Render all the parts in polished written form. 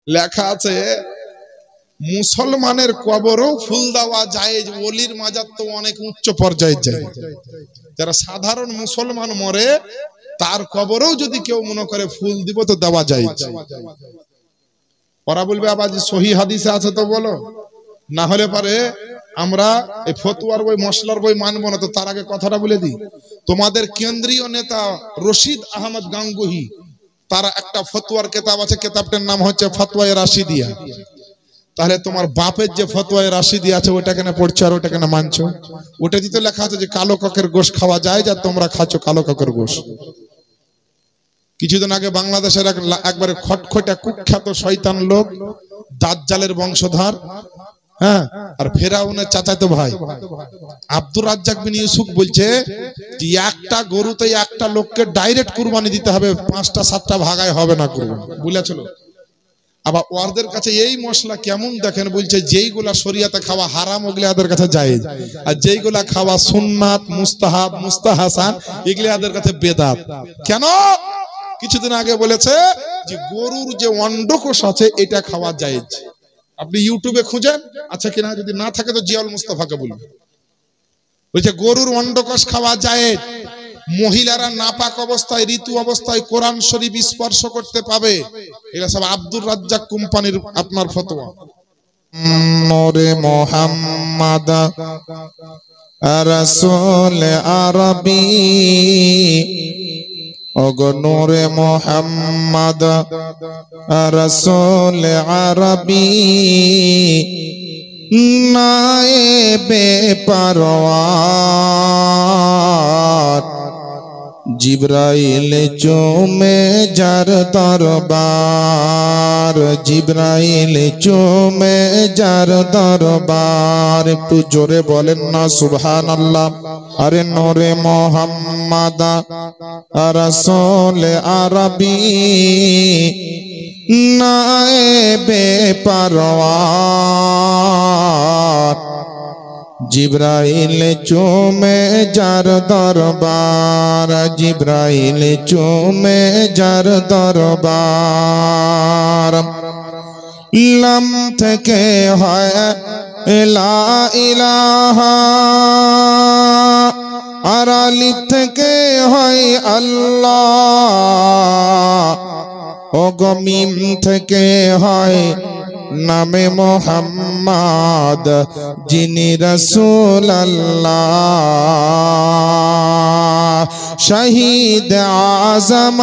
লেখা আছে মুসলমানের কবরও ফুল দেওয়া যায়, ওলির মাজার তো অনেক উচ্চ পর্যায়ে যায়। যারা সাধারণ মুসলমান মরে তার কবরেও যদি কেউ মনে করে ফুল দিব তো দেওয়া যায়। ওরা বলবে আবার যে সহি হাদিসে আছে তো বলো, না হলে পারে আমরা এই ফতুয়ার বই মশলার বই মানবো না। তো তার আগে কথাটা বলে দিই, তোমাদের কেন্দ্রীয় নেতা রশিদ আহমদ গাঙ্গুহি তার একটা ফতুয়ার কিতাব আছে, কিতাবটার নাম হচ্ছে ফতোয়ায়ে রাশিদিয়া। তাহলে তোমার বাপের যে ফতোয়ায়ে রাশিদিয়া আছে ওটা কেন পড়ছো আর ওটা কেন মানছো? ওটা দিতে লেখা আছে যে কালো কাকের গোশ খাওয়া যায়, যা তোমরা খাচ্ছ কালো কাকের গোশ। কিছুদিন আগে বাংলাদেশের একবারে খটখটা কুখ্যাত শয়তান লোক, দাজ্জালের বংশধর, হ্যাঁ, আর ফেরাউনের চাচাতো ভাই আব্দুর রাজ্জাক বিন ইউসুফ বলছে যে একটা গরুতে একটা লোককে ডাইরেক্ট কুরবানি দিতে হবে, 5টা 7টা ভাগায় হবে না কুরবানি, বুঝেছিল। আবার ওদের কাছে এই মশলা কেমন দেখেন, বলছে যেইগুলা শরিয়াতে খাওয়া হারাম ওগুলা ওদের কাছে জায়েজ, আর যেইগুলা খাওয়া সুন্নাত মুস্তাহাব মুস্তাহাসান এগুলা ওদের কাছে বেদাত। কেন? কিছুদিন আগে বলেছে যে গরুর যে অন্ডকোষ আছে এটা খাওয়া জায়েজ। আপনি ইউটিউবে খুঁজেন, আচ্ছা কিনা, যদি না থাকে তো জিয়াউল মুস্তাফাকে বলুন। বলছে গরুর অন্ডকোষ খাওয়া জায়েজ, মহিলারা নাপাক অবস্থায় ঋতু অবস্থায় কোরআন শরীফ স্পর্শ করতে পাবে। এরা সব আব্দুর রাজ্জাক কোম্পানির আপনার ফতোয়া। নূরে মুহাম্মদ রাসূল আরবী, ওগো নূরে মুহাম্মদ রাসূল আরবী, নায়েবে পারওয়ার, জিবরাইল চুমে যার দরবার, জিবরাইল চুমে যার দরবার। একটু জোরে বলেন না সুবহানাল্লাহ। আরে নূরে মুহাম্মদ রাসূল আরবী, নায়েবে পারওয়ার, জিবরাইল চুমে যার দরবার, জিবরাইল চুমে যার দরবার। লাম থেকে হয় লা ইলাহা, আর আলিফ থেকে হয় আল্লাহ, ও গো মিম থেকে হয় নামে মোহাম্মদ, যিনি রাসূল আল্লাহ। শহীদ আজম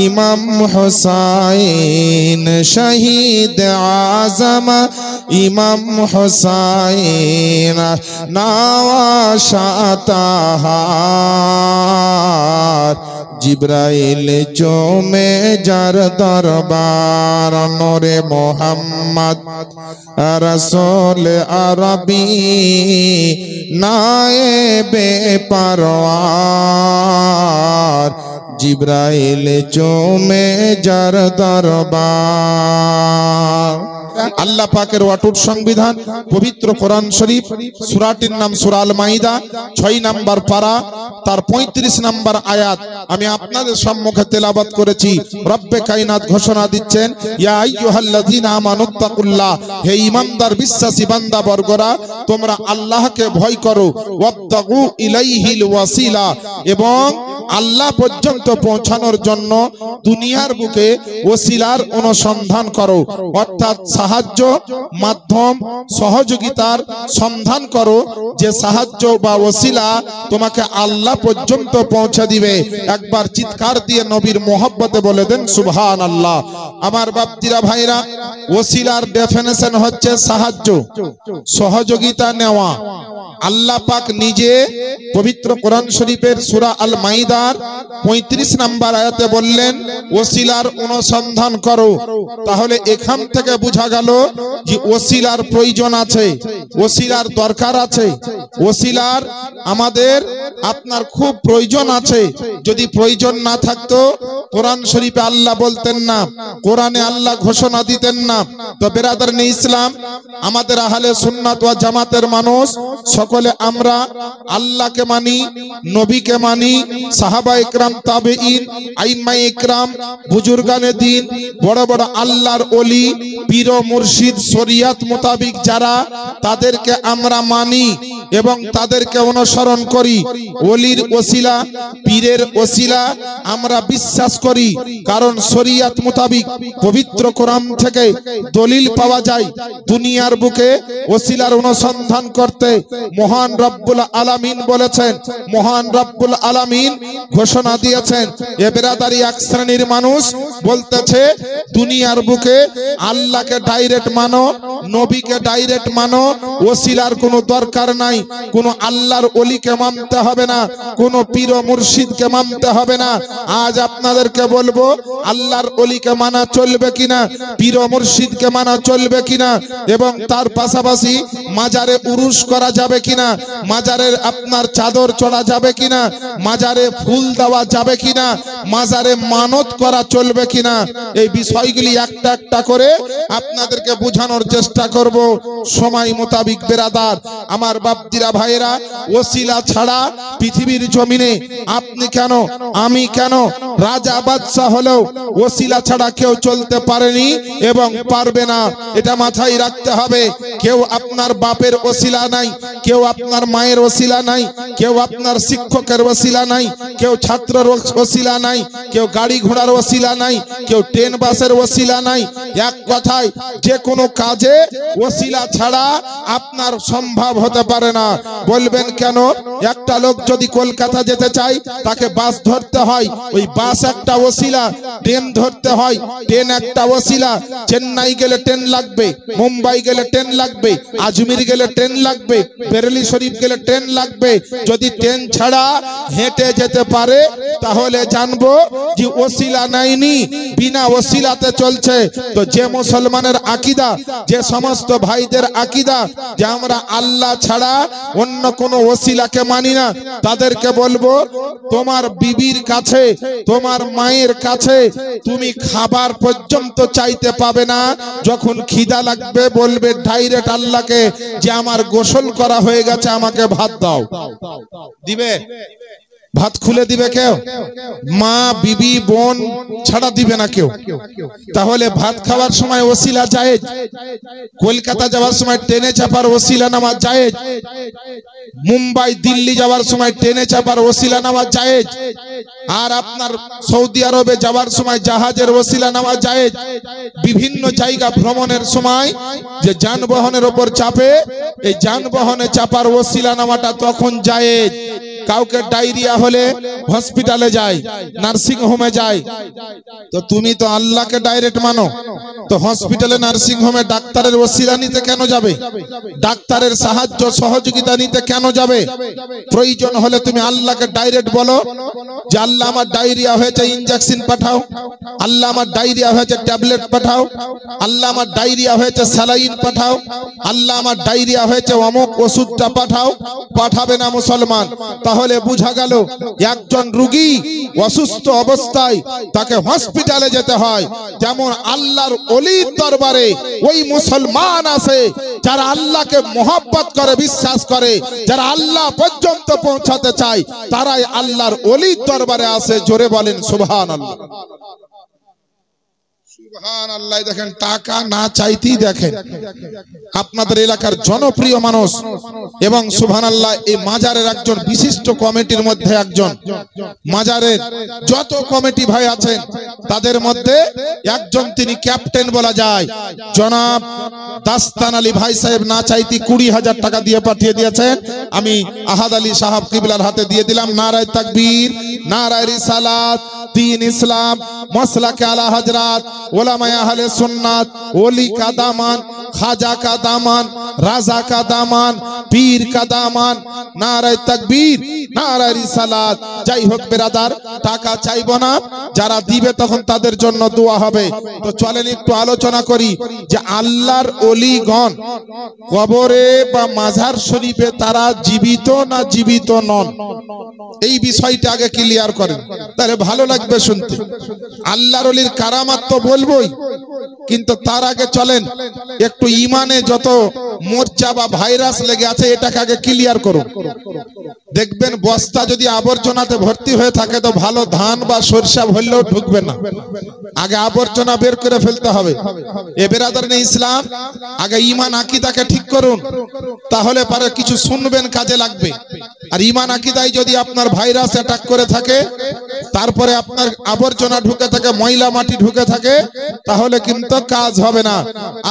ইমাম হুসাইন, শহীদ আজম ইমাম হুসাইন, নওয়াশাতাহার, জিবরাইল চুমে যার দরবার। নূরে মুহাম্মদ রাসূল আরবী, নায়েবে পারওয়ার, জিবরাইল চুমে যার দরবার। আল্লাহ পাকের অটুট সংবিধান পবিত্র কোরআন শরীফ, সূরাটির নাম সূরা আল মাইদা, 6 নম্বর পারা, তার 35 নম্বর আয়াত আমি আপনাদের সম্মুখে তেলাওয়াত করেছি। রব্বে কায়নাত ঘোষণা দিচ্ছেন, ইয়া আইয়ুহাল্লাযীনা আমানুত্তাকুল্লাহ, হে ঈমানদার বিশ্বাসী বান্দা বর্গরা, তোমরা আল্লাহকে ভয় করো, ওয়াবতাগু ইলাইহিল ওয়াসিলা, এবং আল্লাহ পর্যন্ত পৌঁছানোর জন্য দুনিয়ার বুকে ওসিলার অনুসন্ধান করো, অর্থাৎ সাহায্য মাধ্যম সহযোগিতার সন্ধান করো, যে সাহায্য বা ওসিলা তোমাকে আল্লাহ পর্যন্ত পৌঁছে দিবে। একবার চিৎকার দিয়ে নবীর মোহব্বতে বলে দেন সুবহানাল্লাহ। আমার বাপজিরা ভাইরা, ওসিলার ডেফিনেশন হচ্ছে সাহায্য সহযোগিতা নেওয়া। আল্লাহ পাক নিজে পবিত্র কোরআন শরীফের সূরা আল মাইদার 35 নম্বর আয়াতে বললেন ওসিলার অনুসন্ধান করো। তাহলে এখান থেকে বোঝা গেল যে ওসিলার প্রয়োজন আছে, ওসিলার দরকার আছে, ওসিলার আমাদের আপনার খুব প্রয়োজন আছে। যদি প্রয়োজন না থাকতো কোরআন শরীফে আল্লাহ বলতেন না, কোরআনে আল্লাহ ঘোষণা দিতেন না। তো বেরাদারনে ইসলাম, আমাদের আহলে সুন্নাত ওয়াল জামাতের মানুষ সকলে আমরা আল্লাহকে মানি, নবীকে মানি, সাহাবা ইকরাম, তাবেঈন, আইম্মায়ে ইকরাম, বুজুর্গানে দ্বীন, বড় বড় আল্লাহর ওলি, পীর ও মুর্শিদ, শরীয়ত মোতাবিক যারা, তাদেরকে আমরা মানি এবং তাদেরকে অনুসরণ করি। ওলির ওসিলা, পীরের ওসিলা আমরা বিশ্বাস করি, কারণ শরীয়ত মোতাবিক পবিত্র কোরআন থেকে দলিল পাওয়া যায়। দুনিয়ার বুকে ওসিলার অনুসন্ধান করতে মহান রব্বুল আলামিন বলেছেন, মহান রব্বুল আলামিন ঘোষণা দিয়েছেন। এ বেরাদারি এক শ্রেণীর মানুষ বলতেছে দুনিয়ার বুকে আল্লাহকে ডাইরেক্ট মানো, নবীকে ডাইরেক্ট মানো, ওসিলার কোনো দরকার নাই, কোনো আল্লাহর ওলিকে মানতে হবে না, কোনো পীর ও মুর্শিদকে মানতে হবে না। আজ আপনাদেরকে বলবো আল্লাহর ওলিকে মানা চলবে কিনা, পীর ও মুর্শিদকে মানা চলবে কিনা, এবং তার পাশাপাশি মাজারে উরুস করা যাবে কিনা, মাজারের আপনার চাদর চড়া যাবে কিনা, মাজারে ফুল দেওয়া যাবে কিনা, মাজারে মানত করা চলবে কিনা, এই বিষয়গুলি একটা একটা করে আপনাদেরকে বোঝানোর চেষ্টা করব সময় মোতাবিক। বেরাদার আমার বাপজিরা ভাইয়েরা, ওসিলা ছাড়া পৃথিবীর জমিনে আপনি কেন, আমি কেন, রাজা বাদশাহ হলেও ওসিলা ছাড়া কেউ চলতে পারেনি এবং পারবে না, এটা মাথায় রাখতে হবে। কেউ আপনার বাপের ওসিলা নাই, কেউ আপনার মায়ের ওসিলা নাই, কেউ আপনার শিক্ষকের ওসিলা নাই, কেউ ছাত্রের ওসিলা নাই, কেউ গাড়ি ঘোড়ার ওসিলা নাই, কেউ ট্রেন বাসের ওসিলা নাই। এক কথায় যে কোনো কাজে ওসিলা ছাড়া আপনার সম্ভব হতে পারে না। বলবেন কেন? একটা লোক যদি কলকাতা যেতে চায় তাকে বাস ধরতে হয়, ওই বাস একটা ওসিলা, ট্রেন ধরতে হয়, ট্রেন একটা ওসিলা, চেন্নাই গেলে ট্রেন লাগবে, মুম্বাই গেলে ট্রেন লাগবে, আজমির গেলে ট্রেন লাগবে, বেরেলি শরীফ গেলে ট্রেন লাগবে। যদি ট্রেন ছাড়া হেঁটে যেতে পারে তাহলে জানবো যে ওসিলা নাইনি, বিনা ওসিলাতে চলছে। তো যে মুসলমানের আকীদা, যে সমস্ত ভাইদের আকীদা যে আমরা আল্লাহ ছাড়া অন্য কোনো ওসিলাকে মানি না, তাদেরকে বলবো তোমার বিবির কাছে, তোমার মায়ের কাছে তুমি খাবার পর্যন্ত চাইতে পাবে না। যখন খিদা লাগবে বলবে ডাইরেক্ট আল্লাহকে যে আমার গোসল করা হয়ে গেছে, আমাকে ভাত দাও। দিবে? ভাত খুলে দিবে কেউ? মা, বিবি, বোন ছাড়া দিবে না কেউ। তাহলে ভাত খাওয়ার সময় ওসিলা জায়েজ, কলকাতা যাওয়ার সময় ট্রেনে চাপার ওসিলা নামা জায়েজ, মুম্বাই দিল্লি যাওয়ার সময় ট্রেনে চাপার ওসিলা নামা জায়েজ, আর আপনার সৌদি আরবে যাওয়ার সময় জাহাজের ওসিলা নামা জায়েজ। বিভিন্ন জায়গা ভ্রমণের সময় যে যানবাহনের উপর চাপে, এই যানবাহনে চাপার ওসিলা নামাটা তখন জায়েজ। কাউকে ডায়রিয়া হলে হসপিটালে যায়, নার্সিং হোমে যায়, তো তুমি তো আল্লাহকে ডাইরেক্ট মানো, তো হসপিটালে নার্সিং হোমে ডাক্তারের ওসিলা নিতে কেন যাবে? ডাক্তারের সাহায্য সহযোগিতা নিতে কেন যাবে? প্রয়োজন হলে তুমি আল্লাহকে ডাইরেক্ট বলো যে আল্লাহ আমার ডায়রিয়া হয়েছে, ইনজেকশন পাঠাও, আল্লাহ আমার ডায়রিয়া হয়েছে, ট্যাবলেট পাঠাও, আল্লাহ আমার ডায়রিয়া হয়েছে, স্যালাইন পাঠাও, আল্লাহ আমার ডায়রিয়া হয়েছে, অমুক ওষুধটা পাঠাও। পাঠাবে না মুসলমান। তাহলে বুঝা গেল একজন রোগী অসুস্থ অবস্থায় তাকে হসপিটালে যেতে হয়, যেমন আল্লাহর ওলির দরবারে ওই মুসলমান আছে যারা আল্লাহকে মহব্বত করে, বিশ্বাস করে, যারা আল্লাহ পর্যন্ত পৌঁছাতে চায়, তারাই আল্লাহর ওলির দরবারে আসে। জোরে বলেন সুবহানাল্লাহ। সুবহানাল্লাহ। দেখেন, টাকা না চাইতেই দেখেন আপনাদের এলাকার জনপ্রিয় মানুষ এবং সুবহানাল্লাহ এই মাজারের একজন বিশিষ্ট কমিটির মধ্যে একজন, মাজারের যত কমিটি ভাই আছেন তাদের মধ্যে একজন, তিনি ক্যাপ্টেন বলা যায়, জনাব দাস্তান আলী ভাই সাহেব না চাইতে 20,000 টাকা দিয়ে পাঠিয়ে দিয়েছেন। আমি আহাদ আলী সাহাব কিবলার হাতে দিয়ে দিলাম। নারায়ে তাকবীর, নারায়ে রিসালাত, দ্বীন ইসলাম, মাসলাকে আলা হযরত, উলামায়ে আহলে সুন্নাত, ওলি কা দামান, খাজা কা দামান, রাজা কা দামান, পীর কা দামান। নারায়ে তাকবীর, নারায়ে রিসালাত। যাই হোক বেরাদার, টাকা চাইবো না, যারা দিবে তখন তাদের জন্য দোয়া হবে। তো চলেন একটু আলোচনা করি যে আল্লাহর ওলিগণ কবরে বা মাজার শরীফে তারা জীবিত না জীবিত নন, এই বিষয়টা আগে ক্লিয়ার করেন, তাহলে ভালো লাগবে শুনতে। আল্লাহর ওলির কারামাত তো বলবোই, কিন্তু তার আগে চলেন একটু ইমানে যত মোর্চা বা ভাইরাস লেগে আছে এটাকে আগে ক্লিয়ার করুন। দেখবেন বস্তা যদি আবর্জনাতে ভর্তি হয়ে থাকে তো ভালো ধান বা সরষা ভরলেও ঢুকবে না, আগে আবর্জনা বের করে ফেলতে হবে। এ বেরাদারনে ইসলাম, আগে ঈমান আকীদাকে ঠিক করুন, তাহলে পারে কিছু শুনবেন কাজে লাগবে। আর ঈমান আকীদায় যদি আপনার ভাইরাস অ্যাটাক করে থাকে, তারপরে আপনার আবর্জনা ঢুকে থাকে, ময়লা মাটি ঢুকে থাকে, তাহলে কিন্তু কাজ হবে না।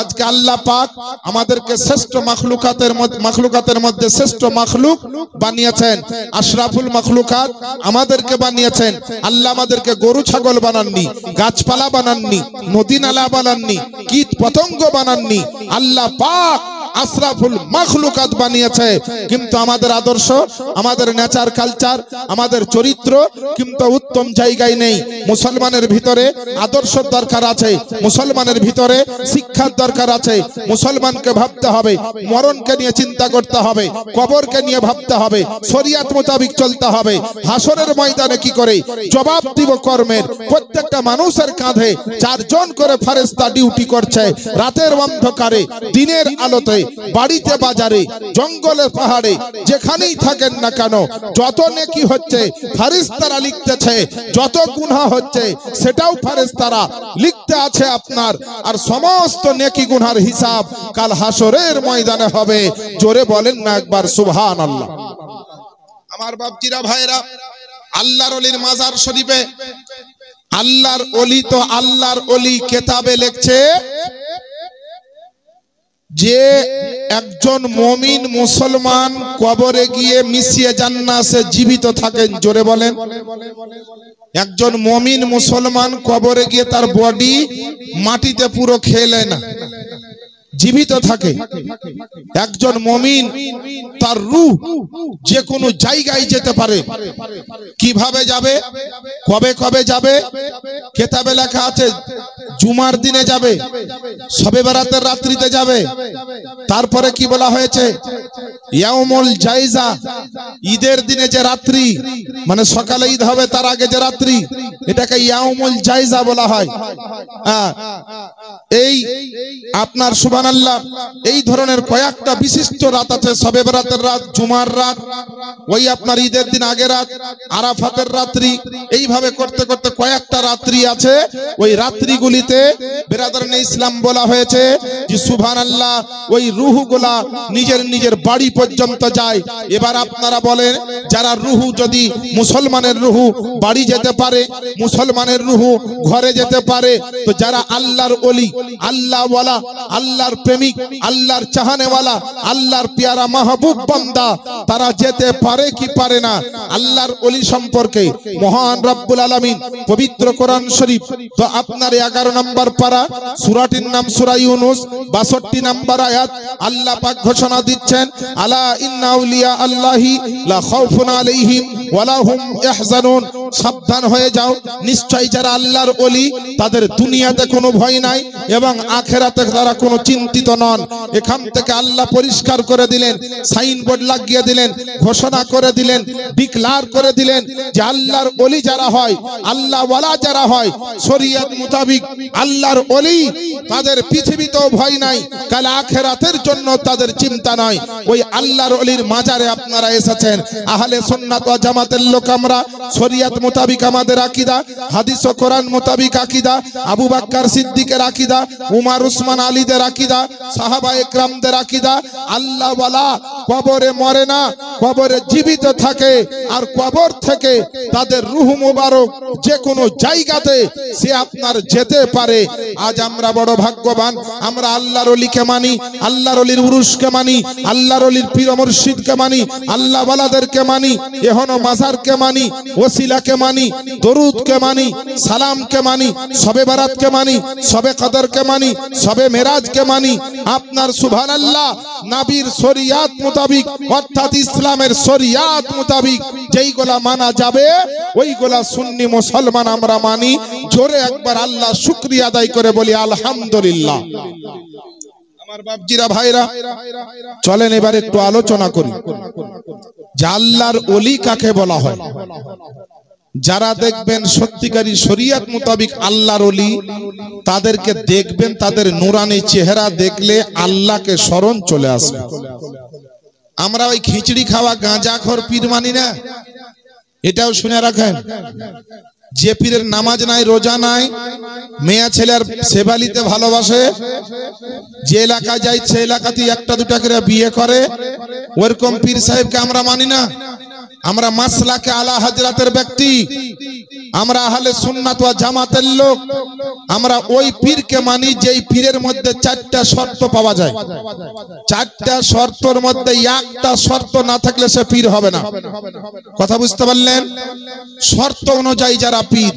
আজকে আল্লাহ পাক আমাদেরকে শ্রেষ্ঠ মাখলুকাতের মধ্যে শ্রেষ্ঠ মাখলুক বানিয়েছেন, আশরাফুল মাখলুকাত আমাদেরকে বানিয়েছেন। আল্লাহ আমাদেরকে গরু ছাগল বানাননি, গাছপালা বানাননি, নদী নালা বানাননি, কীট পতঙ্গ বানাননি। আল্লাহ পাক আশরাফুল মাখলুকাত বানিয়েছে। কিন্তু আমাদের আদর্শ, আমাদের নেচার কালচার, আমাদের চরিত্র কিন্তু উত্তম জায়গায় নেই। মুসলমানের ভিতরে আদর্শের দরকার আছে, মুসলমানের ভিতরে শিক্ষার দরকার আছে। মুসলমানকে ভাবতে হবে, মরণকে নিয়ে চিন্তা করতে হবে, কবরকে নিয়ে ভাবতে হবে, শরিয়াত মোতাবিক চলতে হবে। হাসরের ময়দানে কি করে জবাব দিব কর্মের। প্রত্যেকটা মানুষের কাঁধে 4 জন করে ফেরেশতা ডিউটি করছে, রাতের অন্ধকারে, দিনের আলোতে, বাড়িতে, বাজারে, জঙ্গলে, পাহাড়ে, যেখানেই থাকেন না কেন, যত নেকি হচ্ছে ফেরেশতারা লিখতেছে, যত গুনাহ হচ্ছে সেটাও ফেরেশতারা লিখতে আছে আপনার। আর সমস্ত নেকি গুনার হিসাব কাল হাসরের ময়দানে হবে। জোরে বলেন না একবার সুবহানাল্লাহ। আমার বাপজিরা ভাইরা, আল্লাহর ওলির মাজার শরীফে, আল্লাহর ওলি তো আল্লাহর ওলি কেতাবে লিখছে যে একজন মুমিন মুসলমান কবরে গিয়ে মিশিয়ে যান না, সে জীবিত থাকেন। জোরে বলেন। একজন মুমিন মুসলমান কবরে গিয়ে তার বডি মাটিতে পুরো খেলে না, জীবিত থাকে। একজন মুমিন তার রূহ যে কোনো জায়গায় যেতে পারে। কিভাবে যাবে, কবে কবে যাবে? কিতাবে লেখা আছে জুমার দিনে যাবে, শবে বরাতের রাত্রিতে যাবে। তারপরে কি বলা হয়েছে? ইয়াউমুল জাইজা, ঈদের দিনে যে রাত্রি, মানে সকালে ঈদ হবে তার আগে যে রাত্রি, এটাকে ইয়াউমুল জাইজা বলা হয়। এই আপনার সুবহানাল্লাহ, এই ধরনের কয়েকটা বিশিষ্ট রাত আছে। শবে বরাতের রাত, জুমার রাত, ওই আপনার ঈদের দিন আগে রাত, আরাফাতের রাত্রি, এইভাবে করতে করতে কয়েকটা রাত্রি আছে। ওই রাত্রিগুলিতে বেরাদারানে ইসলাম বলা হয়েছে যে সুবহানাল্লাহ, ওই রূহগুলা নিজের নিজের বাড়ি পর্যন্ত যায়। এবার আপনারা বলেন, যারা রূহ, যদি মুসলমানের রূহ বাড়ি যেতে পারে, মুসলমানের রূহ ঘরে যেতে পারে, তো যারা আল্লাহর ওলি, আল্লাহ ওয়ালা, আল্লাহর প্রেমিক, আল্লাহর চাহানেওয়ালা, আল্লাহর পেয়ারা মাহবুব বান্দা, তারা যেতে পারে কি পারে না? আল্লাহর ওলি সম্পর্কে মহান রব্বুল আলামিন পবিত্র কোরআন শরীফ তো আপনার 11 নম্বর পারা, সূরাটির নাম সূরা ইউনূস, 62 নম্বর আয়াত, আল্লাহ পাক ঘোষণা দিচ্ছেন, আলা ইন্না আউলিয়া আল্লাহি লা খাউফুন আলাইহিম ওয়ালা হুম ইয়াহজানুন। সাবধান হয়ে যাও, নিশ্চয়ই যারা আল্লাহর ওলি তাদের দুনিয়াতে কোনো ভয় নাই এবং আখিরাতে তারা কোনো চিন্তিত নন। এখান থেকে আল্লাহ পরিষ্কার করে দিলেন, সাইনবোর্ড লাগিয়ে দিলেন, ঘোষণা করে দিলেন, ডিক্লার করে দিলেন যে আল্লাহর ওলি যারা হয়, আল্লাহ ওয়ালা যারা হয়, শরীয়ত মোতাবিক আল্লাহর ওলি, তাদের পৃথিবীতেও ভয় নাই, কাল আখিরাতের জন্য তাদের চিন্তা নাই। ওই আল্লাহর ওলির মাজারে আপনারা এসেছেন। আহলে সুন্নাত ওয়াল জামাতের লোক আমরা, শরীয়ত মোতাবিক আমাদের আকীদা, হাদিস ও কোরআন মোতাবিক আকীদা, আবু বকর সিদ্দিকের আকীদা, উমর উসমান আলীদের আকীদা, সাহাবায়ে কেরামদের আকীদা। আল্লাহ ওয়ালা কবরে মরে না, কবরে জীবিত থাকে, আর কবর থেকে তাদের রূহ মুবারক যে কোনো জায়গাতে সে আপনার যেতে পারে। আজ আমরা বড় ভাগ্যবান, আমরা আল্লাহর ওলিকে মানি, আল্লাহর ওলির উরুসকে মানি, আল্লাহর ওলির পীর মুর্শিদকে মানি, আল্লাহ ওয়ালাদেরকে মানি, এখনো মাজারকে মানি, ওসিলাকে মানি, দরুদকে মানি, সালামকে মানি, শবে বরাতকে মানি, শবে কদরকে মানি, শবে মেরাজকে মানি। আপনার সুবহানাল্লাহ, নবীর শরিয়াত মোতাবিক অর্থাৎ ইসলামের শরিয়াত মোতাবিক যেইগুলা মানা যাবে ওইগুলা সুন্নি মুসলমান আমরা মানি। জোরে একবার আল্লাহ শুকরিয়া আদায় করে বলি আলহামদুলিল্লাহ। আমার বাপজিরা ভাইরা, চলেন এবার একটু আলোচনা করি যে আল্লাহর ওলি কাকে বলা হয়। যারা দেখবেন সত্যিকারী শরীয়ত মোতাবিক আল্লাহর ওলি, তাদেরকে দেখবেন তাদের নূরানি চেহারা দেখলে আল্লাহকে স্মরণ চলে আসবে। আমরা ওই খিচড়ি খাওয়া গাঁজাখোর পীর মানি না, এটাও শুনে রাখেন। যে পীরের নামাজ নাই, রোজা নাই, মেয়ে ছেলের সেবা নিতে ভালোবাসে, যে এলাকা যায় সে এলাকাতে একটা দুটা করে বিয়ে করে, ওরকম পীর সাহেবকে আমরা মানি না। আমরা মাসলাকে আলা হযরতের ব্যক্তি, আমরা আহলে সুন্নাত ওয়াল জামাতের লোক। আমরা ওই পীরকে মানি যেই পীরের মধ্যে চারটা শর্ত পাওয়া যায়। চারটা শর্তের মধ্যে একটা শর্ত না থাকলে সে পীর হবে না। কথা বুঝতে পারলেন? শর্ত অনুযায়ী যারা পীর,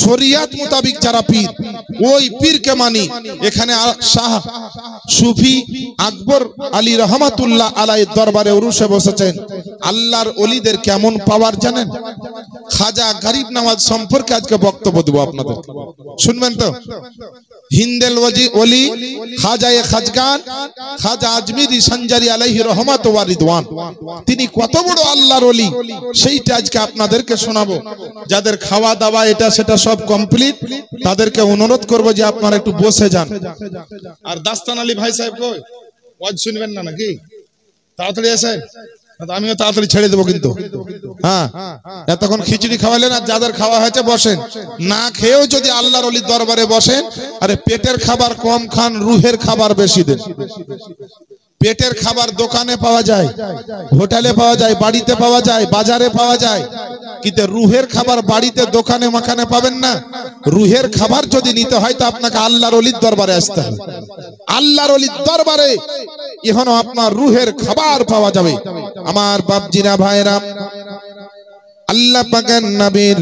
শরিয়ত মোতাবেক যারা পীর, ওই পীরকে মানি। এখানে শাহ সুফি আকবর আলী রহমাতুল্লাহ আলাইহির দরবারে উরুসে বসেছেন। আল্লাহর ওলিদের কেমন পাওয়ার জানেন? খাজা গরিব নওয়াজ সম্পর্কে আজকে বক্তব্য দেব আপনাদের, শুনবেন তো? হিন্দেল ওলি খাজায়ে খাজগান খাজা আজমিরি সঞ্জারি আলাইহি রহমাত ওয়া রিদওয়ান, তিনি কত বড় আল্লাহর ওলি সেইটা আজকে আপনাদেরকে শোনাবো। যাদের খাওয়া দাওয়া এটা সেটা সব কমপ্লিট, তাদেরকে অনুরোধ করব যে আপনারা একটু বসে যান। আর দাস্তান আলী ভাই সাহেব কই? ওয়াজ শুনবেন না নাকি? তাড়াতাড়ি আসেন, আমিও তাড়াতাড়ি ছেড়ে দেবো কিন্তু। হ্যাঁ, এতক্ষণ খিচুড়ি খাওয়ালেন, আর যাদের খাওয়া হয়েছে বসেন। না খেয়েও যদি আল্লাহর ওলির দরবারে বসেন, আরে পেটের খাবার কম খান, রুহের খাবার বেশি দেন। পেটের খাবার দোকানে পাওয়া যায়, হোটেলে পাওয়া যায়, বাড়িতে পাওয়া যায়, বাজারে পাওয়া যায়, কিন্তু রুহের খাবার বাড়িতে দোকানে মাখানে পাবেন না। রুহের খাবার যদি নিতে হয় তো আপনাকে আল্লাহর ওলির দরবারে আসতে হবে। আল্লাহর ওলির দরবারে এখনো আপনার রুহের খাবার পাওয়া যাবে। আমার বাপজিরা ভাইরা, আল্লাহ পাকের নবীর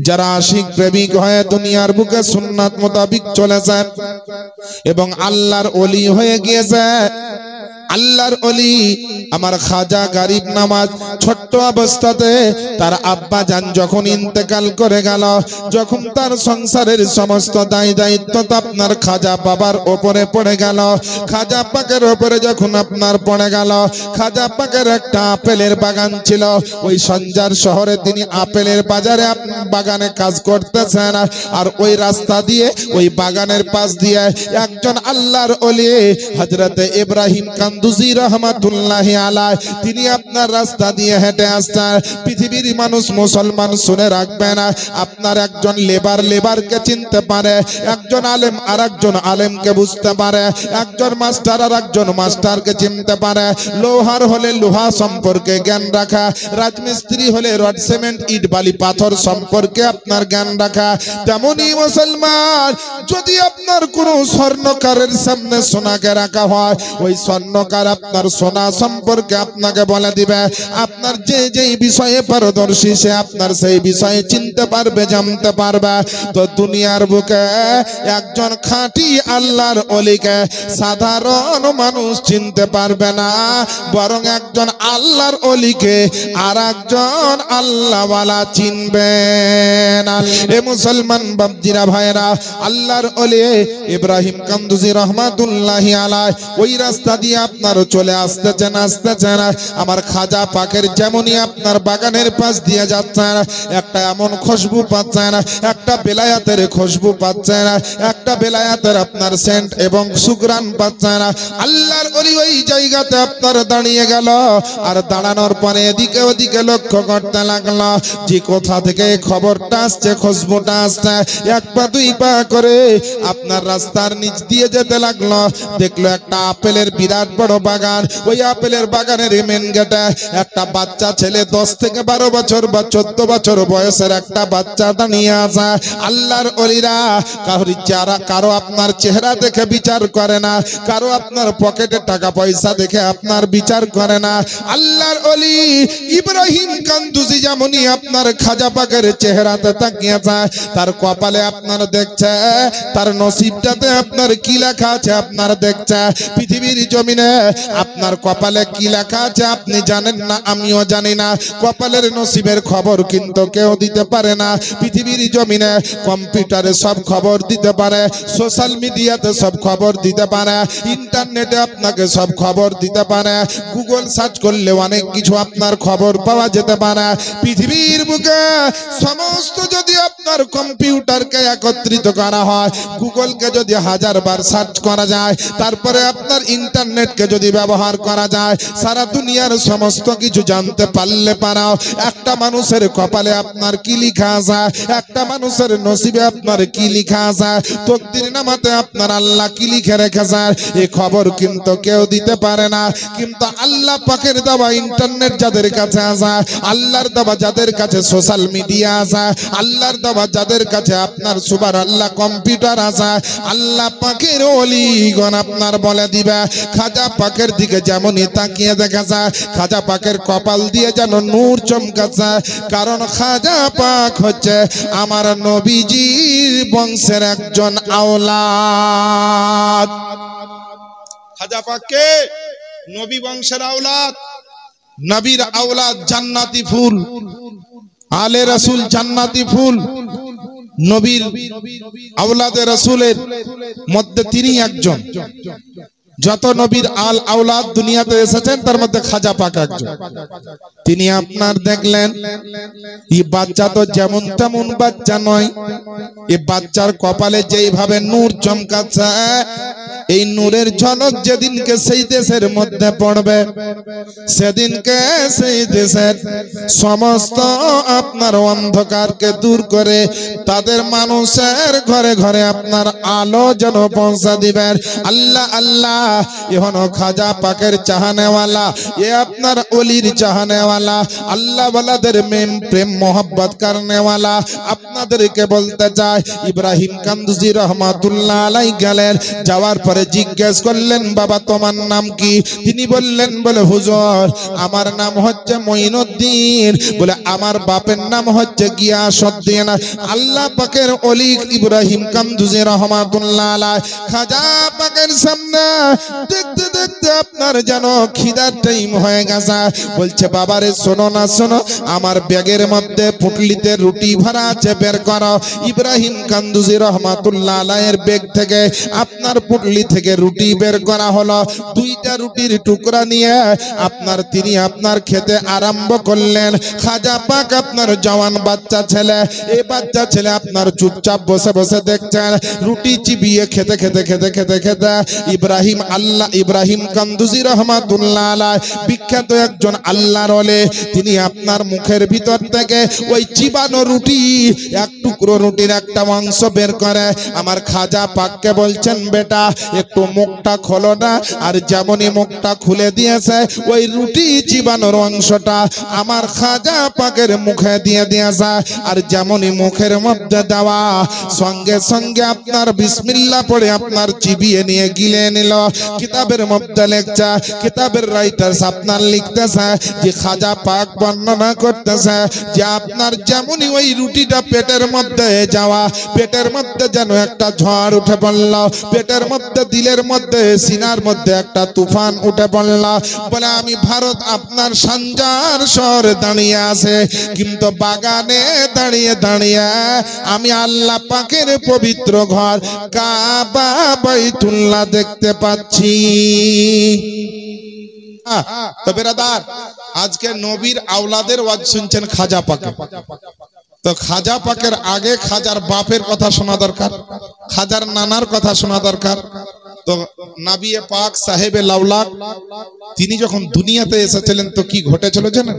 যারা আশিক প্রেমিক হয়ে দুনিয়ার বুকে সুন্নাত মোতাবেক চলেছে এবং আল্লাহর ওলি হয়ে গিয়েছে, আল্লাহর ওলি আমার খাজা গরিব নওয়াজ ছোট্ট অবস্থাতে তার আব্বা জান যখন ইন্তেকাল করে গেল, যখন তার সংসারের সমস্ত দায় দায়িত্ব আপনার খাজা বাবার উপরে পড়ে গেল, খাজা পাকের উপরে যখন আপনার পড়ে গেল, খাজা পাকের একটা আপেলের বাগান ছিল, ওই সঞ্জার শহরে তিনি আপেলের বাগানে কাজ করতেছেন। আর ওই রাস্তা দিয়ে, ওই বাগানের পাশ দিয়ে একজন আল্লাহর ওলি হযরতে ইব্রাহিম কান্দুজি রহমাতুল্লাহি আলাইহি, তিনি আপনার রাস্তা দিয়ে হেঁটে আসছেন। পৃথিবীর মানুষ মুসলমান শুনে রাখবেন, আপনার একজন লেবারকে চিনতে পারে, একজন আলেম আর একজন আলেমকে বুঝতে পারে, একজন মাস্টার আর একজন মাস্টারকে চিনতে পারে, লোহার হলে লোহা সম্পর্কে জ্ঞান রাখা, রাজমিস্ত্রি হলে রড সিমেন্ট ইট বালি পাথর সম্পর্কে আপনার জ্ঞান রাখা। তেমনি মুসলমান, যদি আপনার কোনো স্বর্ণকারের সামনে সোনাকে রাখা হয়, ওই স্বর্ণকার আপনার সোনা সম্পর্কে আপনাকে বলে দিবে। আপনার যেই বিষয়ে পারদর্শী সে আপনার সেই বিষয়ে চিনতে পারবে, জানতে পারবে। তো দুনিয়ার বুকে একজন খাঁটি আল্লাহর ওলিকে সাধারণ মানুষ চিনতে পারবে না, বরং একজন আল্লাহর ওলিকে আর একজন আল্লাহওয়ালা চিনবেন। এ মুসলমান বাপজিরা ভাইরা, আল্লাহর ওলি ইব্রাহিম কান্দুজি রহমাতুল্লাহি আলাইহি ওই রাস্তা দিয়ে আপনার চলে আসতেছেন। আমার খাজা পাকের যেমনই আপনার বাগানের পাশ দিয়ে যাচ্ছেন, একটা এমন খুশবু পাচ্ছেন, একটা বেলায়াতের খুশবু পাচ্ছেন, একটা বেলায়াতের আপনার সেন্ট এবং সুগ্রান পাচ্ছেন। আল্লাহর ওলি ওই জায়গাতে আপনার দাঁড়িয়ে গেল, আর দাঁড়ানোর পরে এদিকে ওদিকে লক্ষ্য করতে লাগলো যে কোথা থেকে খবরটা আসছে, খুশবুটা আসছে। এক পা দুই পা করে আপনার রাস্তার নিচ দিয়ে যেতে লাগলো, দেখলো একটা আপেলের বিরাট বড় বাগান। ওই আপেলের বাগানের মেন গেটে একটা বাচ্চা ছেলে 10 থেকে 12 বছর বা 14 বছর বয়সের একটা বাচ্চা দাঁড়িয়ে আছে। আল্লাহর ওলিরা কারো আপনার চেহারা দেখে বিচার করে না, কারো আপনার পকেটে টাকা পয়সা দেখে আপনার বিচার করে না। আল্লাহর ওলি ইব্রাহিম কান্দুজি যেমনই আপনার খাজা পাকের চেহারাতে তাকিয়ে যায়, তার কপালে আপনার দেখছে, তার নসিবটাতে আপনার কি লেখা আছে আপনার দেখছে। পৃথিবীর জমিনে আপনার কপালে কি লেখা আছে আপনি জানেন না, আমিও জানি না। কপালের নসিবের খবর কিন্তু কেউ দিতে পারে না। পৃথিবীর জমিনে কম্পিউটারে সব খবর দিতে পারে, সোশ্যাল মিডিয়াতে সব খবর দিতে পারে, ইন্টারনেটে আপনাকে সব খবর দিতে পারে, গুগল সার্চ করলে অনেক কিছু আপনার খবর পাওয়া যেতে পারে। পৃথিবীর বুকে সমস্ত যদি আপনার কম্পিউটারকে একত্রিত করা হয়, গুগলকে যদি 1000 বার সার্চ করা যায়, তারপরে আপনার ইন্টারনেটকে যদি ব্যবহার করা যায়, সারা দুনিয়ার সমস্ত কিছু জানতে পারলে পারাও একটা মানুষের কপালে আপনার কি লেখা আছে, একটা মানুষের নসিবে আপনার কি লেখা আছে, তকদিরনামাতে আপনার আল্লাহ কি লিখে রেখেছে, এই খবর কিন্তু কেউ দিতে পারে না। কিন্তু আল্লাহ পাকের দেওয়া ইন্টারনেট যাদের কাছে আছে, আল্লাহর দেওয়া যাদের কাছে সোশ্যাল মিডিয়া আছে, আল্লাহর দেওয়া যাদের কাছে আপনার সুবহানাল্লাহ কম্পিউটার আছে, আল্লাহ পাকের ওলিগণ আপনার বলে দিবে খাজা পাকের দিকে যেমনই তাকিয়ে দেখা যায়, খাজা পাকের কপাল দিয়ে যেন নূর চমকাচ্ছে, কারণ খাজা পাক হচ্ছে আমার নবীজির বংশের একজন আওলাদ। খাজা পাককে নবী বংশের আওলাদ, নবীর আওলাদ জান্নাতি ফুল, আলে রাসূল জান্নাতি ফুল, নবীর আওলাদে রাসূলের মধ্যে তিনি একজন। যত নবীর আওলাদ দুনিয়াতে এসেছেন তার মধ্যে খাজা পাক একজন। তিনি আপনার দেখলেন এই বাচ্চা তো যেমন তেমন বাচ্চা নয়, এই বাচ্চার কপালে যেইভাবে নূর চমকাচ্ছে, এই নূরের ঝলক যেদিনকে সেই দেশের মধ্যে পড়বে, সেদিনকে সেই দেশের সমস্ত আপনার অন্ধকারকে দূর করে তাদের মানুষের ঘরে ঘরে আপনার আলো যেন পৌঁছা দিবেন। আল্লাহ আল্লাহ, এখনো খাজা পাকের চাহনেওয়ালা, এ আপনার ওলির চাহনেওয়ালা, আল্লাহ ওয়ালাদের প্রেম মোহব্বত করনেওয়ালা আপনাদেরকে বলতে চাই, ইব্রাহিম কান্দুজি রহমাতুল্লাহ আলাইহি গেলেন, যাওয়ার পরে জিজ্ঞেস করলেন বাবা তোমার নাম কি? তিনি বললেন বলে হুজুর আমার নাম হচ্ছে মঈনুদ্দিন, বলে আমার বাপের নাম হচ্ছে গিয়াসউদ্দিন। আল্লাহ পাকের ওলি ইব্রাহিম কান্দুজি রহমাতুল্লাহ আলাইহি খাজা পাকের সামনে দেখতে দেখতে আপনার যেন খিদার টাইম হয়ে গেছে, বলছে বাবারে শোনো না শোনো, আমার ব্যাগের মধ্যে পুটলিতে রুটি ভরা আছে, বের করো। ইব্রাহিম কান্দুজি রহমাতুল্লাহ আলাইহির ব্যাগ থেকে আপনার পুটলি থেকে রুটি বের করা হলো, দুইটা রুটির টুকরা নিয়ে আপনার তিনি আপনার খেতে আরম্ভ করলেন। খাজা পাক আপনার জওয়ান বাচ্চা ছেলে, এই বাচ্চা ছেলে আপনার চুপচাপ বসে বসে দেখছেন, রুটি চিবিয়ে খেতে খেতে খেতে খেতে খেতে ইব্রাহিম কান্দুজি রহমাতুল্লাহ আলাইহি বিখ্যাত একজন আল্লাহর ওলি, তিনি আপনার মুখের ভিতর থেকে ওই চিবানো রুটি এক টুকরো রুটির একটা অংশ বের করে আমার খাজা পাককে বলছেন বেটা একটু মুখটা খোলো না, আর যেমনই মুখটা খুলে দিয়েছে ওই রুটি চিবানোর অংশটা আমার খাজা পাকের মুখে দিয়ে দিয়েছে, আর যেমনই মুখের মধ্যে দেওয়া সঙ্গে সঙ্গে আপনার বিসমিল্লাহ পড়ে আপনার চিবিয়ে নিয়ে গিলে নিল। কিতাবের মধ্যে লেখা, কিতাবের রাইটার্স আপনার লিখতেছে যে খাজা পাক বর্ণনা করতেছে যে আপনার যেমনই ওই রুটিটা পেটের মধ্যে যাওয়া, পেটের মধ্যে যেন একটা ঝড় উঠে পড়ল, পেটের মধ্যে দিলের মধ্যে সিনার মধ্যে একটা তুফান উঠে পড়ল, বলে আমি ভারত আপনার সানজার শহরে দাঁড়িয়ে আছে, কিন্তু বাগানে দাঁড়িয়ে দাঁড়িয়ে আমি আল্লাহ পাকের পবিত্র ঘর কাবা বাইতুল্লাহ দেখতে পাচ্ছি। তো বেরাদার, আজকে নবীর আওলাদের ওয়াজ শুনছেন খাজা পাকে, তো খাজা পাকের আগে খাজার বাপের কথা শোনা দরকার, খাজার নানার কথা শোনা দরকার। তো নবী পাক সাহেবে লাউলাক তিনি যখন দুনিয়াতে এসেছিলেন তো কি ঘটেছিল জানেন?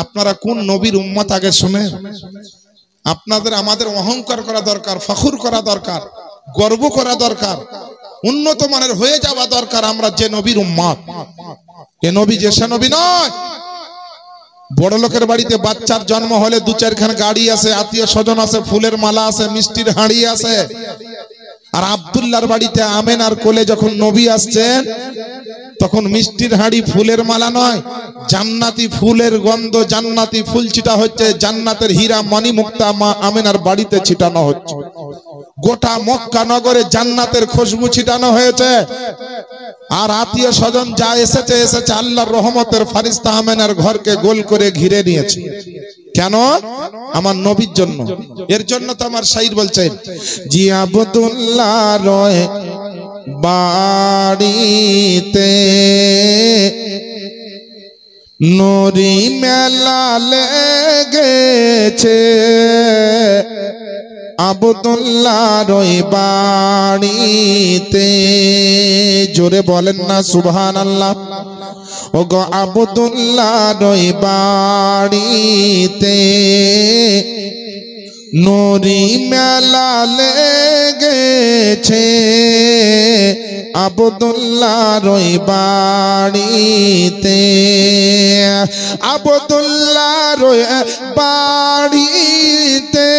আপনারা কোন নবীর উম্মত আগে শুনে? আপনাদের আমাদের অহংকার করা দরকার, ফখর করা দরকার, গর্ব করা দরকার, উন্নত মানের হয়ে যাওয়া দরকার। আমরা যে নবীর উম্মত, এ নবী যে সে নবী নয়। বড় লোকের বাড়িতে বাচ্চার জন্ম হলে 2-4খান গাড়ি আছে, আত্মীয় স্বজন আছে, ফুলের মালা আছে, মিষ্টির হাঁড়ি আছে। আর আব্দুল্লাহর বাড়িতে আমেনার কোলে যখন নবী আসছেন তখন মিষ্টির হাঁড়ি ফুলের মালা নয়, জান্নাতি ফুলের গন্ধ, জান্নাতি ফুল ছিটা হচ্ছে, জান্নাতের হীরা মণি মুক্তা মা আমেনার বাড়িতে ছিটানো হচ্ছে। গোটা মক্কা নগরে জান্নাতের খুশবু ছিটানো হয়েছে। আর আত্মীয় স্বজন যা এসেছে এসেছে, আল্লাহর রহমতের ফারিস্তা আমেনার ঘরকে গোল করে ঘিরে নিয়েছে। কেন? আমার নবীর জন্য। এর জন্য তো আমার শাইর বলছেন, জি আব্দুল্লাহ রয় বাড়িতে নুরি মেলা গেছে আব্দুল্লাহর ওই বাড়িতে। জোরে বলেন না সুবহানাল্লাহ। ওগো আব্দুল্লাহর ওই বাড়িতে নুরি মেলা লেগেছে আব্দুল্লাহর ওই বাড়িতে। আব্দুল্লাহর ওই বাড়িতে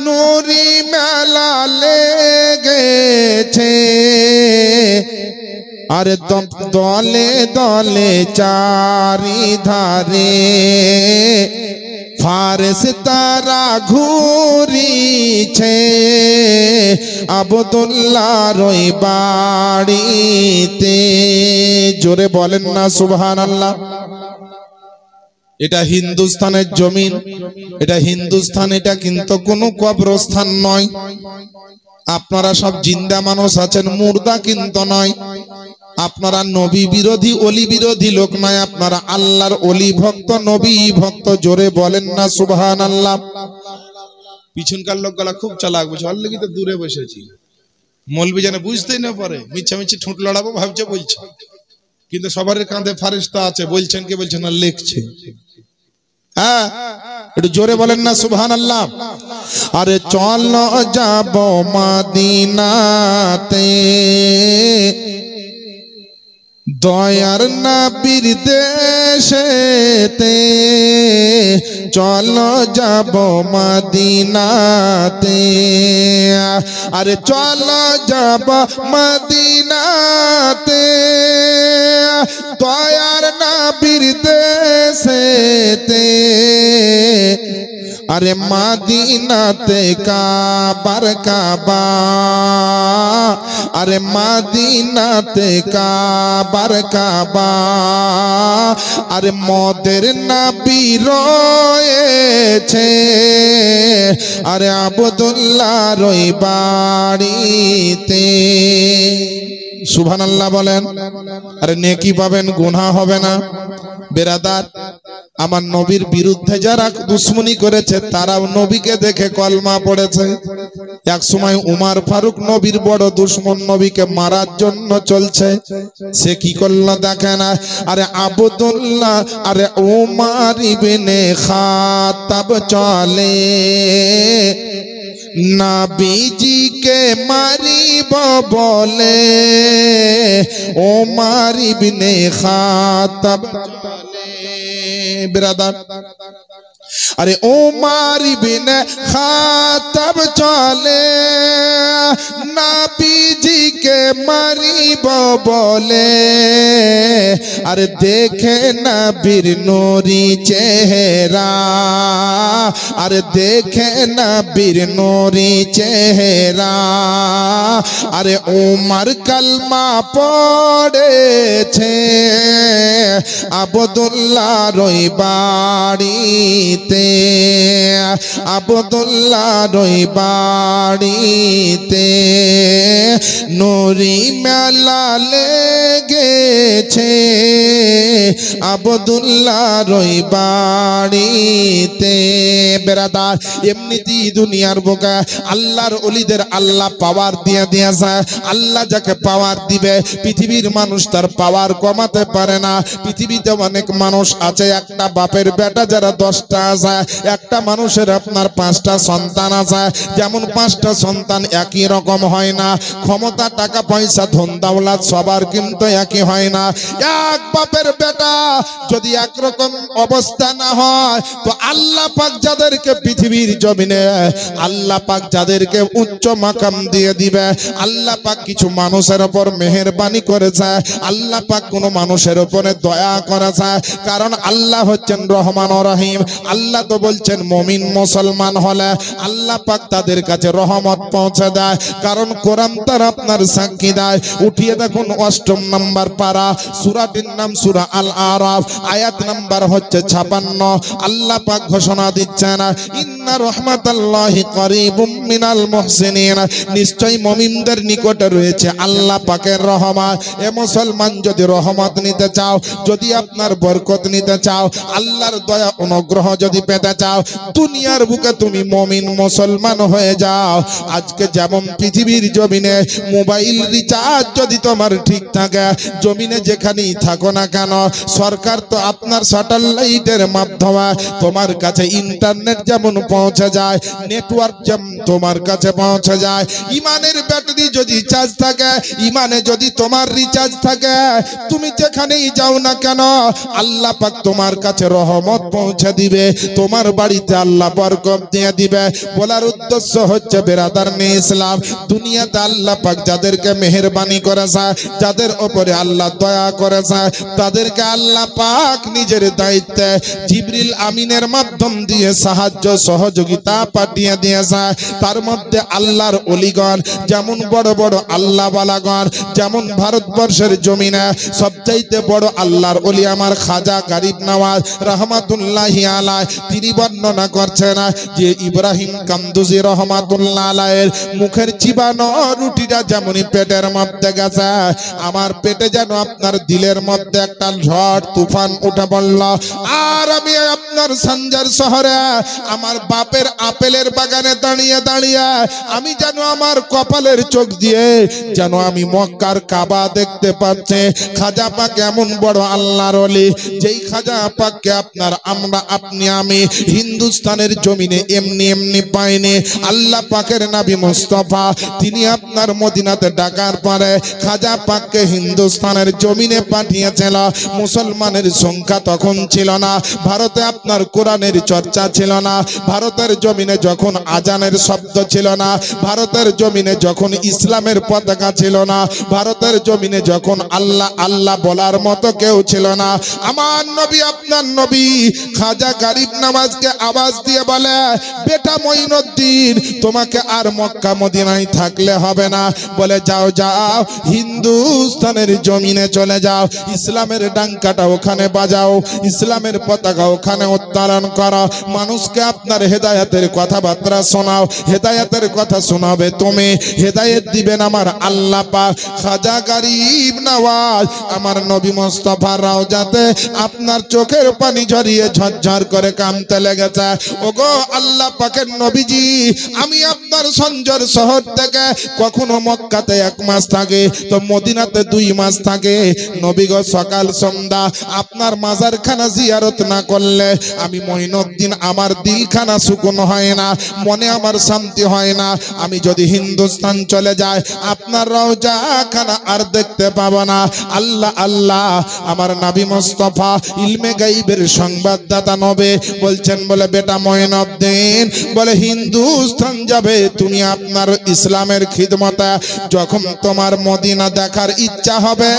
নুরি মেলা লেগেছে। আরে দলে দলে চারিধারে ফারেশতারা ঘুরিছে আব্দুল্লাহর ওই বাড়িতে। জোরে বলেন না সুবহানাল্লাহ। এটা হিন্দুস্তানের জমিন, এটা হিন্দুস্তান, এটা কিন্তু কোনো কবরস্থান নয়। আপনারা সব জিন্দা মানুষ আছেন, মুর্দা কিন্তু নয়। আপনারা নবী বিরোধী অলি বিরোধী লোক নয়, আপনারা আল্লাহর অলি ভক্ত, নবী ভক্ত। জোরে বলেন না সুবহানাল্লাহ। পিছনকার লোকগুলা খুব চালাক, বুঝে অলরেডি তো দূরে বসেছি, মৌলবি যেন বুঝতেই না পারে, মিছামিছি ঠোঁট লড়াবো ভাবছে বলছে, কিন্তু সবার কাঁধে ফারেস্তা আছে, বলছেন কি বলছেন না, লিখছে। হ্যাঁ, একটু জোরে বলেন না সুবহানাল্লাহ। আরে চলো যাব মদিনাতে দয়ার নবীর দেশেতে। চলো যাব মদিনাতে, আরে চলো যাব মদিনাতে দয়ার নবীর দেশেতে। আরে মদিনাতে কাবার কাবা, আরে মদিনাতে কাবার কাবা। আরে মদের নবী রয়েছে আরে আব্দুল্লাহর ওই বাড়িতে। সুবহানাল্লাহ বলেন। আরে নেকি পাবেন, গুনাহ হবে না। বেরাদার, আমার নবীর বিরুদ্ধে যারা দুশ্মনী করেছে তারাও নবীকে দেখে কলমা পড়েছে। এক সময় উমর ফারুক নবীর বড় দুশ্মন, নবীকে মারার জন্য চলছে। সে কি করলো দেখেন। আরে আব্দুল্লাহ, আরে উমর ইবনে খাত্তাব চলে নবীজিকে মারিব বলে। উমর ইবনে খাত্তাব বিরাদার, আরে উমর ইবনে খাত্তাব চলে নবীজিকে মারিব বলে। আরে দেখে নবীর নূরি চেহারা, আরে দেখে নবীর নূরি চেহারা। আরে উমর কলমা পড়েছে আব্দুল্লাহর ওই বাড়িতে, আব্দুল্লাহর ওই বাড়িতে নুরি মেলা লেগেছে আব্দুল্লাহর ওই বাড়িতে। বেরাদার, এমনিতেই দুনিয়ার বুকে আল্লাহর ওলিদের আল্লাহ পাওয়ার দিয়ে দিয়েছে। আল্লাহ যাকে পাওয়ার দিবে, পৃথিবীর মানুষ তার পাওয়ার কমাতে পারে না। পৃথিবীতে অনেক মানুষ আছে, একটা বাপের বেটা যারা 10টা আছে, একটা মানুষের আপনার 5টা সন্তান আছে। যেমন 5টা সন্তান একই রকম হয় না, ক্ষমতা, টাকা পয়সা, ধন দৌলত সবার কিন্তু একই হয় না। এক বাপের বেটা যদি একরকম অবস্থা না হয়, তো আল্লাহ পাক যাদেরকে পৃথিবীর জমিনে আল্লাহ পাক যাদেরকে উচ্চ মাকাম দিয়ে দিবে, আল্লাহ পাক কিছু মানুষের উপর মেহেরবানি করেছে, আল্লাহ পাক কোন মানুষের উপরে দয়া করেছে। কারণ আল্লাহ হচ্ছেন রহমান ও রহিম। আল্লাহ তো বলছেন মুমিন মুসলমান হলে আল্লাহ পাক তাদের কাছে রহমত পৌঁছে দেয়। কারণ কোরআন তার আপনার সাক্ষী দেয়। উঠিয়ে দেখুন 8ম নাম্বার পারা, সূরাটির নাম সূরা আল আরাফ, আয়াত নাম্বার হচ্ছে 56। আল্লাহ পাক ঘোষণা দিচ্ছেন, ইন্না ইন্না রাহমাতাল্লাহি করিবুম মিনাল মুহসিনিন, নিশ্চয় মুমিনদের নিকটে রয়েছে আল্লাহ পাকের রহমত। এ মুসলমান, যদি রহমত নিতে চাও, যদি আপনার বরকত নিতে চাও, আল্লাহর দয়া অনুগ্রহ যদি পেতে চাও, দুনিয়ার বুকে তুমি মুমিন মুসলমান হয়ে যাও। আজকে যেমন পৃথিবীর জমিনে মোবাইল রিচার্জ যদি তোমার ঠিক থাকে, জমিনে যেখানেই থাকো না কেন, সরকার তো আপনার স্যাটেলাইটের মাধ্যমে তোমার কাছে ইন্টারনেট যেমন পৌঁছে যায়, নেটওয়ার্ক যেমন তোমার কাছে পৌঁছে যায়। ইমানের ব্যাটারি যদি চার্জ থাকে, ইমানে যদি তোমার রিচার্জ থাকে, তুমি যেখানেই যাও না কেন আল্লাহ পাক তোমার কাছে রহমত পৌঁছে দিবে, তোমার বাড়িতে আল্লাহ বরকত দিয়ে দিবে। বলার উদ্দেশ্য হচ্ছে বেরাদারনে ইসলাম, দুনিয়াতে আল্লাহ পাক যাদেরকে মেহেরবানি করেছে, যাদের উপরে আল্লাহ দয়া করেছে, তাদেরকে আল্লাহ পাক নিজের দায়িত্বে জিবরিল আমিনের মাধ্যম দিয়ে সাহায্য সহযোগিতা পাঠিয়ে দিয়েছে। তার মধ্যে আল্লাহর ওলিগণ, যেমন বড় বড় আল্লাহ বালাগণ, যেমন ভারতবর্ষের জমিনে সবচাইতে বড় আল্লাহর ওলি আমার খাজা গরিব নওয়াজ রহমাতুল্লাহি আলাইহি, তিনি বর্ণনা করছেন যে ইব্রাহিম কামদুজি রহমাতুল্লাহ আলাইহির মুখের চিবানো রুটিটা যেমনই পেটের মধ্যে গেছে, আমার পেটে যেন আপনার দিলের মধ্যে একটা ঝড় তুফান উঠে পড়ল। আর আমি আপনার সঞ্জার শহরে আমার বাপের আপেলের বাগানে দাঁড়িয়ে দাঁড়িয়ে আমি যেন আমার কপালের চোখ দিয়ে যেন আমি মক্কার কাবা দেখতে পাচ্ছি। খাজা পাক এমন বড় আল্লাহর ওলি, যেই খাজা পাককে আপনার আমরা আপনি আমি হিন্দুস্তানের জমিনে এমনি এমনি পাইনি। আল্লাহ পাকের নবী মুস্তাফা তিনি আপনার মদিনাতে ডাকার পরে খাজা পাককে হিন্দুস্তানের জমিনে পাঠিয়েছিল। মুসলমানের সংখ্যা তখন ছিল না, ভারতে আপনার কোরআনের চর্চা ছিল না, ভারতের জমিনে যখন আজানের শব্দ ছিল না, ভারতের জমিনে যখন ইসলামের পতাকা ছিল না, ভারতের জমিনে যখন আল্লাহ আল্লাহ বলার মতো কেউ ছিল না, আমার নবী আপনার নবী খাজা গরিব নওয়াজকে আওয়াজ দিয়ে বলে, বেটা মঈনুদ্দিন তোমাকে আর মক্কা মদিনায় থাকলে হবে না, বলে যাও যাও হিন্দুস্তানের জমিনে চলে যাও, ইসলামের ডাঙ্কাটা ওখানে বাজাও, ইসলামের পতাকা ওখানে উত্তোলন করো, মানুষকে আপনার হেদায়েতের কথাবার্তা শোনাও, হেদায়েতের কথা শোনাবে তুমি, হেদায়েত দিবেন আমার আল্লাহ পাক। খাজা গরিব নওয়াজ আমার নবী মুস্তাফার রওজাতে আপনার চোখের পানি ঝরিয়ে ঝরঝর করে কাঁদতে লেগেছে। ওগো আল্লাহ পাকের নবীজি, আমি আপনার সঞ্জর শহর থেকে কখনো মক্কাতে 1 মাস থাকে তো মদিনাতে 2 মাস থাকে, নবী গো সকাল সন্ধ্যা আপনার মাজারখানা জিয়ারত না করলে আমি মঈনুদ্দিন আমার দিলখানা সুকুন হয় না, মনে আমার শান্তি হয় না। আমি যদি হিন্দুস্তান চলে যাই আপনার রওজাখানা আর দেখতে পাবো না। আল্লাহ আল্লাহ আমার নবী মুস্তাফা ইলমে গায়বের সংবাদদাতা নবী বলছেন, বলে বেটা মঈনুদ্দিন বলে হিন্দুস্তান যাবে তুমি আপনার ইসলামের খিদমতে, যখন তোমার মদিনা দেখার ইচ্ছা হবে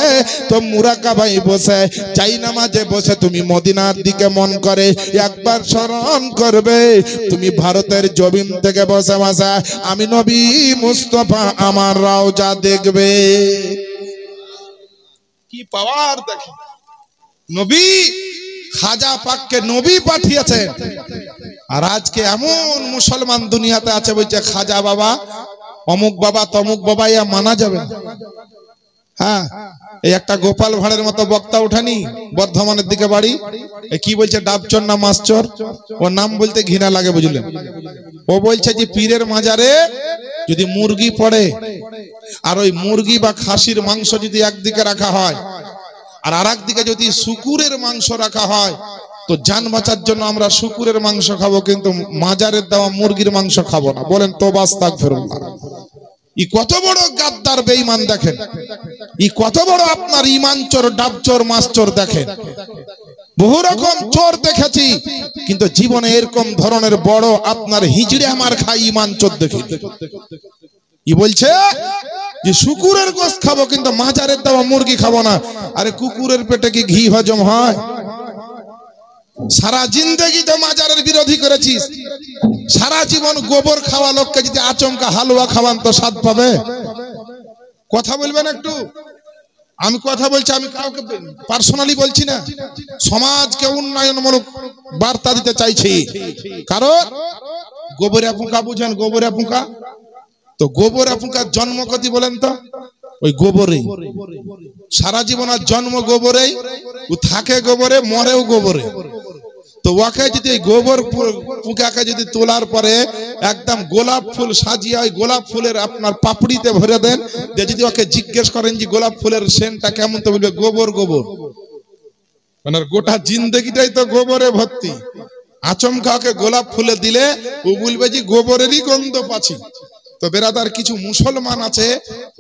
তো মুরাকাবায় বসে চাই নামাজে বসে তুমি মদিনার দিকে মন করে একবার স্মরণ করবে, তুমি ভারতের জমিন থেকে বসে বসে আমি নবী মুস্তাফা আমার রওজা দেখবে। কি পাওয়ার দেখি, নবী খাজা পাককে নবী পাঠিয়েছে। আর আজকে এমন মুসলমান দুনিয়াতে আছে বলছে খাজা বাবা অমুক বাবা তমুক বাবা ইয়া মানা যাবে না। হ্যাঁ, এই একটা গোপাল ভাঁড়ের মতো বক্তা উঠানি বর্ধমানের দিকে বাড়ি, কি বলছে ডাবচর না মাছচর, ওর নাম বলতে ঘৃণা লাগে বুঝলেন। ও বলছে যে পীরের মাজারে যদি মুরগি পড়ে আর ওই মুরগি বা খাসির মাংস যদি একদিকে রাখা হয় আর আর একদিকে যদি শুকুরের মাংস রাখা হয় তো জান বাঁচার জন্য আমরা শুকুরের মাংস খাবো, কিন্তু মাজারের দেওয়া মুরগির মাংস খাবো না। বলেন তোবা আস্তাগফিরুল্লাহ। ই কত বড় গাদ্দার বেঈমান দেখেন, ই কত বড় আপনার ইমান চোর ডাব চোর মাছ চোর দেখেন। বহু রকম চোর দেখেছি, কিন্তু জীবনে এরকম ধরনের বড় আপনার হিজড়ে আমার খাই ইমান চোর দেখি। ই বলছে যে শুকুরের গোশত খাবো কিন্তু মাজারের দেওয়া মুরগি খাবো না। আরে কুকুরের পেটে কি ঘি হজম হয়? সারা জিন্দেগি তো মাজারের বিরোধী করেছিস, সারা জীবন গোবর খাওয়া লোককে যদি আচমকা হালুয়া খাওয়ান তো স্বাদ পাবে? কথা বলবেন একটু। আমি কথা বলছি, আমি কাউকে পার্সোনালি বলছি না, সমাজকে উন্নয়নমূলক বার্তা দিতে চাইছি। কারণ গোবরে পোকা বুঝেন? গোবরে পোকা, তো গোবরে পোকার জন্ম কতি বলেন তো? ওই গোবরেই, সারা জীবন আর জন্ম গোবরেই, ও থাকে গোবরে, মরেও গোবরে। তো ওকে যদি এই গোবর পোকাকে যদি তোলার পরে একদম গোলাপ ফুল সাজিয়ে ওই গোলাপ ফুলের আপনার পাপড়িতে ভরে দেন, যদি ওকে জিজ্ঞেস করেন যে গোলাপ ফুলের সেন্টটা কেমন, তো বলবে গোবর গোবর। মানে গোটা জিন্দগিটাই তো গোবরে ভর্তি। আচমকা ওকে গোলাপ ফুলে দিলে ও বলবে যে গোবরেরই গন্ধ পাচ্ছি। তো বেরাদার, কিছু মুসলমান আছে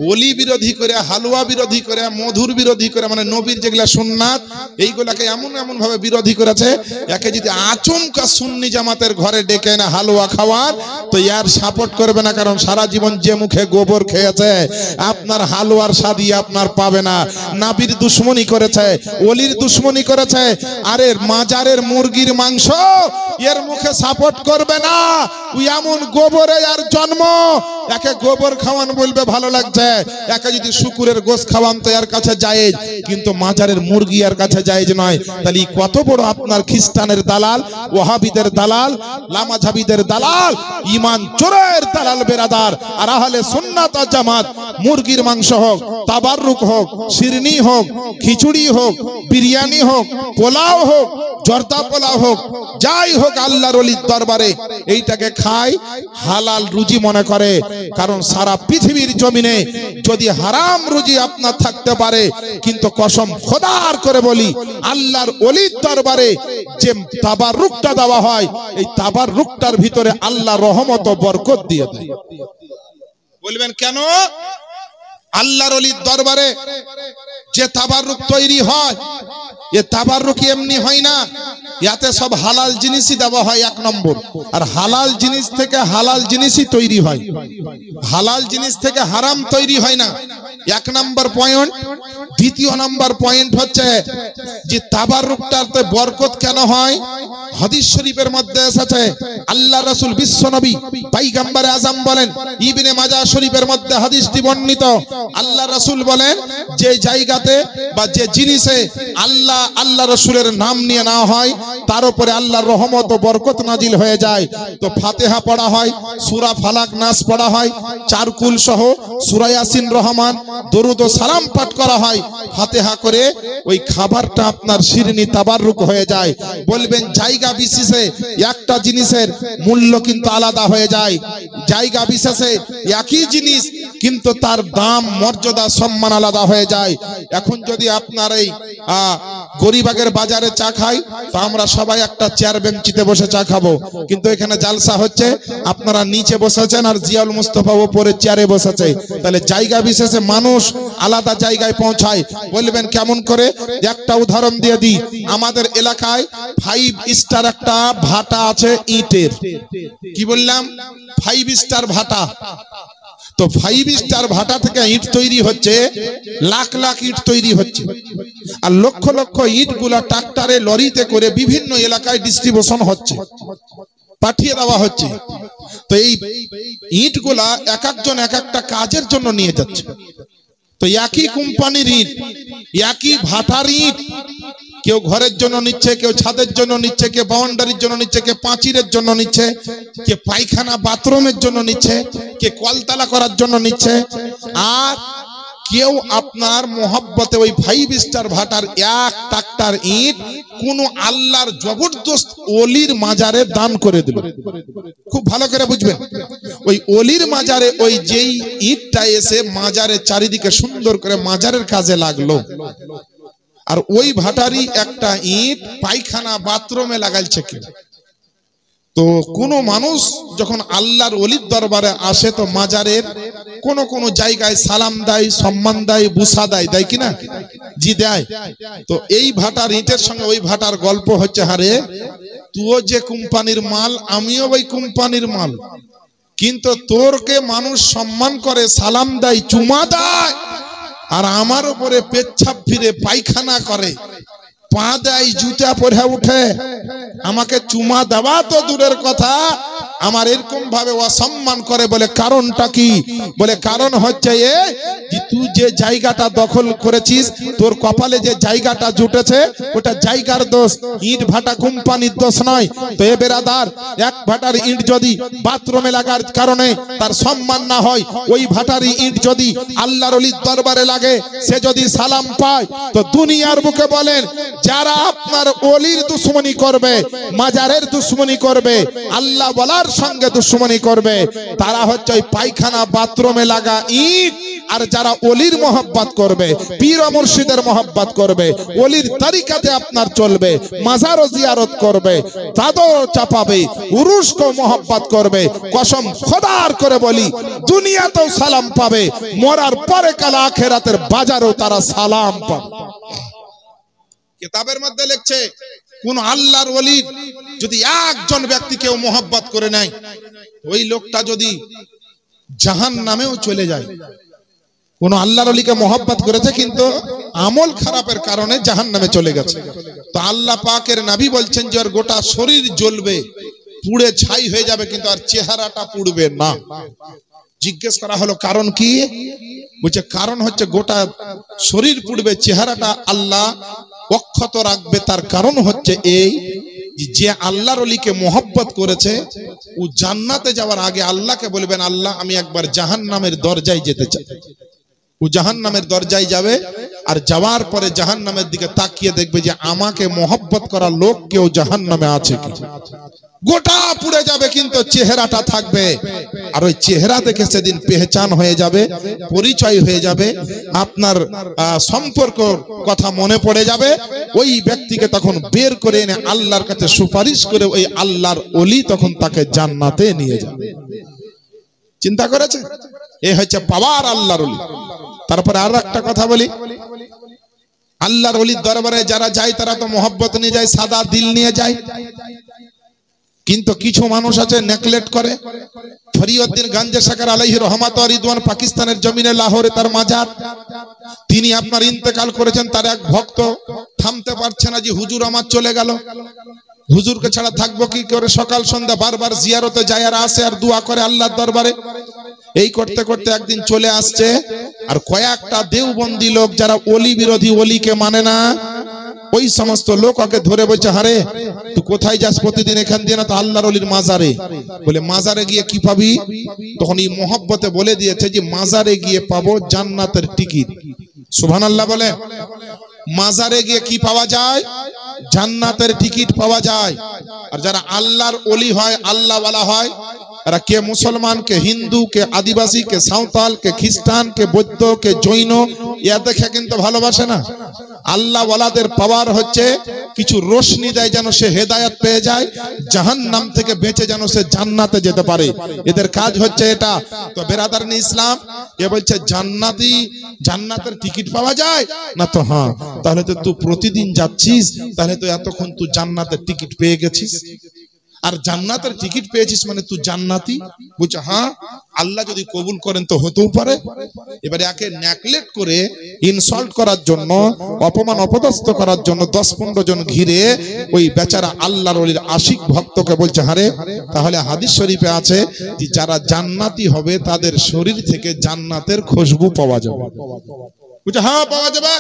ওলি বিরোধী করে, হালুয়া বিরোধী করে, মধুর বিরোধী করে, মানে নবীর যেগুলা সুন্নাত এইগুলাকে এমন এমন ভাবে বিরোধী করেছে। একে যদি আচমকা সুন্নি জামাতের ঘরে ডেকে না হালুয়া খাওয়ার, তো ইয়ার সাপোর্ট করবে না, কারণ সারা জীবন যে মুখে গোবর খেয়েছে আপনার হালুয়ার স্বাদই আপনার পাবে না। নাবির দুশ্মনী করেছে, ওলির দুশ্মনী করেছে, আরে মাজারের মুরগির মাংস এর মুখে সাপোর্ট করবে না। ওই এমন গোবরে আর জন্ম, একে গোবর খাওয়ান বলবে ভালো লাগছে, একে যদি শুকুরের গোশ খাওয়ান তো এর কাছে জায়েজ, কিন্তু মাজারের মুরগি এর কাছে জায়েজ নয়। তাহলে কত বড় আপনার খ্রিস্টানের দালাল, ওয়াহাবিদের দালাল, লামাঝাবিদের দালাল, ঈমান চোরের দালাল বেরাদার। আর আহলে সুন্নাত ওয়াল জামাত মুরগির মাংস হোক, তাবাররুক হোক, শিরনি হোক, খিচুড়ি হোক, বিরিয়ানি হোক, পোলাও হোক, জর্দা পোলাও হোক, যাই হোক আল্লাহর ওলির দরবারে এইটাকে খায় হালাল রুজি মনে করে। কারণ সারা পৃথিবীর জমিনে যদি হারাম রুজি আপনার থাকতে পারে, কিন্তু কসম খোদার করে বলি আল্লাহর ওলির দরবারে যে তাবাররুকটা দেওয়া হয়, এই তাবাররুকটার ভিতরে আল্লাহ রহমত ও বরকত দিয়ে দেয়। বলবেন কেন? আল্লাহর ওলির দরবারে যে তাবাররুক তৈরি হয়, এ তাবাররুক এমনি হয় না, ইয়াতে সব হালাল জিনিসই দেওয়া হয় এক নম্বর। আর হালাল জিনিস থেকে হালাল জিনিসই তৈরি হয়, হালাল জিনিস থেকে হারাম তৈরি হয় না, এক নম্বর পয়েন্ট। দ্বিতীয় নম্বর পয়েন্ট হচ্ছে যে তাবাররুকটাতে বরকত কেন হয়? হাদিস শরীফের মধ্যে এসেছে, আল্লাহ রাসূল বিশ্ব নবী পয়গম্বর আযম বলেন, ইবনে মাজাহ শরীফের মধ্যে হাদিসটি বর্ণিত, আল্লাহ রাসূল বলেন যে জায়গাতে বা যে জিনিসে আল্লাহ রাসূলের নাম নিয়ে নেওয়া হয়, তার উপরে আল্লাহর রহমত ও বরকত নাজিল হয়ে যায়। তো ফাতিহা পড়া হয়, সূরা ফালাক নাস পড়া হয়, চারকুল সহ সূরা ইয়াসিন রহমান দরুদ ও সালাম পাঠ করা হয়। ফাতিহা করে ওই খাবারটা আপনার শিরনি তাবাররুক হয়ে যায়। বলবেন জায়গা বিশেষে একটা জিনিসের মূল্য কিন্তু আলাদা হয়ে যায়, জায়গা বিশেষে একই জিনিস কিন্তু তার দাম, মর্যাদা, সম্মান আলাদা হয়ে যায়। এখন যদি আপনার এই গরিবাগের বাজারে চা খাই, তো আমরা সবাই একটা চেয়ার বেঞ্চিতে বসে চা খাবো, কিন্তু এখানে জালসা হচ্ছে, আপনারা নিচে বসেছেন আর জিয়াউল মুস্তাফা উপরে চেয়ারে বসেছে। তাহলে জায়গা বিশেষে মানুষ আলাদা জায়গায় পৌঁছায়। বলবেন কেমন করে? একটা উদাহরণ দিয়ে দিই। আমাদের এলাকায় 5 স্টার একটা ভাটা আছে ইটের, কি বললাম? 5 স্টার ভাটা। তো 5 স্টার ভাটা থেকে ইট তৈরি হচ্ছে, লাখ লাখ ইট তৈরি হচ্ছে, আর লক্ষ লক্ষ ইট গুলা ট্রাক্টরে লরিতে করে বিভিন্ন এলাকায় ডিস্ট্রিবিউশন হচ্ছে, পাঠিয়ে দেওয়া হচ্ছে। তো এই ইট গুলা এক একজন এক একটা কাজের জন্য নিয়ে যাচ্ছে। তো একই কোম্পানির ইট, একই ভাটার ইট, কেউ ঘরের জন্য নিচ্ছে, কেউ ছাদের জন্য নিচ্ছে, কেউ বাউন্ডারির জন্য নিচ্ছে, কেউ পাঁচিরের জন্য নিচ্ছে, কে পায়খানা বাথরুমের জন্য নিচ্ছে, কে কলতলা করার জন্য নিচ্ছে, আর কেউ আপনার মোহাব্বতে ওই 5 স্টার ভাটার এক ট্রাক্টর ইট কোন আল্লাহর জবরদস্ত ওলির মাজারে দান করে দিল। খুব ভালো করে বুঝবেন, ওই ওলির মাজারে ওই যেই ইটটা এসে মাজারের চারিদিকে সুন্দর করে মাজারের কাজে লাগলো, আর ওই ভাটারই একটা ইট পায়খানা বাথরুমে লাগাইছে কেউ। তো কোন মানুষ যখন আল্লাহর ওলির দরবারে আসে, তো মাজারের কোন কোন জায়গায় সালাম দেয়, সম্মান দেয়, বুসা দেয়, দেয় কিনা? জি দেয়। তো এই ভাটার ইটের সঙ্গে ওই ভাটার গল্প হচ্ছে, হারে তুইও যে কোম্পানির মাল, আমিও ওই কোম্পানির মাল, কিন্তু তোরকে মানুষ সম্মান করে, সালাম দেয়, চুমা দেয়, আর আমার উপরে পেচ্ছাপ ফিরে পায়খানা করে, পা দেয়, জুতা পরে উঠে, আমাকে চুমা দেওয়া তো দূরের কথা, আমার এরকম ভাবে অসম্মান করে। বলে কারণটা কি? বলে কারণ হচ্ছে যে তুই যে জায়গাটা দখল করেছিস, তোর কপালে যে জায়গাটা জুটেছে ওটা জায়গার দোষ, ইট ভাটা কোম্পানির দোষ নয়। তো এ বেরাদার, এক ভাটার ইট যদি বাথরুমে লাগার কারণে তার সম্মান না হয়, ওই ভাটারই ইট যদি আল্লাহর ওলির দরবারে লাগে, সে যদি সালাম পায়, তো দুনিয়ার বুকে বলেন যারা আপনার ওলির দুশ্মনী করবে, মাজারের দুশ্মনী করবে, আল্লাহ বলার সঙ্গে দুশ্মনী করবে, তারা হচ্ছে ওই পায়খানা বাথরুমে লাগা ইট। আর যারা ওলির মোহাব্বত করবে, পীর ও মুর্শিদের মোহাব্বত করবে, ওলির তরিকাতে আপনার চলবে, মাজার ও জিয়ারত করবে, চাদর চাপাবে, উরুসকে মোহাব্বত করবে, কসম খোদার করে বলি দুনিয়াতেও সালাম পাবে, মরার পরে কাল আখিরাতের বাজারেও তারা সালাম পাবে। কিতাবের মধ্যে লিখছে কোন আল্লাহর ওলির যদি একজন ব্যক্তি কেউ মোহাব্বত করে নেয়, ওই লোকটা যদি জাহান্নামেও চলে যায়। কোন আল্লাহর ওলিকে মোহাব্বত করেছে কিন্তু আমল খারাপের কারণে জাহান্নামে চলে গেছে, তো আল্লাহ পাকের নবী বলছেন যে ওর গোটা শরীর জ্বলবে, পুড়ে ছাই হয়ে যাবে, কিন্তু আর চেহারাটা পুড়বে না। জিজ্ঞেস করা হলো কারণ কি? বলছে কারণ হচ্ছে গোটা শরীর পুড়বে, চেহারাটা আল্লাহ অক্ষত রাখবে। তার কারণ হচ্ছে এই যে আল্লাহর ওলিকে মোহাব্বত করেছে, ও জান্নাতে যাওয়ার আগে আল্লাহকে বলবেন, আল্লাহ আমি একবার জাহান্নামের দরজায় যেতে চাই। ও জাহান্নামের দরজায় যাবে, আর যাওয়ার পরে জাহান্নামের দিকে তাকিয়ে দেখবে যে আমাকে মোহাব্বত করা লোক কেউ জাহান্নামে আছে কি। গোটা পুড়ে যাবে কিন্তু চেহারাটা থাকবে, আর ওই চেহারা দেখে সেদিন পেহচান হয়ে যাবে, পরিচয় হয়ে যাবে, আপনার সম্পর্ক কথা মনে পড়ে যাবে। ওই ব্যক্তিকে তখন বের করে এনে আল্লাহর কাছে সুপারিশ করে ওই আল্লাহর ওলি তখন তাকে জান্নাতে নিয়ে যাবে। চিন্তা করেছে? এ হচ্ছে পাওয়ার আল্লাহর ওলি। তারপরে আর একটা কথা বলি, আল্লাহর ওলির দরবারে যারা যায় তারা তো মোহাব্বত নিয়ে যায়, সাদা দিল নিয়ে যায়, কিন্তু কিছু মানুষ আছে নেগলেক্ট করে। ফরিউদ্দিন গঞ্জে শাকার আলাইহি রহমাত ওয়া রিদওয়ান পাকিস্তানের জমিনে লাহোরে তার মাজার, তিনি আপনার ইন্তেকাল করেছেন। তার এক ভক্ত থামতে পারছে না যে হুজুর আমার চলে গেল, হুজুরকে ছাড়া থাকবো কি করে। সকাল সন্ধ্যা বারবার জিয়ারতে যায় আর আসে আর দোয়া করে আল্লাহর দরবারে। এই করতে করতে একদিন চলে আসছে, আর কয়েকটা দেওবন্দি লোক যারা ওলি বিরোধী, ওলিকে মানে না, ওই সমস্ত লোক ওকে ধরে বলছে, হারে তুই কোথায় যাস প্রতিদিন এখান দিয়ে? না তো আল্লাহর ওলির মাজারে। বলে মাজারে গিয়ে কি পাবি? তখন এই মোহাব্বতে বলে দিয়েছে যে মাজারে গিয়ে পাবো জান্নাতের টিকিট। সুবহানাল্লাহ বলে। মাজারে গিয়ে কি পাওয়া যায়? জান্নাতের টিকিট পাওয়া যায়। আর যারা আল্লাহর ওলি হয়, আল্লাহওয়ালা হয়, এরা কে মুসলমান, কে হিন্দু, কে আদিবাসী, কে সাঁওতাল, কে খ্রিস্টান, কে বৌদ্ধ, কে জৈন, ইয়া দেখে কিন্তু ভালোবাসে না। আল্লাহ ওয়ালাদের পাওয়ার হচ্ছে কিছু রোশনি দেয় যেন সে হেদায়েত পেয়ে যায়, জাহান্নাম থেকে বেঁচে যেন সে জান্নাতে যেতে পারে। এদের কাজ হচ্ছে এটা। তো বেরাদারনি ইসলাম, এ বলছে জান্নাতি, জান্নাতের টিকিট পাওয়া যায় না? তো হ্যাঁ, তাহলে তো তুই প্রতিদিন যাচ্ছিস, তাহলে তো এতক্ষণ তুই জান্নাতের টিকিট পেয়ে গেছিস। আর জান্নাতের টিকিট পেয়েছিস মানে তুই জান্নাতি। বুঝছো? হ্যাঁ, আল্লাহ যদি কবুল করেন তো হতেও পারে। এবারে একে নেগলেক্ট করে ইনসাল্ট করার জন্য, অপমান অপদস্থ করার জন্য 10-15 জন ঘিরে ওই বেচারা আল্লাহর ওলির আশিক ভক্তকে বলছে, হারে তাহলে হাদিস শরীফে আছে যে যারা জান্নাতি হবে তাদের শরীর থেকে জান্নাতের খুশবু পাওয়া যাবে। বুঝছো? হ্যাঁ পাওয়া যাবে।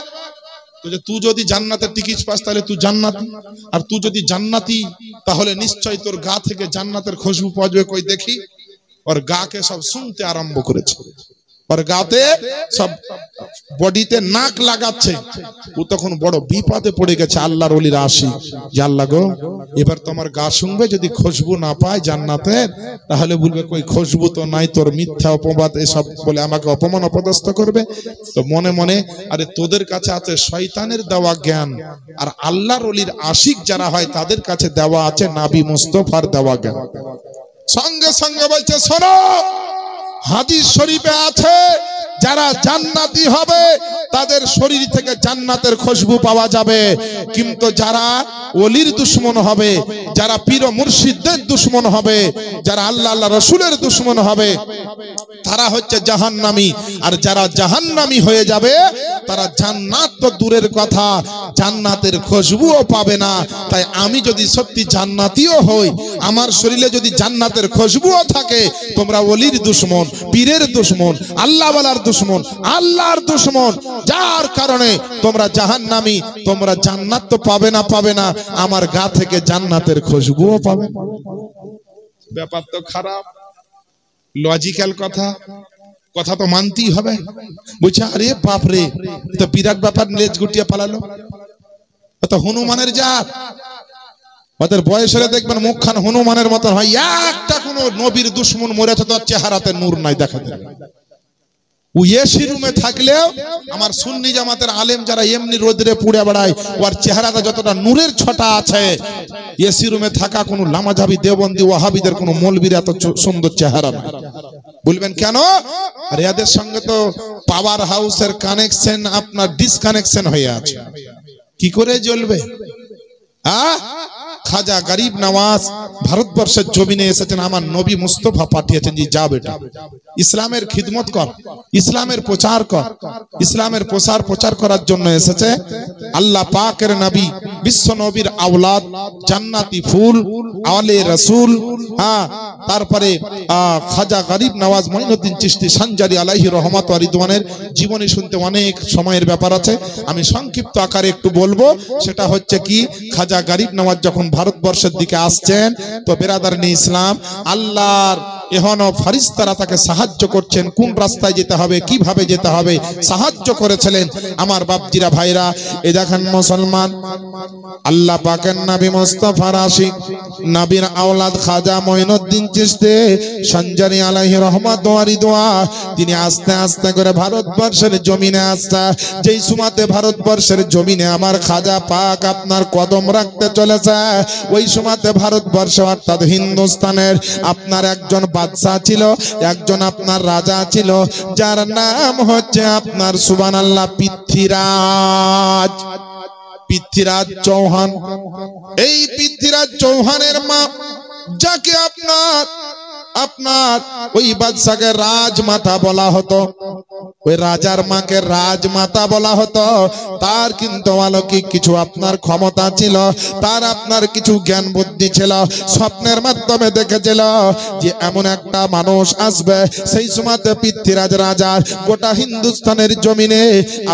তুই যদি জান্নাতের টিকিট পাস তাহলে তুই জান্নাতি, আর তুই যদি জান্নাতি তাহলে নিশ্চয় তোর গা থেকে জান্নাতের খুশবু পাওয়া যাবে। কই দেখি। ওর গাকে সব শুনতে আরম্ভ করেছে, ওর গাতে সব বডিতে নাক লাগাচ্ছে। ও তখন বড় বিপদে পড়ে গেছে। আল্লাহর ওলির আশিক, যে আল্লাহ গো, এবার তোমার গা শুনবে, যদি খুশবু না পায় জান্নাতের, তাহলে বলবে কই খুশবু তো নাই, তোর মিথ্যা অপবাদ এসব বলে আমাকে অপমান অপদস্থ করবে। তো মনে মনে, আরে তোদের কাছে আছে শয়তানের দেওয়া জ্ঞান, আর আল্লাহর ওলির আশিক যারা হয় তাদের কাছে দেওয়া আছে নবী মুস্তাফার দেওয়া জ্ঞান। সঙ্গে সঙ্গে বলছে, শোনো, হাদিস শরীফে আছে যারা জান্নাতি হবে তাদের শরীর থেকে জান্নাতের খুশবু পাওয়া যাবে, কিন্তু যারা ওলির দুশমন হবে, যারা পীর ও মুর্শিদদের দুশমন হবে, যারা আল্লাহ আল্লাহ রাসূলের দুশমন হবে, তারা হচ্ছে জাহান্নামী। আর যারা জাহান্নামী হয়ে যাবে তারা জান্নাত তো দূরের কথা, জান্নাতের খুশবুও পাবে না। তাই আমি যদি সত্যি জান্নাতীও হই, আমার শরীরে যদি জান্নাতের খুশবুও থাকে, তোমরা ওলির দুশমন, পীরের দুশমন, আল্লাহওয়ালার দুশ্মন, আল্লাহর দুশ্মন, যার কারণে তোমরা জাহান্নামী। তোমরা জান্নাত তো পাবে না, আমার গা থেকে জান্নাতের খুশবুও পাবে। ব্যাপার তো খারাপ। লজিক্যাল কথা তো মানতেই হবে। বুঝছে, আরে বাপ রে, তো বিরাট ব্যাপার, লেজ গুটিয়ে পালালো। তো হনুমানের জাত, ওদের বয়স হলে দেখবেন মুখখান হনুমানের মতন হয়। একটা কোন নবীর দুশ্মন মরেছে তো চেহারাতে নূর নাই, দেখা দেবে। ও এসি রুমে থাকলেও আমার সুন্নি জামাতের আলেম যারা এমনি রোদরে পুড়ে বেড়ায়, ওর চেহারাটা যতটা নূরের ছটা আছে, এসি রুমে থাকা কোন লামাজাবি দেওবন্দি ওয়াহাবিদের কোন মৌলবীর এত সুন্দর চেহারা না। বলবেন কেন? আর এদের সঙ্গে তো পাওয়ার হাউসের কানেকশন আপনার ডিসকানেকশন হয়ে আছে। কি করে জ্বলবে? খাজা গরিব নওয়াজ ভারতবর্ষের জমিনে এসেছেন, আমার নবী মুস্তফা পাঠিয়েছেন, জি যা বেটা ইসলামের খিদমত কর, ইসলামের প্রচার কর। ইসলামের প্রচার করার জন্য এসেছে আল্লাহ পাকের নবী, বিশ্ব নবীর আওলাদ, জান্নাতি ফুল, আলে রাসূল। তারপরে খাজা গরিব নওয়াজ মঈনুদ্দিন চিশতি সানজারি আলাইহি রহমাত ওয়া রিদওয়ানের জীবনী শুনতে অনেক সময়ের ব্যাপার আছে। আমি সংক্ষিপ্ত আকারে একটু বলবো। সেটা হচ্ছে কি, খাজা গরিব নওয়াজ যখন ভারতবর্ষের দিকে আসছেন, তো বেরাদারনি ইসলাম, আল্লাহর এখনো ফারিস্তারা তাকে সাহায্য করছেন, কোন রাস্তায় যেতে হবে, কিভাবে যেতে হবে, সাহায্য করেছিলেন। আমার বাপজিরা ভাইরা, এই দেখেন মুসলমান, আল্লাহ পাকের নবী মুস্তাফার আশিক, নবীর আওলাদ খাজা মঈনুদ্দিন চিশতি সানজারি আলাইহি রহমাত ওয়া রিদওয়ান, তিনি আস্তে আস্তে করে ভারতবর্ষের জমিনে আসছে। যেই সময়তে ভারতবর্ষের জমিনে আমার খাজা পাক আপনার কদম রাখতে চলেছে, ওই সময়তে ভারতবর্ষ অর্থাৎ হিন্দুস্তানের আপনার একজন বাদশা ছিল, একজন আপনার রাজা ছিল, যার নাম হচ্ছে আপনার সুবহানাল্লাহ পৃথ্বীরাজ চৌহান। এই পৃথ্বীরাজ চৌহানের মা, যাকে আপনার ওই বাদশাকে রাজমাতা বলা হতো, ওই রাজার মাকে রাজমাতা বলা হতো। তার কিন্তু অলৌকিক কিছু আপনার ক্ষমতা ছিল, তার আপনার কিছু জ্ঞান বুদ্ধি ছিল। স্বপ্নের মাধ্যমে দেখেছিল যে এমন একটা মানুষ আসবে, সেই সময়তে পৃথ্বীরাজ রাজার গোটা হিন্দুস্তানের জমিনে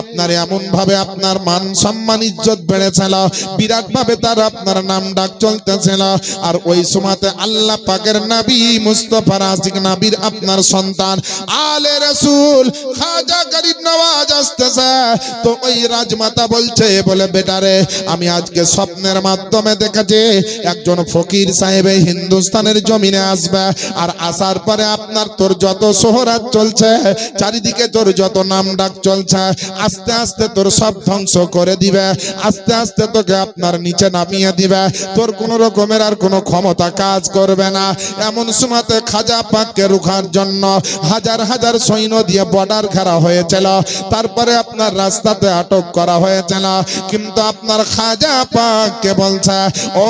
আপনার এমন ভাবে আপনার মান সম্মান ইজ্জত বেড়েছিল, বিরাট ভাবে তার আপনার নাম ডাক চলতেছিল। আর ওই সময়তে আল্লাহ পাকের নবী মুস্তাফার আশিক নবীর আপনার সন্তান আলে রাসূল খাজা গরিব নওয়াজ আসতেছে। তো ওই রাজমাতা বলছে, বলে বেটারে, আমি আজকে স্বপ্নের মাধ্যমে দেখেছি একজন ফকির সাহেব হিন্দুস্তানের জমিনে আসবে, আর আসার পরে আপনার তোর যত শোহরাত চলছে, চারিদিকে তোর যত নাম ডাক চলছে, আস্তে আস্তে তোর সব ধ্বংস করে দিবে, আস্তে আস্তে তোকে আপনার নিচে নামিয়ে দিবে, তোর কোন রকমের আর কোনো ক্ষমতা কাজ করবে না। এমন সময়তে খাজা পাককে রুখার জন্য হাজার হাজার সৈন্য দিয়ে বর্ডার ঘেরা হয়েছিল, তারপরে আপনার রাস্তাতে আটক করা হয়েছিল। কিন্তু আপনার খাজা পাককে বলছে, ও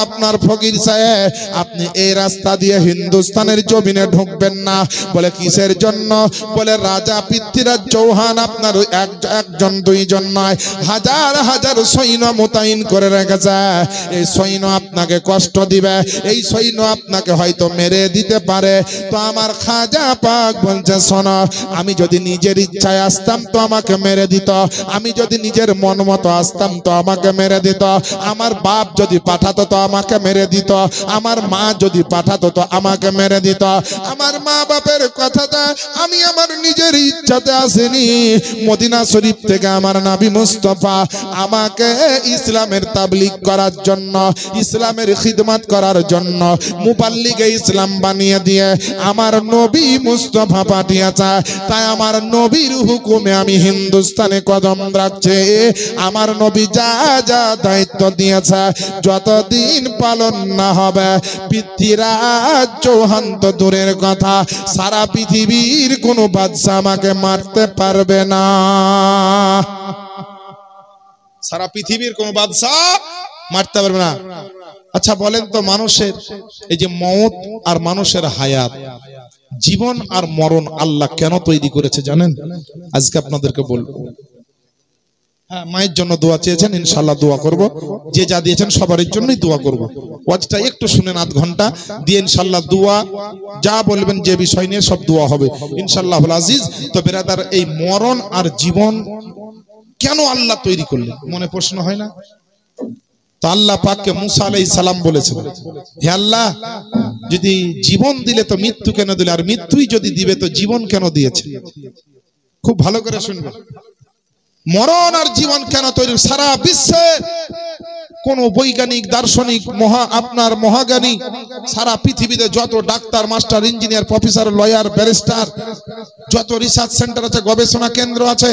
আপনার ফকির সাহেব, আপনি এই রাস্তা দিয়ে হিন্দুস্তানের জমিনে ঢুকবেন না। বলে কিসের জন্য? বলে রাজা পৃথ্বীরাজ চৌহান আপনার একজন দুইজন নয়, হাজার হাজার সৈন্য মোতায়েন করে রেখেছে। এই সৈন্য আপনাকে কষ্ট দিবে, এই সৈন্য আপনাকে হয়তো মেরে দিতে পারে। তো আমার খাজা পাক বলছে, শোনো, আমি যদি নিজের ইচ্ছায় আসতাম তো আমাকে মেরে দিত, আমি যদি নিজের মন মতো আসতাম তো আমাকে মেরে দিত, আমার বাপ যদি পাঠাতো তো আমাকে মেরে দিত, আমার মা যদি পাঠাতো তো আমাকে মেরে দিত। আমার মা বাপের কথাটা আমি আমার নিজের ইচ্ছাতে আসেনি। মদিনা শরীফ থেকে আমার নবী মুস্তাফা আমাকে ইসলামের তাবলীগ করার জন্য, ইসলামের খিদমত করার জন্য মুবাল্লিগে ইসলাম বানিয়ে দিয়ে আমার নবী মুস্তাফা পাঠিয়েছে। তাই আমার নবীর হুকুমে আমি হিন্দুস্তানে কদম রাখছি। আমার নবী যা যা দায়িত্ব দিয়েছে, যতদিন পালন না হবে, পৃথ্বীরাজ চৌহান তো দূরের কথা, সারা পৃথিবীর কোনো বাদশা আমাকে মারতে পারবে না। সারা পৃথিবীর কোনো বাদশা মারতে পারবে না। আচ্ছা বলেন তো, মানুষের এই যে মওত আর মানুষের হায়াত, জীবন আর মরণ আল্লাহ কেন তৈরি করেছে জানেন? আজকে আপনাদেরকে বলবো। হ্যাঁ, মায়ের জন্য দোয়া চেয়েছেন, ইনশাআল্লাহ দোয়া করব। যে যা দিয়েছেন সবার জন্যই দোয়া করব। ওয়াজটা একটু শুনেন আধ ঘন্টা দিয়ে, ইনশাআল্লাহ দোয়া যা বলবেন যে বিষয় নিয়ে সব দোয়া হবে ইনশাআল্লাহুল আজিজ। তো বেরাদার, এই মরণ আর জীবন কেন আল্লাহ তৈরি করলেন, মনে প্রশ্ন হয় না? তো আল্লাহ পাককে মুসা আলাইহিস সালাম বলেছেন, হে আল্লাহ, যদি জীবন দিলে তো মৃত্যু কেন দিলে, আর মৃত্যুই যদি দিবে তো জীবন কেন দিয়েছে? খুব ভালো করে শুনবেন, মরণ আর জীবন কেন তৈরি? সারা বিশ্বে কোন বৈজ্ঞানিক, দার্শনিক, আপনার মহাজ্ঞানী, সারা পৃথিবীতে যত doctor, master, engineer, professor, lawyer, barrister, যত রিসার্চ সেন্টার আছে, গবেষণা কেন্দ্র আছে,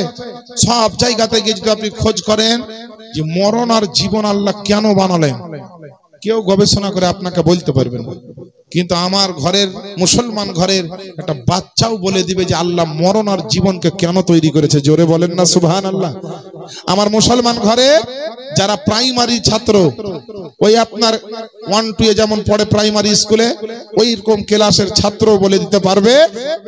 সব জায়গাতে গিয়ে যদি আপনি খোঁজ করেন যে মরণ আর জীবন আল্লাহ কেন বানালেন, কেউ গবেষণা করে আপনাকে বলতে পারবে না। কিন্তু আমার ঘরের, মুসলমান ঘরের একটা বাচ্চাও বলে দিবে যে আল্লাহ মরণ আর জীবনকে কেন তৈরি করেছে। জোরে বলেন না সুবহানাল্লাহ। আমার মুসলমান ঘরে যারা প্রাইমারি ছাত্র, ওই আপনার 1-2 যেমন পড়ে প্রাইমারি স্কুলে, ওই রকম ক্লাসের ছাত্র বলে দিতে পারবে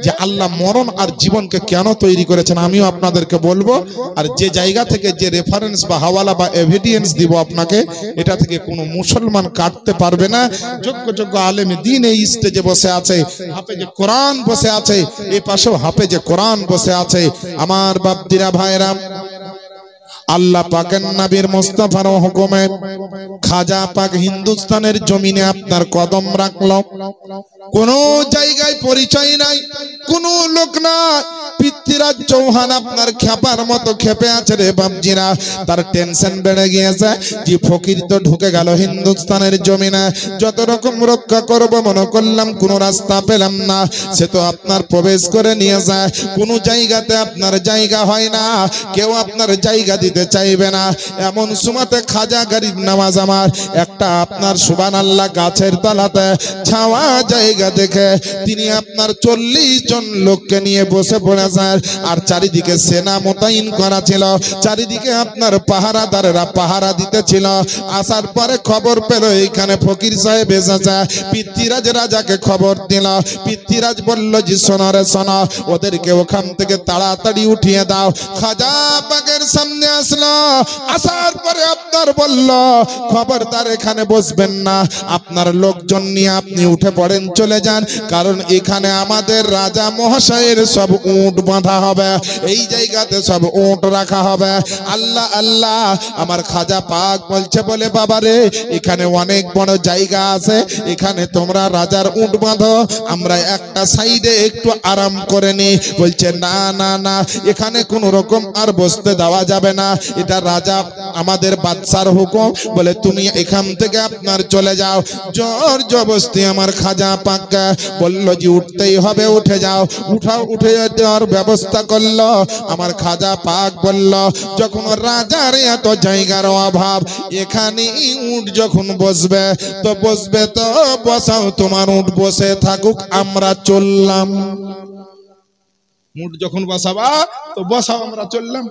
যে আল্লাহ মরণ আর জীবনকে কেন তৈরি করেছেন। আমিও আপনাদেরকে বলবো, আর যে জায়গা থেকে যে রেফারেন্স বা হাওয়ালা বা এভিডেন্স দিব আপনাকে, এটা থেকে কোনো মুসলমান কাটতে পারবে না। যোগ্য যোগ্য আলেমে দ্বীন এই স্টেজে বসে আছে, হাফেজে কোরআন বসে আছে, এই পাশেও হাফেজে কোরআন বসে আছে। আমার বাপদিরা ভাইরা, আল্লাহ পাকের নবীর মুস্তাফার হুকুমে খাজা পাক হিন্দুস্তানের জমিনে আপনার কদম রাখলো। কোন জায়গায় পরিচয় নাই, কোন লোক না। পৃথ্বীরাজ চৌহান আপনার খেপার মতো খেপে আছে রে বাপজিরা। তার টেনশন বেড়ে গিয়েছে যে ফকির তো ঢুকে গেল হিন্দুস্তানের জমিনে, যত রকম রক্ষা করব মনে করলাম, কোন রাস্তা পেলাম না। সে তো আপনার প্রবেশ করে নিয়ে যায়, কোন জায়গাতে আপনার জায়গা হয় না, কেউ আপনার জায়গা দিতে চাইবে না। এমন সুমাতে খাজা গরিব নামাজ আমার একটা আপনার সুবহানাল্লাহ গাছের তলাতে ছাওয়া জায়গা দেখে তিনি আপনার 40 জন লোককে নিয়ে বসে পড়েছেন। আর চারিদিকে সেনা মোতায়েন করা ছিল, চারিদিকে আপনার পাহারাদারেরা পাহারা দিতেছিল। আসার পরে খবর পেল এইখানে ফকির সাহেব এসেছে। পৃথ্বীরাজ রাজাকে খবর দিল। পৃথ্বীরাজ বলল যে শোনো রে শোনো, ওদেরকে ওখান থেকে তাড়াতাড়ি উঠিয়ে দাও। খাজা পাকের সামনে আসলো, আসার পরে আপনার বলল, খবরদার এখানে বসবেন না, আপনার লোকজন নিয়ে আপনি উঠে পড়েন, চলে যান, কারণ এখানে আমাদের রাজা মহাশয়ের সব উট বাঁধা হবে, এই জায়গাতে সব উট রাখা হবে। আল্লাহ আল্লাহ, আমার খাজা পাক বলছে বলে, বাবা রে, এখানে অনেক বড় জায়গা আছে, এখানে তোমরা রাজার উট বাঁধো, আমরা একটা সাইডে একটু আরাম করে নি। বলছে না না না, এখানে কোন রকম আর বসতে দেওয়া যাবে না, এটা রাজা আমাদের বাদশার হুকুম। বলে তুমি এখান থেকে আপনার চলে যাও। জোর জবরদস্তি আমার খাজা পাককে বলল যে উঠতেই হবে, উঠে যাও। উঠে যাওয়ার ব্যবস্থা করলো। আমার খাজা পাক বলল, যখন রাজার এত জায়গার অভাব, এখানে উট যখন বসবে তো বসবে, তো বসাও, তোমার উট বসে থাকুক, আমরা চললাম। উট যখন বসাবা তো বসাও, আমরা চললাম।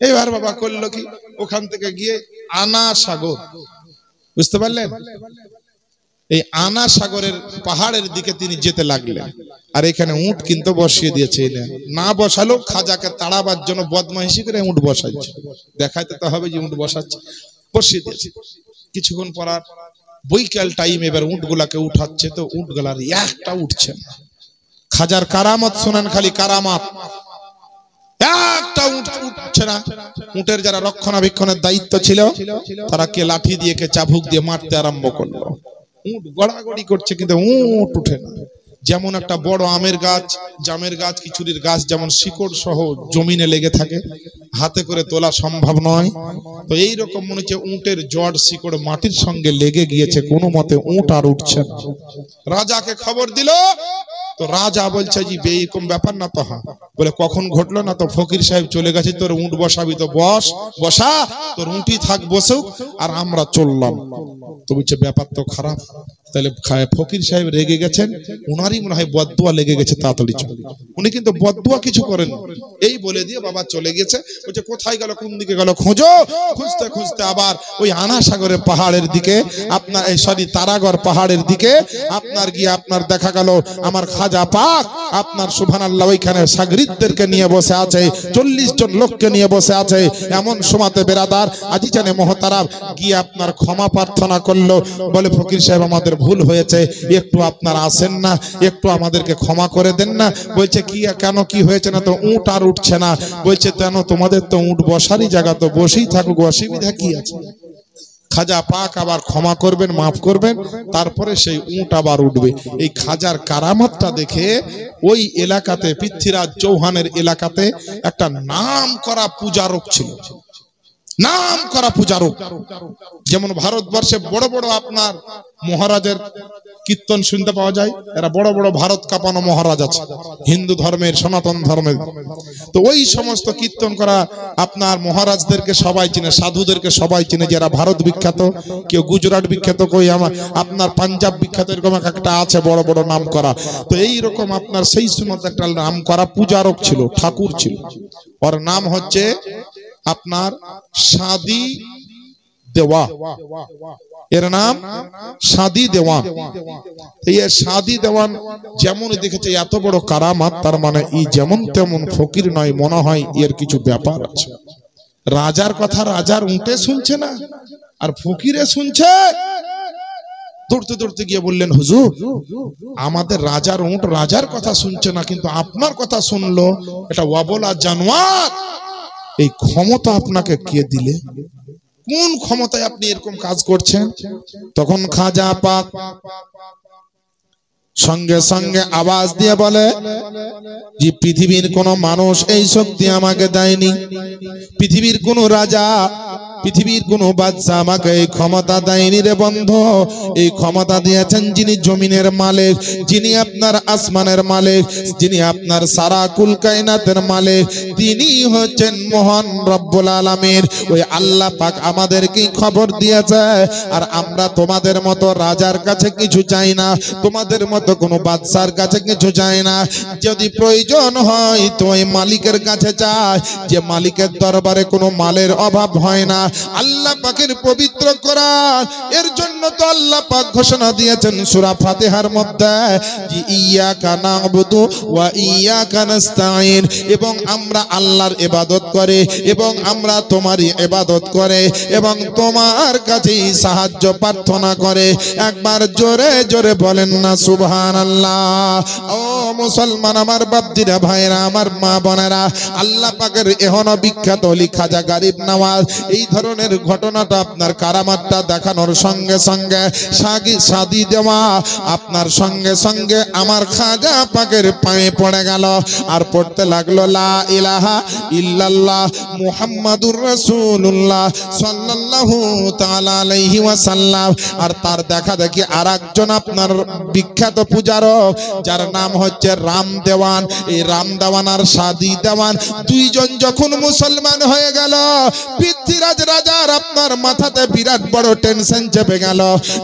এইবার বাবা করলো কি, ওখান থেকে গিয়ে আনা সাগর, বুঝতে পারলেন, এই আনা সাগরের পাহাড়ের দিকে তিনি যেতে লাগলেন। আর এখানে উট কিন্তু বসিয়ে দিয়েছে, না বসালো, খাজাকে তাড়াবার জন্য বদমাইশি করে উট বসাচ্ছে, দেখাইতে তো হবে যে উট বসাচ্ছে, বসিয়ে দিয়েছে। কিছুক্ষণ পর বৈকাল টাইম, এবার উট গুলাকে উঠাচ্ছে, তো উট গুলার একটা উঠছে না। খাজার কারামত শোনেন, খালি কারামত, একটা উট উঠছে না। উটের যারা রক্ষণাবেক্ষণের দায়িত্ব ছিল, তারা কে লাঠি দিয়ে, কে চাবুক দিয়ে মারতে আরম্ভ করলো। উট গড়াগড়ি করছে, কিন্তু উট উঠে না। যেমন একটা বড় আমের গাছ, জামের গাছ, কিছুরির গাছ যেমন শিকড় সহ জমিনে লেগে থাকে, হাতে করে তোলা সম্ভব নয়, তো এইরকম মনে হচ্ছে উটের জড় শিকড় মাটির সঙ্গে লেগে গিয়েছে, কোনো মতে উট আর উঠছে না। রাজাকে খবর দিল, তো রাজা বলছে যে এরকম ব্যাপার না, তো হ্যাঁ। বলে কখন ঘটলো না, তো ফকির সাহেব চলে গেছে, তোর উট বসাবি তো বস, বসা, তোর উঁটি থাক বসুক, আর আমরা চললাম। তো বলছে ব্যাপার তো খারাপ, তাহলে ফকির সাহেব রেগে গেছেন, ওনারই মনে হয় বদদুয়া লেগে গেছে, তাড়াতাড়ি চল। উনি কিন্তু বদদুয়া কিছু করেন, এই বলে দিয়ে বাবা চলে গেছে। বলছে কোথায় গেল, কোন দিকে গেল, খোঁজো। খুঁজতে খুঁজতে আবার ওই আনা সাগরের পাহাড়ের দিকে আপনার সরি তারাগড় পাহাড়ের দিকে আপনার গিয়ে আপনার দেখা গেল আমার খাজা পাক আপনার সুবহানাল্লাহ ওইখানে সাগরিদদেরকে নিয়ে বসে আছে, 40 জন লোককে নিয়ে বসে আছে। এমন সময়তে বেরাদার আজিজানে মহতারাম গিয়ে আপনার ক্ষমা প্রার্থনা করলো, বলে ফকির সাহেব আমাদের ভুল হয়েছে, একটু আপনারা আসেন না, একটু আমাদেরকে ক্ষমা করে দেন না। বলছে কি কেন, কি হয়েছে? না তো উট আর উঠছে না। বলছে কেন, তোমাদের তো উট বসারই জায়গা, তো বসেই থাকুক, অসুবিধা কি আছে? খাজা পাক আবার ক্ষমা করবেন, মাফ করবেন, তারপরে সেই উট আবার উঠবে। এই খাজার কারামতটা দেখে ওই এলাকাতে পৃথ্বীরাজ চৌহানের এলাকাতে একটা নাম করা পূজারক ছিল, নাম করা পূজারক। যেমন ভারতবর্ষে বড় বড় আপনার মহারাজের কীর্তন শুনতে পাওয়া যায়, এরা বড় বড় ভারত কাঁপানো মহারাজ আছে হিন্দু ধর্মের, সনাতন ধর্মের। তো ওই সমস্ত কীর্তন করা আপনার মহারাজদেরকে সবাই চিনে, সাধুদেরকে সবাই চিনে, যারা ভারত বিখ্যাত, কেউ গুজরাট বিখ্যাত, কেউ আপনার পাঞ্জাব বিখ্যাত, এরকম একটা আছে বড় বড় নাম করা। তো এইরকম আপনার সেই সময় একটা নাম করা পূজারক ছিল, ঠাকুর ছিল। ওর নাম হচ্ছে আপনার সাদি দেওয়া, এর নাম সাদি দেওয়ান। এই সাদি দেওয়ান যেমন দেখেছে এত বড় কারামাত, তার মানে এই যেমন তেমন ফকির নয়, মনে হয় এর কিছু ব্যাপার আছে। রাজার কথা রাজার উঠে শুনছে না, আর ফকিরে শুনছে। দৌড়তে দৌড়তে গিয়ে বললেন, হুজুর আমাদের রাজার উট রাজার কথা শুনছে না, কিন্তু আপনার কথা শুনলো, এটা অবলা জানোয়ার। এই ক্ষমতা আপনাকে কে দিলে? কোন ক্ষমতায় আপনি এরকম কাজ করছেন? তখন খাজা পাক সঙ্গে সঙ্গে আওয়াজ দিয়ে বলে যে পৃথিবীর কোন মানুষ এই শক্তি আমাকে দেয়নি, পৃথিবীর কোন রাজা, পৃথিবীর কোন বাদশা আমাকে এই ক্ষমতা দেয়নি রে বন্ধু। এই ক্ষমতা দিয়েছেন যিনি জমিনের মালিক, যিনি আপনার আসমানের মালিক, যিনি আপনার সারা কুল কায়নাতের মালিক, তিনি হচ্ছেন মহান রব্বুল আলামিন। ওই আল্লাহ পাক আমাদেরকে খবর দিয়েছে। আর আমরা তোমাদের মতো রাজার কাছে কিছু চাই না, তোমাদের মতো কোনো বাদশার কাছে কিছু চাই না। যদি প্রয়োজন হয় তো ওই মালিকের কাছে চাই, যে মালিকের দরবারে কোনো মালের অভাব হয় না। আল্লাহ পাকের পবিত্র কোরআন, এর জন্য তো আল্লাহ পাক ঘোষণা দিয়েছেন সূরা ফাতিহার মধ্যে যে ইয়াকা না'বুদু ওয়া ইয়াকা নাস্তাঈন, এবং আমরা আল্লাহর ইবাদত করে এবং আমরা তোমারই ইবাদত করে এবং তোমার কাছেই সাহায্য প্রার্থনা করে। একবার জোরে জোরে বলেন না সুবহানাল্লাহ। ও মুসলমান আমার বাপজিরা, ভাইরা আমার, মা বোনেরা, আল্লাহ পাকের এখনো বিখ্যাত ওলি খাজা গরিব নওয়াজ এই ধরনের ঘটনাটা আপনার কারামাতটা দেখানোর সঙ্গে সঙ্গে সাদি দেওয়া আপনার সঙ্গে সঙ্গে আমার খাজা পাকের পায়ে পড়ে গেল আর পড়তে লাগলো লা ইলাহা ইল্লাল্লাহ মুহাম্মাদুর রাসূলুল্লাহ সাল্লাল্লাহু তাআলা আলাইহি ওয়াসাল্লাম। আর তার দেখা দেখি আরেকজন আপনার বিখ্যাত পূজারক, যার নাম হচ্ছে রাম দেওয়ান। এই রাম দেওয়ান আর সাদি দেওয়ান দুইজন যখন মুসলমান হয়ে গেল, পৃথ্বীরাজ রাজার আপনার মাথাতে বিরাট বড় টেনশন চেপে গেল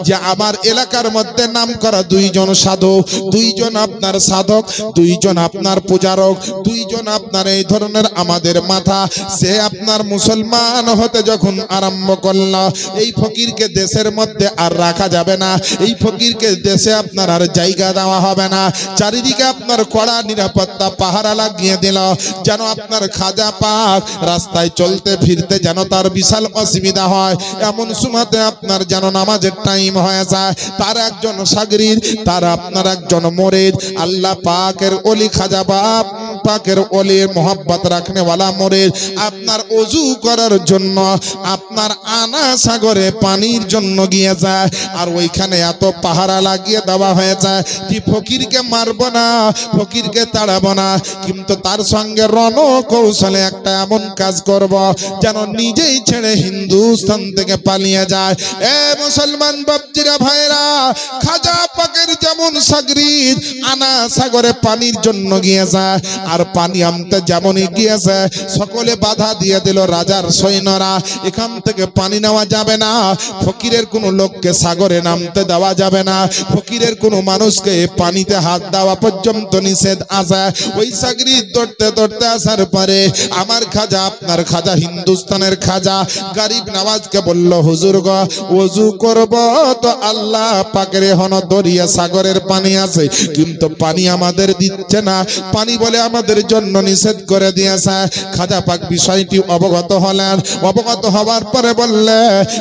যে আমার এলাকার মধ্যে নাম করা দুইজন সাধু, দুইজন আপনার সাধক, দুইজন আপনার পূজারক, দুইজন আপনার এই ধরনের আমাদের মাথা, সে আপনার মুসলমান হতে যখন আরম্ভ করল, এই ফকিরকে দেশের মধ্যে আর রাখা যাবে না, এই ফকিরকে দেশে আপনার আর জায়গা দেওয়া হবে না। চারিদিকে আপনার কড়া নিরাপত্তা পাহারা লাগিয়ে দিল, যেন আপনার খাজা পাক রাস্তায় চলতে ফিরতে যেন তার বিশাল অসুবিধা হয়। এমন সময়তে আপনার যেন নামাজের টাইম হয়ে যায়, তার একজন সাগরিদ, তার আপনার একজন মুরিদ, আল্লাহ পাকের ওলি খাজা বাপ পাকের ওলির মোহাব্বত রাখনে ওয়ালা মুরিদ আপনার ওযু করার জন্য আপনার আনা সাগরে পানির জন্য গিয়ে যায়। আর ওইখানে এত পাহারা লাগিয়ে দেওয়া হয়ে যায় যে ফকিরকে মারবো না, ফকিরকে তাড়াবো না, কিন্তু তার সঙ্গে রণ কৌশলে একটা এমন কাজ করব যেন নিজেই ছেড়ে হিন্দুস্তান থেকে পালিয়ে যায়। এ মুসলমান বাপজিরা, ভাইরা, খাজা পাকের যেমন সাগরিদ আনা সাগরে পানির জন্য গিয়ে যায়, আর আর পানি আনতে যেমনই গিয়েছে সকলে বাধা দিয়ে দিল রাজার সৈন্যরা, এখান থেকে পানি নেওয়া যাবে না, ফকিরের কোনো লোককে সাগরে নামতে দেওয়া যাবে না, ফকিরের কোনো মানুষকে পানিতে হাত দেওয়া পর্যন্ত নিষেধ আছে। ওই সাগরি ধরতে ধরতে আসার পরে আমার খাজা, আপনার খাজা, হিন্দুস্তানের খাজা গরিব নওয়াজকে বলল, হুজুর গো ওযু করব তো আল্লাহ পাকের এখনো দরিয়া সাগরের পানি আছে, কিন্তু পানি আমাদের দিচ্ছে না, পানি বলে আমাদের জন্য নিষেধ করে দিয়েছে। খাজা পাক বিষয়টি অবগত হলেন, অবগত হওয়ার পরে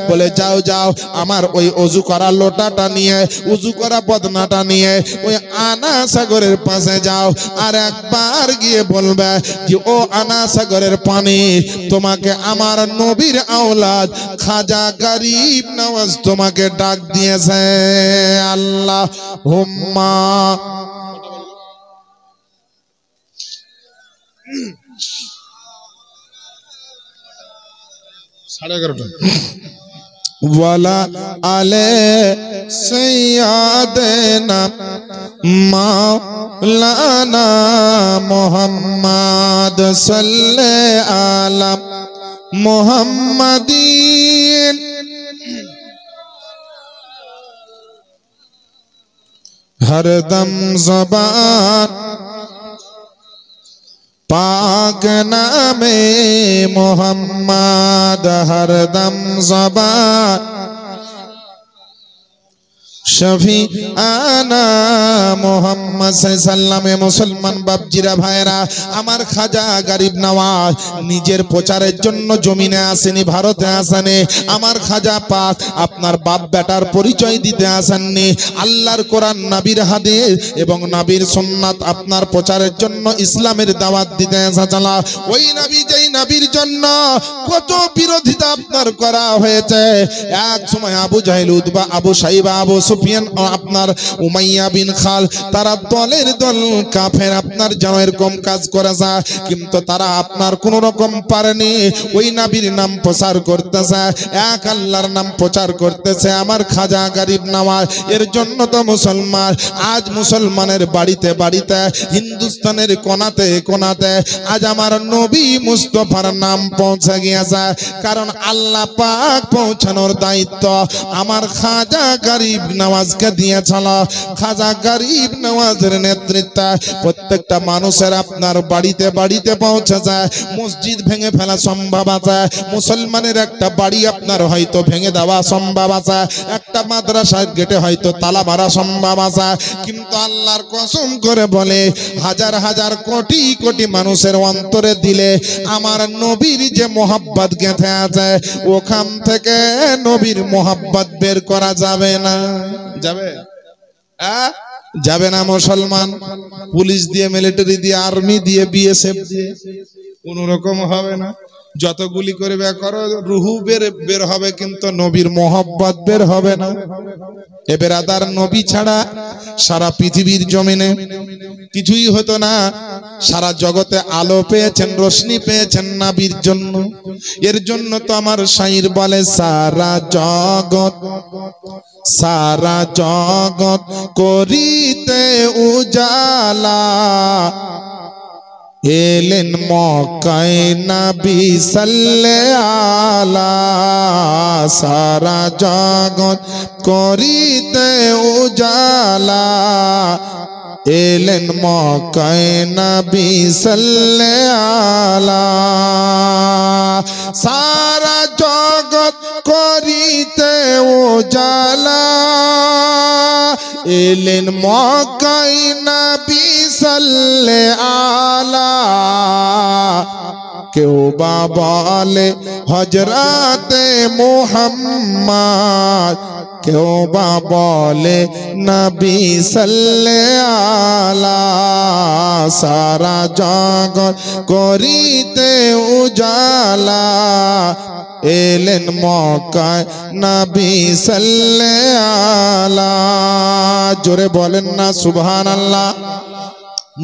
বলে যাও যাও আমার ওই ওযু করা লোটাটা নিয়ে, ওযু করা বদনাটা নিয়ে ওই আনা সাগরের পাশে যাও, আর একবার গিয়ে বলবে যে ও আনা সাগরের পানি, তোমাকে আমার নবীর আওলাদ খাজা গরিব নওয়াজ তোমাকে ডাক দিয়েছে। আল্লাহ হুম্মা ওয়ালা আলে সাইয়্যিদানা মাওলানা মুহাম্মদ সাল্লাল্লাহু আলা মুহাম্মাদিন। हरदम ज़बान पाक नामे मोहम्मद, हरदम ज़बान शफी आना मोहम्मद सल्लल्लाहु। मुसलमान बापजिरा भाईरा, आमार खाजा गरीब नवाज निजेर प्रचारेर जन्य जमिने आसेनी, भारते आसेनी। आमार खाजा पाक आपनार बाप बेटार परिचय दिते आसेननी, आल्लाहर कुरान नबीर हादीस एबं नबीर सुन्नात आपनार प्रचारेर जन्य इस्लामेर दाওয়াত दिते एसेছেন। ओई नबी जेई नबीर जन्य कत बिरोधिता आपनार करा हयेছে। एक समय आबू जाहेल, उतबा, आबू साइबा, आबू সুফিয়ান আপনার উমাইয়া বিন খাল, তারা দলের দল কাফের, আপনার যেন এরকম কাজ করে যায়, কিন্তু তারা আপনার কোন রকম পারেনি। ওই নবীর নাম প্রচার করতেছে, এক আল্লাহর নাম প্রচার করতেছে আমার খাজা গরিব নওয়াজ। এর জন্য তো মুসলমান আজ মুসলমানের বাড়িতে বাড়িতে, হিন্দুস্তানের কোনাতে কোনাতে আজ আমার নবী মুস্তাফার নাম পৌঁছে গিয়েছে। কারণ আল্লাহ পাক পৌঁছানোর দায়িত্ব আমার খাজা গরিব নওয়াজকে দিয়েছিল। খাজা গরিব নওয়াজের নেতৃত্বে প্রত্যেকটা মানুষের আপনার বাড়িতে বাড়িতে পৌঁছে যায়। মসজিদ ভেঙে ফেলা সম্ভব আছে, মুসলমানের একটা বাড়ি আপনার হয়তো ভেঙে দেওয়া সম্ভব আছে, একটা মাদ্রাসার গেটে হয়তো তালা মারা সম্ভব আছে, কিন্তু আল্লাহর কসম করে বলে হাজার হাজার কোটি কোটি মানুষের অন্তরে দিলে আমার নবীর যে মোহাব্বত গেঁথে আছে, ওখান থেকে নবীর মোহাব্বত বের করা যাবে না। যাবে? যাবে না। মুসলমান পুলিশ দিয়ে, মিলিটারি দিয়ে, আর্মি দিয়ে, বিএসএফ দিয়ে কোন রকম হবে না। যত গুলি করবে করো, রুহু বের হবে, কিন্তু নবীর মোহাব্বত বের হবে না। এ বেরাদার, নবী ছাড়া সারা পৃথিবীর জমিনে কিছুই হতো না। সারা জগতে আলো পেয়েছেন, রোশনি পেয়েছেন নবীর জন্য। এর জন্য তো আমার শাইর বলে, সারা জগৎ করিতে উজালা, এলেন মক্কায় নবী সাল্লাল্লাহু আলা। সারা জগৎ করিতে উজালা, এলেন মক্কায় নবী সাল্লাল্লাহু আলা। সারা জগৎ করিতে উজালা, এলেন মক্কায় নবী সাল্লাল্লাহু আলা। কেউ বা বলে হযরতে মুহাম্মদ, কেউ বা বলে নবী সাল্লাল্লাহু আলা। সারা জগৎ করিতে উজালা, এলেন মক্কায় নবী সাল্লাল্লাহু আলা। জোরে বলেন না সুবহানাল্লাহ।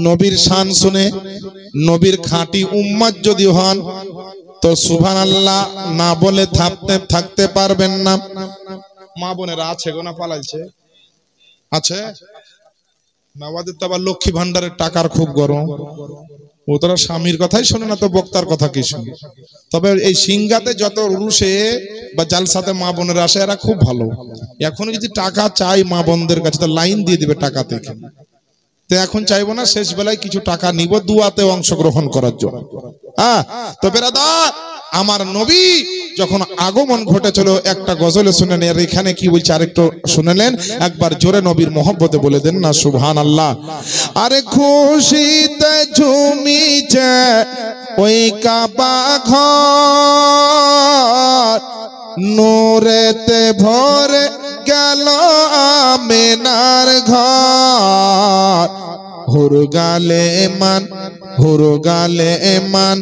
নবীর শান শুনে নবীর খাঁটি উম্মত যদি হন তো সুবহানাল্লাহ না বলে থাকতে পারবেন না। মা বোনেরা আছে গো, না পালাইছে? আছে না? আমাদের তো আবার লক্ষ্মী ভান্ডারের টাকার খুব গরম। ও তোরা স্বামীর কথাই শোনে না তো বক্তার কথা কি শুনে। তবে এই সিঙ্গাতে যত উরুষে বা জালসাতে মা বোনেরা আসে এরা খুব ভালো। এখন যদি টাকা চাই মা বোনদের কাছে তো লাইন দিয়ে দিবে টাকা থেকে। তো এখন চাইবো না, শেষ বেলায় কিছু টাকা নিব দুয়াতে অংশগ্রহণ করার জন্য। হ্যাঁ, তো বেরাদার আমার নবী যখন আগমন ঘটেছিল একটা গজলে শুনে নেন। এখানে কি বলছে আরেকটু শুনে নেন, একবার জোরে নবীর মহব্বতে বলে দেন না সুবহানাল্লাহ। আরে খুশিতে ঝুমিছে ওই কাবা ঘর, নূরেতে ভরে গেল আমিনার ঘর। হুরগালে মান হুরগালে মান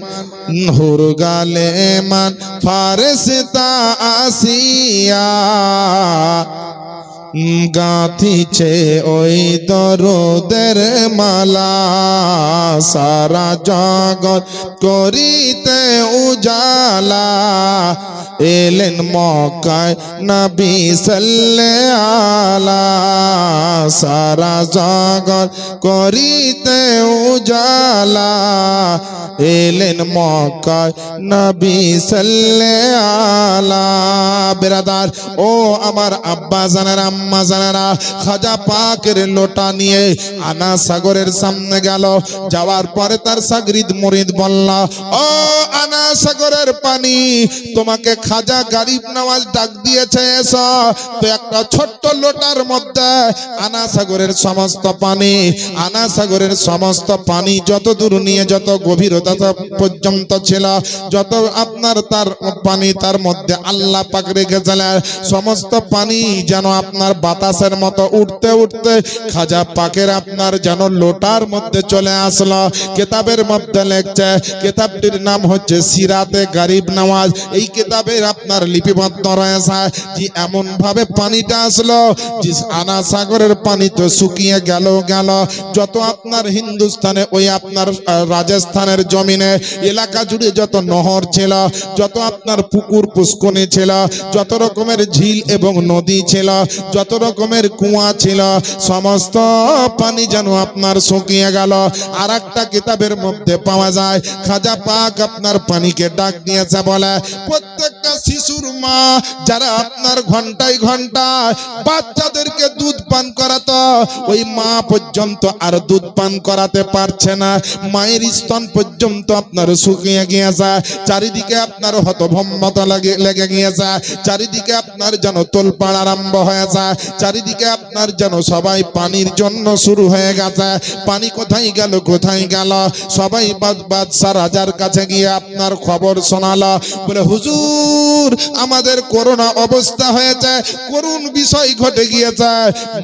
হুরগালে মান ফারেস্তা আসিয়া গাঁথিছে ওই দরুদের মালা। সারা জগৎ করিতে উজালা, এলেন মক্কায় নবী সাল্লাল্লাহু আলা। সারা জগৎ করিতে উজালা, এলেন মক্কায় নবী সাল্লাল্লাহু আলা। বেরাদার ও আমার আব্বা জানেরা আম্মা জানেরা, খাজা পাকের লোটা নিয়ে আনা সাগরের সামনে গেল। যাওয়ার পরে তার সাগরিদ মুরিদ বলল, ও আনা সাগরের পানি, তোমাকে খাজা গরিব নওয়াজ ডাক দিয়েছে এসো। তো একটা ছোট্ট লোটার মধ্যে আনা সাগরের সমস্ত পানি, আনা সাগরের সমস্ত পানি যত দূর নিয়ে যত গভীরতা পর্যন্ত ছিল, যত আপনার তার পানি তার মধ্যে আল্লাহ পাক রেখেছিলেন, সমস্ত পানি যেন আপনার বাতাসের মতো উঠতে উঠতে খাজা পাকের আপনার যেন লোটার মধ্যে চলে আসলো। কিতাবের মধ্যে লেখছে, কিতাবটির নাম হচ্ছে সিরাতে গরিব নওয়াজ। এই কিতাবের আপনার লিপিবদ্ধ রয়েছে যে এমন ভাবে পানিটা আসলো যে আনা সাগরের পানি তো শুকিয়ে গেল। যত আপনার হিন্দুস্তানে ওই আপনার রাজস্থানের জমিনে এলাকা জুড়ে যত নহর ছিল, যত আপনার পুকুর পুষ্করণী ছিল, যত রকমের ঝিল এবং নদী ছিল, যত রকমের কুয়া ছিল, সমস্ত পানি যেন আপনার শুকিয়ে গেল। আর একটা কিতাবের মধ্যে পাওয়া যায় খাজা পাক আপনার পানিকে ডাক দিয়েছে বলে, প্রত্যেকটা শিশুর মা যারা আপনার ঘন্টায় ঘন্টায় বাচ্চাদেরকে দুধ পান করাতো, ওই মা পর্যন্ত আর দুধ পান করাতে পারছে না। মায়ের স্তন পর্যন্ত আপনার শুকিয়ে গিয়েছে, চারিদিকে আপনার হতভম্বতা লেগে গিয়েছে, চারিদিকে আপনার যেন তোলপাড় আরম্ভ হয়েছে, চারিদিকে আপনার যেন সবাই পানির জন্য শুরু হয়ে গেছে। পানি কোথায় গেল কোথায় গেল, সবাই বাদশাহ রাজার কাছে গিয়ে আপনার খবর শোনালো, বলে হুজুর আমাদের করোনা অবস্থা হয়েছে, করুণ বিষয় ঘটে গিয়েছে,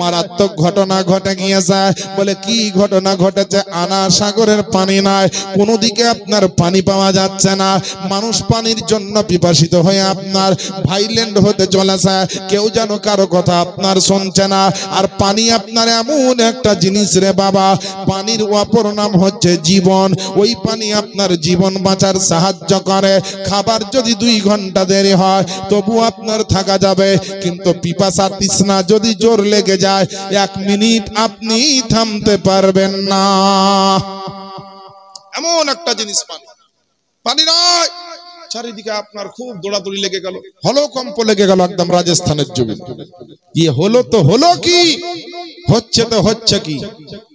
মারাত্মক ঘটনা ঘটে গিয়েছে। বলে কি ঘটনা ঘটেছে? আনা সাগরের পানি নাই, কোন দিকে আপনার পানি পাওয়া যাচ্ছে না, মানুষ পানির জন্য পিপাসিত হয়ে আপনার ভাইল্যান্ড হতে চলেছে, কেউ যেন কারো কথা আপনার শুনছে না। আর পানি আপনার এমন একটা জিনিস রে বাবা, পানির অপর নাম হচ্ছে জীবন। ওই পানি আপনার জীবন বাঁচার সাহায্য করে। খাবার যদি 2 ঘন্টা দেরি হয় তবু আপনার থাকা যাবে, কিন্তু পিপাসা তৃষ্ণা যদি জোর লেগে যায় 1 মিনিট আপনি থামতে পারবেন না। এমন একটা জিনিস পানি, পানি নয় চারিদিকে আপনার খুব দৌড়াদৌড়ি লেগে গেল, হলকম্প লেগে গেল একদম রাজস্থানের জমি। ইয়ে হলো তো হলো কি, হচ্ছে তো হচ্ছে কি,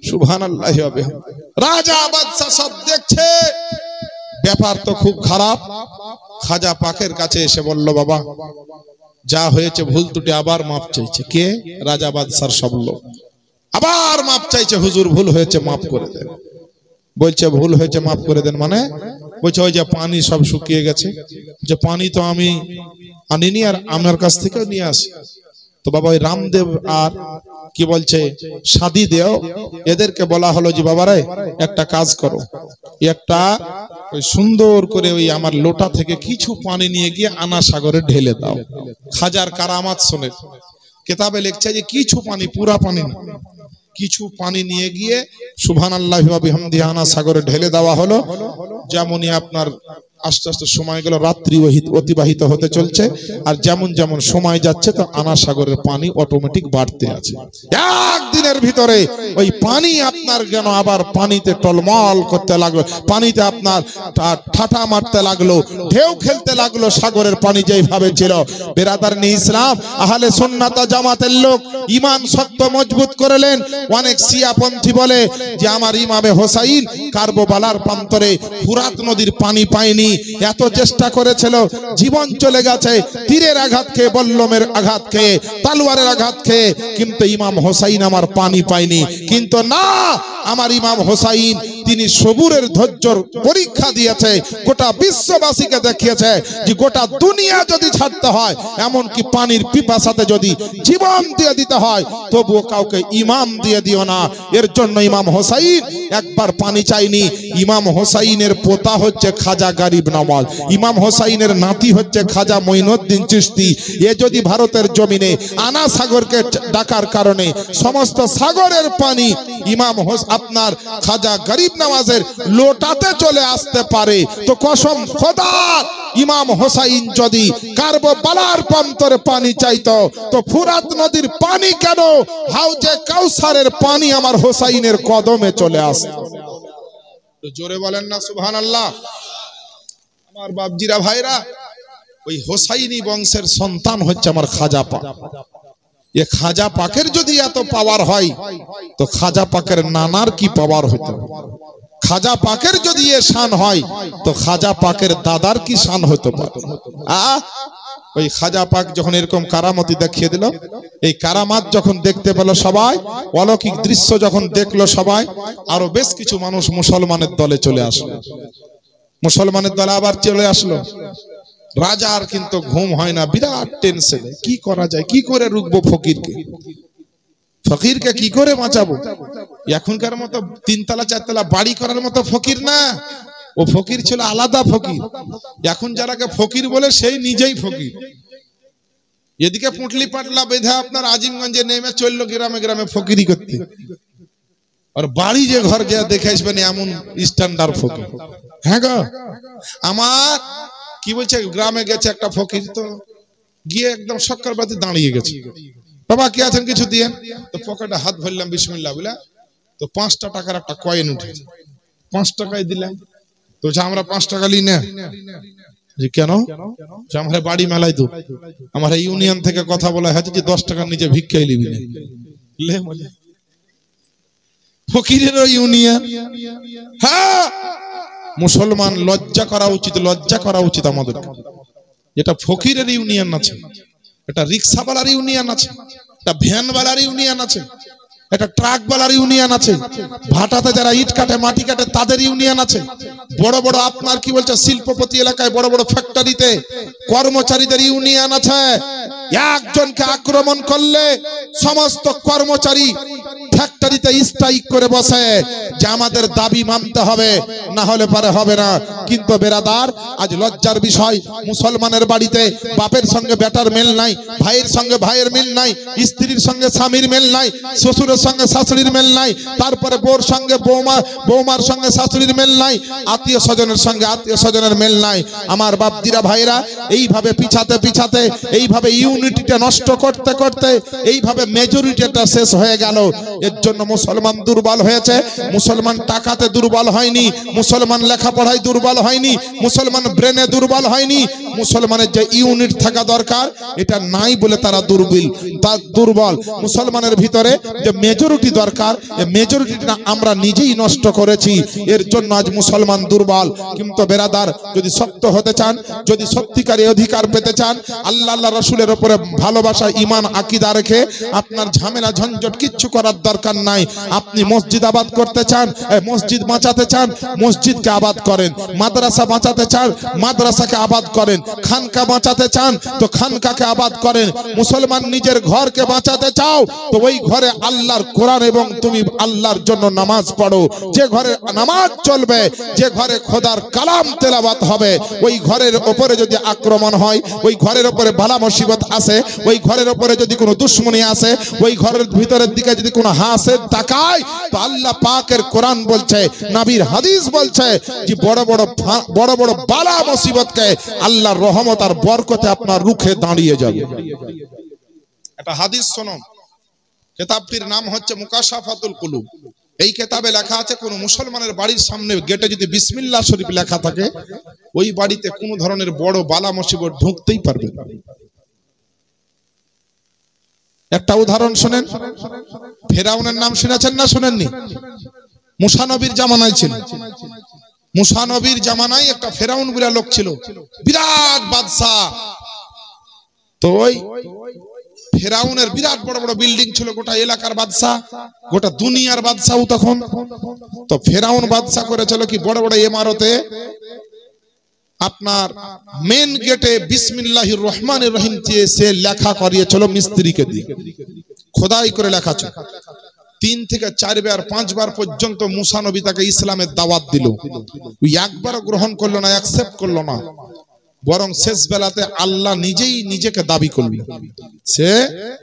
সুবহানাল্লাহি ওয়া বিহামদিহি। রাজা বাদশা সব দেখছে, ব্যাপার তো খুব খারাপ। খাজা পাকের কাছে এসে বলল, বাবা যা হয়েছে ভুল ত্রুটি আবার মাপ চাইছে। কে? রাজা বাদশার সব লোক আবার মাপ চাইছে, হুজুর ভুল হয়েছে মাফ করে দেন। বলছে ভুল হয়েছে মাফ করে দেন মানে? বলছে ওই যে পানি সব শুকিয়ে গেছে, যে পানি তো আমি আনিনি আর আমার কাছ থেকেও নিয়ে আসি। তো বাবা ওই রামদেব আর কি বলছে সাদি দেও, এদেরকে বলা হলো যে বাবারে একটা কাজ করো, একটা ওই সুন্দর করে ওই আমার লোটা থেকে কিছু পানি নিয়ে গিয়ে আনা সাগরে ঢেলে দাও। খাজার কারামাত শুনে কিতাবে লিখছে যে কিছু পানি, পুরা পানি না, কিছু পানি নিয়ে গিয়ে সুবহানাল্লাহি ওয়া বিহামদিহি আনা সাগরে ঢেলে দেওয়া হলো। যেমনই আপনার আস্তে আস্তে সময়গুলো রাত্রি অতিবাহিত হতে চলছে, আর যেমন যেমন সময় যাচ্ছে তো আনা সাগরের পানি অটোমেটিক বাড়তে আছে। একদিনের ভিতরে ওই পানি আপনার যেন আবার পানিতে টলমল করতে লাগলো, পানিতে আপনার ঠাটা মারতে লাগলো, ঢেউ খেলতে লাগলো। সাগরের পানি যেইভাবে ছিল, বেরাদারনি ইসলাম আহলে সুন্নাত ওয়াল জামাতের লোক ঈমান শক্ত মজবুত করলেন। অনেক শিয়াপন্থী বলে যে আমার ইমামে হোসাইন কারবালার প্রান্তরে ফুরাত নদীর পানি পায়নি, এত চেষ্টা করেছিল, জীবন চলে গেছে, তীরের আঘাত খেয়ে, বল্লমের আঘাত খেয়ে, তলোয়ারের আঘাত খেয়ে, কিন্তু ইমাম হোসাইন আমার পানি পায়নি। কিন্তু না, আমার ইমাম হোসাইন তিনি সবুরের ধৈর্যর পরীক্ষা দিয়েছে, গোটা বিশ্ববাসীকে দেখিয়েছে যে গোটা দুনিয়া যদি ছাড়তে হয়, এমনকি পানির পিপাসাতে যদি জীবন দিয়ে দিতে হয়, তবুও কাউকে ইমাম দিয়ে দিও না। এর জন্য ইমাম হোসাইন একবার পানি চাইনি। ইমাম হোসাইনের পোতা হচ্ছে খাজা গরিব নওয়াজ, ইমাম হোসাইনের নাতি হচ্ছে খাজা মঈনুদ্দিন চিশতি। এ যদি ভারতের জমিনে আনা সাগরকে ডাকার কারণে সমস্ত সাগরের পানি ইমাম আপনার খাজা গরিব নওয়াজের লোটাতে চলে আসতে পারে, তো কসম খোদার, ইমাম হোসাইন যদি কারবালার প্রান্তরে পানি চাইতো, তো ফুরাত নদীর পানি কেন, হাউজে কাউসারের পানি আমার হোসাইনের কদমে চলে আসতো। তো জোরে বলেন না সুবহানাল্লাহ। আমার বাপজিরা ভাইরা, ওই হোসাইনি বংশের সন্তান হচ্ছে আমার খাজা পাক। এ খাজা পাকের যদি এত পাওয়ার হয়, তো খাজা পাকের নানার কি পাওয়ার হতো? খাজা পাকের যদি এ শান হয়, তো খাজা পাকের দাদার কি শান হতে পারে? ওই খাজা পাক যখন এরকম কারামতি দেখিয়ে দিল, এই কারামাত যখন দেখতে পেল সবাই, অলৌকিক দৃশ্য যখন দেখলো সবাই, আরো বেশ কিছু মানুষ মুসলমানের দলে চলে আসলো। মুসলমানের দলে আবার চলে আসলো। রাজার কিন্তু ঘুম হয় না, বিরাট টেনশনে, কি করা যায়, কি করে রুখবো ফকিরকে, ফকিরকে কি করে বাঁচাবো? এখনকার মতো তিনতলা চারতলা বাড়ি করার মতো ফকির না, ও ফকির ছিল আলাদা ফকির। এখন যারাকে ফকির বলে সেই নিজেই ফকির। এদিকে পুঁটলি পাটলা বেঁধে আপনার আজিমগঞ্জে নেমে চললো গ্রামে গ্রামে ফকিরি করতে, আর বাড়ি যে ঘর গিয়ে দেখে আসবেন এমন স্ট্যান্ডার্ড ফকির। হ্যাঁ গো, আমার কি বলছে, গ্রামে গেছে একটা ফকির, তো গিয়ে একদম সক্কর বাতি দাঁড়িয়ে গেছে, বাবা কি আছেন কিছু দিয়ে, তো পকেটে হাত ভরলাম বিসমিল্লাহ বলে, তো 5 টাকার একটা কয়েন উঠেছে, 5 টাকায় দিলাম। তো আমরা 5 টাকা লি না, কেন? আমার বাড়ি মেলায় তো আমার ইউনিয়ন থেকে কথা বলা হয়েছে যে 10 টাকার নিচে ভিক্ষাই নিবি না। ফকিরের ইউনিয়ন। হ্যাঁ, মুসলমান লজ্জা করা উচিত, লজ্জা করা উচিত আমাদের। এটা ফকিরের ইউনিয়ন আছে, এটা রিক্সাওয়ালার ইউনিয়ন আছে, এটা ভ্যানওয়ালার ইউনিয়ন আছে, এটা ট্রাকওয়ালার ইউনিয়ন আছে, ভাটাতে যারা ইট কাটে মাটি কাটে তাদের ইউনিয়ন আছে, বড় বড় আপনার কি বলছে শিল্পপতি এলাকায় বড় বড় ফ্যাক্টরিতে কর্মচারীদের ইউনিয়ন আছে। একজনকে আক্রমণ করলে সমস্ত কর্মচারী ফ্যাক্টরিতে স্ট্রাইক করে বসে যে আমাদের দাবি মানতে হবে, না হলে পারে হবে না। কিন্তু বেরাদার, আজ লজ্জার বিষয়, মুসলমানের বাড়িতে বাপের সঙ্গে বেটার মেল নাই, ভাইয়ের সঙ্গে ভাইয়ের মিল নাই, স্ত্রীর সঙ্গে স্বামীর মেল নাই, শ্বশুরের সঙ্গে শাশুড়ির মেল নাই, তারপরে বউর সঙ্গে বৌমার সঙ্গে শাশুড়ির মেল নাই, আত্মীয় স্বজনের সঙ্গে আত্মীয় স্বজনের মেল নাই। আমার বাপজিরা ভাইরা, এইভাবে পিছাতে পিছাতে, এইভাবে ইউনিটিটা নষ্ট করতে করতে, এইভাবে মেজরিটিটা শেষ হয়ে গেল। এর জন্য মুসলমান দুর্বল হয়েছে। মুসলমান টাকাতে দুর্বল হয়নি, মুসলমান লেখাপড়ায় দুর্বল হয়নি, মুসলমান ব্রেনে দুর্বল হয়নি। মুসলমানের যে ইউনিট থাকা দরকার এটা নাই বলে তারা দুর্বল। মুসলমানের ভিতরে যে মেজরিটি দরকার, এই মেজরিটিটা আমরা নিজেই নষ্ট করেছি। এর জন্য আজ মুসলমান দুর্বল। কিন্তু বেরাদার, যদি শক্ত হতে চান, যদি সত্যিকারী অধিকার পেতে চান, আল্লাহ রসুলের উপরে ভালোবাসা, ঈমান, আকীদা রেখে আপনার ঝামেলা ঝঞ্ঝট কিচ্ছু করার দরকার নাই। আপনি মসজিদ আবাদ করতে চান, মসজিদ বাঁচাতে চান, মসজিদকে আবাদ করেন। মাদ্রাসা বাঁচাতে চান, মাদ্রাসাকে আবাদ করেন। খানকা বাঁচাতে চান তো খানকাকে আবাদ করেন, মুসলমান নিজের ঘরকে বাঁচাতে চাও তো ওই ঘরে আল্লাহর কোরআন এবং তুমি আল্লাহর জন্য নামাজ পড়ো। যে ঘরে নামাজ চলবে, যে ঘরে খোদার কালাম তেলাওয়াত হবে, ওই ঘরের উপরে যদি আক্রমণ হয়, ওই ঘরের উপরে বালা মুসিবত আসে, ওই ঘরের উপরে যদি কোনো দুশ্মনী আসে, ওই ঘরের ভিতরের দিকে যদি কোনো হাসেদ তাকায়, তো আল্লাহ পাকের কোরআন বলছে, নবীর হাদিস বলছে যে বড় বড় বালা মুসিবতকে আল্লাহর রহমত আর বরকতে আপনার রুখে দাঁড়িয়ে যাবে। একটা হাদিস শোনো, কিতাবটির নাম হচ্ছে মুকাশাফাতুল কুলুব। এই কিতাবে লেখা আছে কোন মুসলমানের বাড়ির সামনে গেটে যদি বিসমিল্লাহ শরীফ লেখা থাকে, ওই বাড়িতে কোনো ধরনের বড় বালা মুসিবত ঢুকতেই পারবে না। একটা উদাহরণ শুনেন, ফেরাউনের নাম শুনেছেন না শুনেননি? মুসা নবীর জামানায় ছিল। মুসা নবীর জামানায় একটা ফেরাউন বলে লোক ছিল, বিরাট বাদশা। তো ওই ফেরাউনের বিরাট বড় বড় বিল্ডিং ছিল, গোটা এলাকার বাদশা, গোটা দুনিয়ার বাদশা তখন। তো ফেরাউন বাদশা করেছিল কি, বড় বড় ইমারতে আপনার মেন গেটে বিসমিল্লাহির রহমানির রহিম দিয়ে সে লেখা করিয়েছিল মিস্ত্রিকে দিয়ে, খোদাই করে লেখা ছিল। 3 থেকে 4 বার 5 বার পর্যন্ত মুসা নবী তাকে ইসলামের দাওয়াত দিল, ওই একবারও গ্রহণ করলো না, অ্যাকসেপ্ট করলো না। বরং শেষ বেলাতে আল্লাহ নিজেই নিজেকে দাবি করল, সে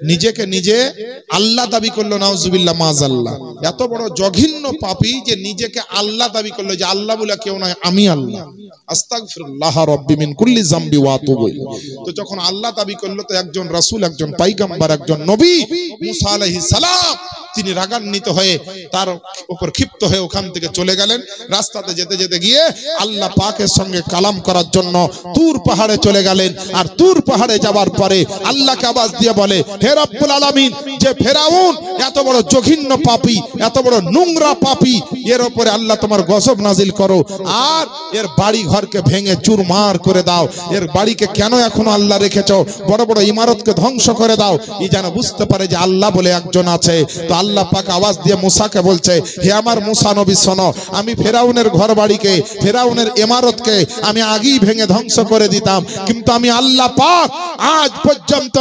নিজেকে নিজে আল্লাহ দাবি করলো। নাউজুবিল্লাহ মাযাল্লাহ। এত বড় জঘন্য পাপী যে নিজেকে আল্লাহ দাবি করলো, যে আল্লাহ বলে কেউ নাই, আমি আল্লাহ, আস্তাগফিরুল্লাহ রাব্বি মিন কুল্লি যামবি ওয়া আতুবু ইলাইহি। তো যখন আল্লাহ দাবি করলো, তো একজন রাসূল, একজন পয়গম্বর, একজন নবী মুসা আলাইহিস সালাম তিনি রাগান্বিত হয়ে তার উপর ক্ষিপ্ত হয়ে ওখান থেকে চলে গেলেন। রাস্তাতে যেতে যেতে গিয়ে আল্লাহ পাকের সঙ্গে কালাম করার জন্য তুর পাহাড়ে চলে গেলেন। আর তুর পাহাড়ে যাওয়ার পরে আল্লাহকে আওয়াজ দিয়ে বলে, হে রব্বুল আলামিন, যে ফেরাউন এত বড় জঘন্য পাপী, এত বড় নোংরা পাপী, এর উপরে আল্লাহ তোমার গজব নাজিল করো, আর এর বাড়ি ঘরকে ভেঙে চুরমার করে দাও। এর বাড়িকে কেন এখনো আল্লাহ রেখেছো? বড় বড় ইমারতকে ধ্বংস করে দাও। এই যেন বুঝতে পারে যে আল্লাহ বলে একজন আছে। তো আল্লাহ পাক আওয়াজ দিয়ে মুসাকে বলছে, হে আমার মুসা নবী শোনো, আমি ফেরাউনের ঘর বাড়িকে, ফেরাউনের ইমারতকে আমি আগেই ভেঙে ধ্বংস করে দিতাম, কিন্তু আমি আল্লাহ পাক আজ পর্যন্ত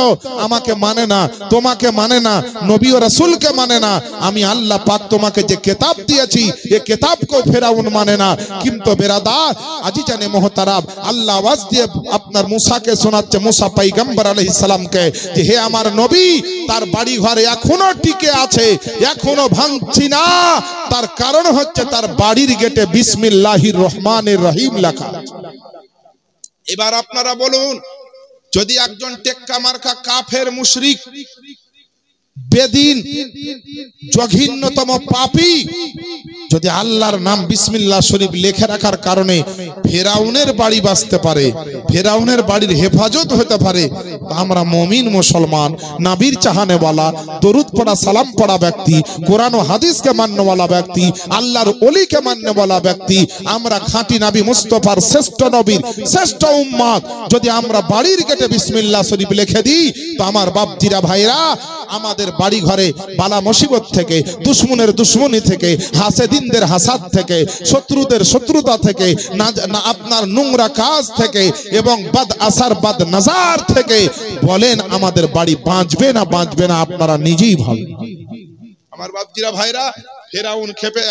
আমাকে মানে না, তোমাকে মানে না, নবী ও রাসূলকে মানে না। আমি আল্লাহ পাক তোমাকে যে কিতাব দিয়েছি, এই কিতাবকেও ফেরাউন মানে না। কিন্তু বেরাদার আজিজানে মুহতারাম, আল্লাহ আওয়াজ দিয়ে আপনার মুসাকে শোনাচ্ছে, মুসা পয়গম্বর আলাইহিস সালামকে, যে হে আমার নবী, তার বাড়ি ঘর এখনো টিকে আছে, এখনো ভাঙছি না। তার কারণ হচ্ছে তার বাড়ির গেটে বিসমিল্লাহির রহমানির রহিম লেখা। এবার আপনারা বলুন, যদি একজন টেক্কা মার্কা কাফের মুশরিক বেদিন জঘন্যতম পাপী যদি আল্লাহর নাম বিসমিল্লাহ শরীফ লিখে রাখার কারণে ফেরাউনের বাড়ি বাঁচতে পারে, ফেরাউনের বাড়ির হেফাজত হতে পারে, আমরা মুমিন মুসলমান, নবীর চাহানেওয়ালা, দরুদ পড়া সালাম পড়া ব্যক্তি, কোরআন ও হাদিসকে মান্যওয়ালা ব্যক্তি, আল্লাহর ওলিকে মান্যওয়ালা ব্যক্তি, আমরা খাঁটি নবী মুস্তাফার শ্রেষ্ঠ নবীর শ্রেষ্ঠ উম্মত, যদি আমরা বাড়ির গেটে বিসমিল্লাহ শরীফ লিখে দিই, তো আমার বাপজিরা ভাইরা, আমাদের বাড়ি ঘরে বালা মুসিবত থেকে, দুশমনের দুশমনি থেকে, হাসেদিনদের হাসাদ থেকে, শত্রুদের শত্রুতা থেকে, না আপনার নোংরা কাজ থেকে এবং বদ আসার বদ নজর থেকে, বলেন আমাদের বাড়ি বাঁচবে না বাঁচবে না আপনারা নিজেই ভাবেন। আমার বাপজিরা ভাইরা, ফেরাউন খেপে,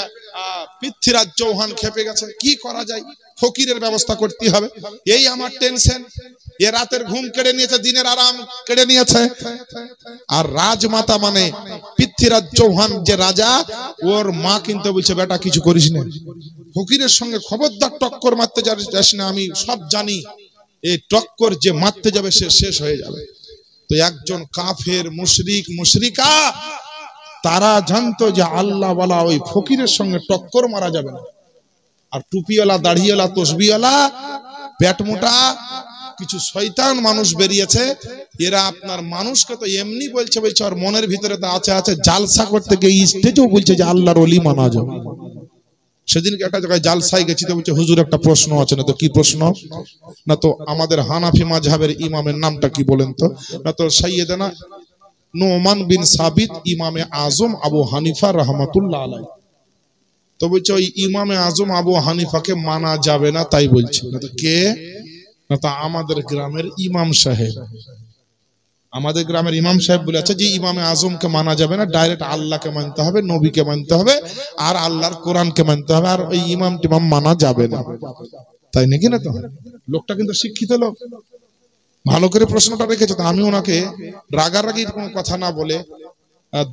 পৃথ্বীরাজ চৌহান খেপে গেছে, কি করা যায়? ফকিরের ব্যবস্থা করতে হবে। এই আমার টেনশন। এ রাতের ঘুম কেড়ে নিয়েছে, দিনের আরাম কেড়ে নিয়েছে। আর রাজমাতা মানে পৃথ্বীরাজ চৌহান যে রাজা, ওর মা কিন্তু বলছে, বেটা কিছু করিস না, ফকিরের সঙ্গে খবরদার টক্কর মারতে যাস না, আমি সব জানি, এই টক্কর যে মারতে যাবে সে শেষ হয়ে যাবে। তো একজন কাফের মুশরিক মুশরিকা তারা জানতো যে আল্লাহ ওয়ালা ওই ফকিরের সঙ্গে টক্কর মারা যাবে না। আর টুপিওয়ালা, দাড়িওয়ালা, তসবিওয়ালা, পেট মোটা কিছু শয়তান মানুষ বেরিয়েছে, এরা আপনার মানুষকে তো এমনি বলছে আর মনের ভিতরে তো আছে জালসা করতে গিয়ে স্টেজেও বলছে যে আল্লাহর ওলি মানা যাবে। সেদিনকে একটা জায়গায় জালসায় গেছি, তো বলছে হুজুর একটা প্রশ্ন আছে। না তো কি প্রশ্ন? না তো আমাদের হানাফি মাযহাবের ইমামের নামটা কি বলেন তো? না তো সাইয়েদানা নোমান বিন সাবিত ইমামে আজম আবু হানিফা রহমাতুল্লাহ আলাইহি। তো বলছে ওই ইমামে আজম আবু হানিফাকে মানা যাবে না, তাই বলছে। না তো কে? না তা আমাদের গ্রামের ইমাম সাহেব, আমাদের গ্রামের ইমাম সাহেব বলেছে যে ইমামে আজমকে মানা যাবে না, ডাইরেক্ট আল্লাহকে মানতে হবে, নবীকে মানতে হবে, আর আল্লাহর কোরআনকে মানতে হবে, আর ওই ইমাম টিমাম মানা যাবে না। তাই নাকি? না তো লোকটা কিন্তু শিক্ষিত লোক, ভালো করে প্রশ্নটা রেখেছে। তো আমি ওনাকে রাগারাগি কোনো কথা না বলে,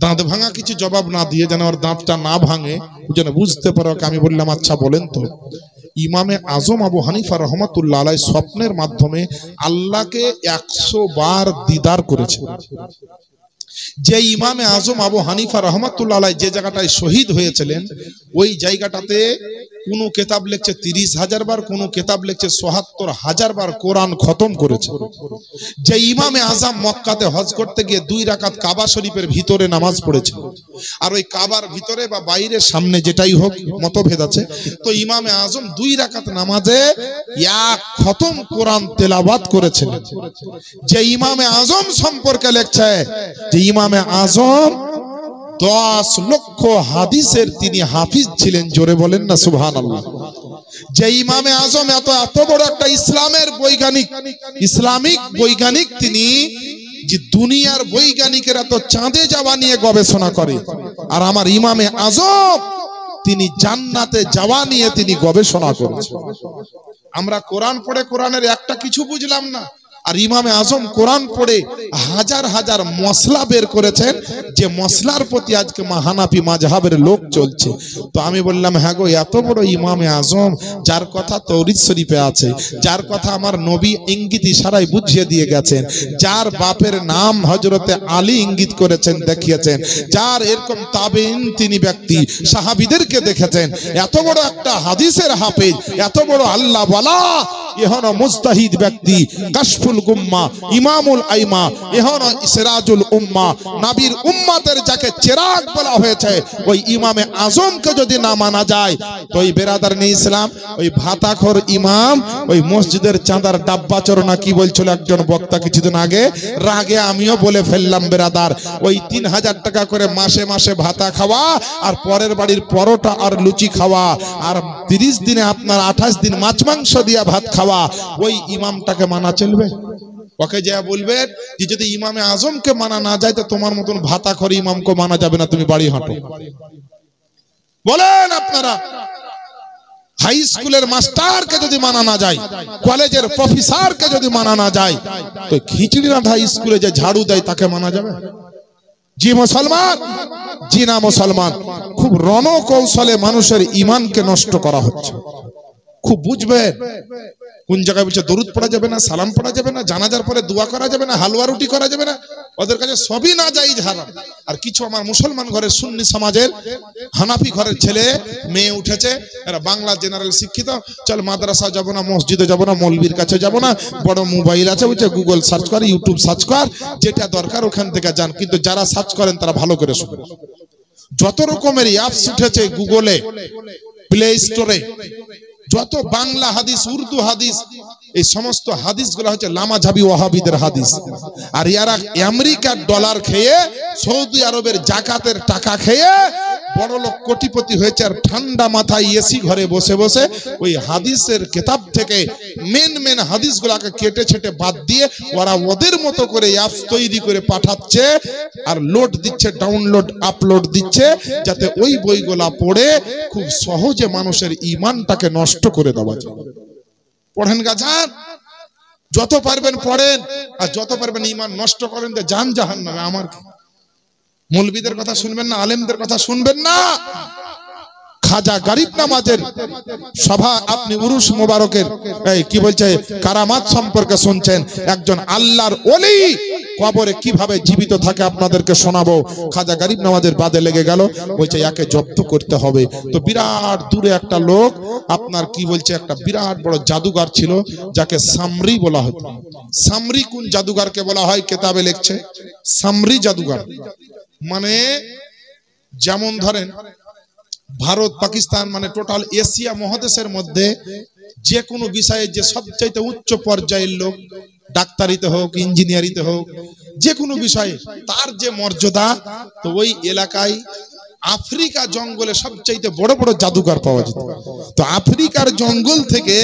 দাঁত ভাঙা কিছু জবাব না দিয়ে, যেন ওর দাঁতটা না ভাঙে, যেন বুঝতে পারো, আমি বললাম আচ্ছা বলেন তো, ইমামে আজম আবু হানিফা রহমাতুল্লাহ আলাইহি স্বপ্নের মাধ্যমে আল্লাহকে 100 বার দিদার করেছে। যে ইমামে আজম আবু হানিফা রহমাতুল্লাহ আলাইহি যে জায়গাটায় শহীদ হয়েছিলেন, ওই জায়গাটাতে কোন কিতাব লিখছে 30,000 বার, কোন কিতাব লিখছে ৭৪,000 বার কোরআন খতম করেছে। যে ইমামে আজম মক্কাতে হজ করতে গিয়ে 2 রাকাত কাবা শরীফের ভিতরে নামাজ পড়েছে, আর ওই কাবার ভিতরে বা বাইরে সামনে যেটাই হোক মতভেদ আছে, তো ইমামে আজম 2 রাকাত নামাজে 1 খতম কোরআন তেলাওয়াত করেছেন। যে ইমামে আজম সম্পর্কে লেখছে যে ইমামে আজম 10 লক্ষ হাদিসের তিনি হাফিজ ছিলেন। জোরে বলেন না সুবহানাল্লাহ। যে ইমামে আজম এত বড় একটা ইসলামের বৈজ্ঞানিক, ইসলামিক বৈজ্ঞানিক, তিনি যে দুনিয়ার বৈজ্ঞানিকেরা তো চাঁদে যাওয়া নিয়ে গবেষণা করে, আর আমার ইমামে আজম তিনি জান্নাতে যাওয়া নিয়ে তিনি গবেষণা করেছেন। আমরা কোরআন পড়ে কোরআনের একটা কিছু বুঝলাম না, আর ইমামে আজম কোরআন পড়ে হাজার হাজার মশলা বের করেছেন, যে মশলার প্রতি আজকে হানাফি মাযহাবের লোক চলছে। তো আমি বললাম হ্যাঁ গো, এত বড় ইমামে আজম, যার কথা তাওরীত শরীফে আছে, যার কথা আমার নবী ইঙ্গিত ইশারায় বুঝিয়ে দিয়ে গেছেন, যার বাপের নাম হযরতে আলী ইঙ্গিত করেছেন, দেখিয়েছেন, যার এরকম তাবেঈন তিনি ব্যক্তি সাহাবীদেরকে দেখেছেন, এত বড় একটা হাদিসের হাফেজ, এত বড় আল্লাহ ওয়ালা, এহনো মুজতাহিদ ব্যক্তি, কাশফুল গুম্মা, ইমামুল আইমা, এহনো সিরাজুল উম্মাহ, নবীর উম্মতের যাকে চিরাগ বলা হয়েছে, ওই ইমামে আজমকে যদি না মানা যায়, তো ওই বেরাদারনি ইসলাম, ওই ভাতাখোর ইমাম, ওই মসজিদের চাঁদার ডাব্বা চোরনা কি বলছিল একজন বক্তা কিছুদিন আগে, রাগে আমিও বলে ফেললাম বেরাদার, ওই 3,000 টাকা করে মাসে মাসে ভাতা খাওয়া, আর পরের বাড়ির পরোটা আর লুচি খাওয়া, আর 30 দিনে আপনার 28 দিন মাছ মাংস দিয়া ভাত খাওয়া, ওই ইমামটাকে মানা চলবে? ওকে যা বলবেন যে যদি ইমামে আজমকে মানা না যায়, তো তোমার মতন ভাতাখোর ইমামকে মানা যাবে না, তুমি বাড়ি হাঁটো। বলেন আপনারা, হাই স্কুলের মাস্টারকে যদি মানা না যায়, কলেজের প্রফেসরকে যদি মানা না যায়, তো খিচড়ি রাঁধা স্কুলে যে ঝাড়ু দেয় তাকে মানা যাবে? জি মুসলমান, জি না মুসলমান, খুব রণকৌশলে মানুষের ঈমানকে নষ্ট করা হচ্ছে। খুব বুঝবেন কোন জায়গায় বলছে দরুদ পড়া যাবে না, সালাম পড়া যাবে না, জানাজার পরে দোয়া করা যাবে না, হালুয়া রুটি করা যাবে না, ওদের কাছে সবই না জায়েজ হারাম। আর কিছু আমার মুসলমান ঘরের সুন্নি সমাজের হানাফি ঘরের ছেলে মেয়ে উঠেছে, এরা বাংলা জেনারেল শিক্ষিত, চল মাদ্রাসা যাব না, মসজিদে যাব না, মৌলবীর কাছে যাব না, বড় মোবাইল আছে, বলছে গুগল সার্চ কর, ইউটিউব সার্চ কর, যেটা দরকার ওখান থেকে যান। কিন্তু যারা সার্চ করেন তারা ভালো করে শুনুন, যত রকমের অ্যাপস উঠেছে গুগলে, প্লে স্টোরে, যত বাংলা হাদিস, উর্দু হাদিস, এই সমস্ত হাদিসগুলো হচ্ছে লামাঝাবি ওয়াহাবিদের হাদিস। আর এরা আমেরিকার ডলার খেয়ে, সৌদি আরবের জাকাতের টাকা খেয়ে বড় লোক কোটিপতি হয়েছে, আর ঠান্ডা মাথায় এসি ঘরে বসে বসে ওই হাদিসের কিতাব থেকে মেন হাদিসগুলোকে কেটে ছেটে বাদ দিয়ে ওরা ওদের মতো করে অ্যাপস তৈরি করে পাঠাচ্ছে, আর লোড দিচ্ছে, ডাউনলোড আপলোড দিচ্ছে, যাতে ওই বইগুলা পড়ে খুব সহজে মানুষের ঈমানটাকে নষ্ট করে দেওয়া যায়। পড়েন গাজান, যত পারবেন পড়েন, আর যত পারবেন ঈমান নষ্ট করেন, জান জাহান্নামে। আমার মৌলবীদের কথা শুনবেন না, আলেমদের কথা শুনবেন না। খাজা গরিব নামাজের সভা, আপনি উরুস মোবারকের কি বলছে কারামাত সম্পর্কে শুনছেন। একজন আল্লাহর ওলি কবরে কিভাবে জীবিত থাকে আপনাদেরকে শোনাবো। খাজা গরিব নামাজের বাদে লেগে গেল, বলছে একে জব্দ করতে হবে। তো বিরাট দূরে একটা লোক, আপনার কি বলছে একটা বিরাট বড় জাদুঘর ছিল, যাকে সামরি বলা হতো। সামরি কোন জাদুঘরকে বলা হয় কেতাবে লিখছে, সামরি জাদুঘর মানে যেমন ধরেন ভারত পাকিস্তান মানে টোটাল এশিয়া মহাদেশের মধ্যে যে কোনো বিষয়ে যে সবচাইতে উচ্চ পর্যায়ের লোক, ডাক্তারিতে হোক, ইঞ্জিনিয়ারিতে হোক, যে কোনো বিষয়ে তার যে মর্যাদা, তো ওই এলাকায় আফ্রিকা জঙ্গলে সবচাইতে বড় বড় জাদুঘর পাওয়া যেত। তো আফ্রিকার জঙ্গল থেকে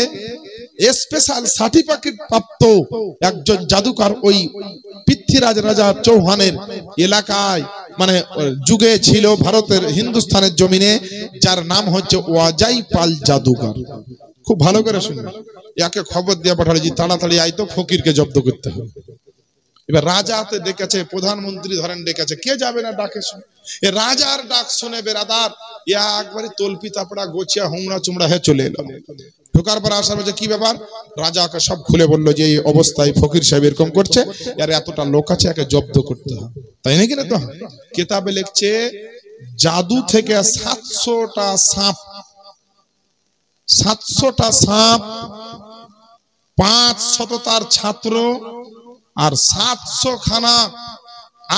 স্পেশাল সার্টিফিকেট প্রাপ্ত একজন জাদুকর ওই পৃথ্বীরাজ রাজা চৌহানের এলাকায় মানে যুগে ছিল ভারতের হিন্দুস্তানের জমিনে, যার নাম হচ্ছে অজয় পাল জাদুকর। খুব ভালো করে শুনুন, একে খবর দিয়ে পাঠালো যে তাড়াতাড়ি আই তো ফকিরকে জব্দ করতে হবে। এবার রাজা হাতে ডেকেছে, প্রধানমন্ত্রী ধরেন ডেকেছে, কে যাবে না ডাকে শুনে। এ রাজার ডাক শুনে বেরাদার একবারে তলপি তাপড়া গোছিয়া হুমড়া চুমড়া হয়ে চলে এলো। ঢোকার পর আসার বলছে কি ব্যাপার, রাজাকে সব খুলে বললো যে এই অবস্থায় ফকির সাহেব এরকম করছে, আর এতটা লোক আছে, একে জব্দ করতে হবে, তাই নাকি না? তো কেতাবে লিখছে জাদু থেকে 700টা সাপ, 500 তার ছাত্র আর 700 খানা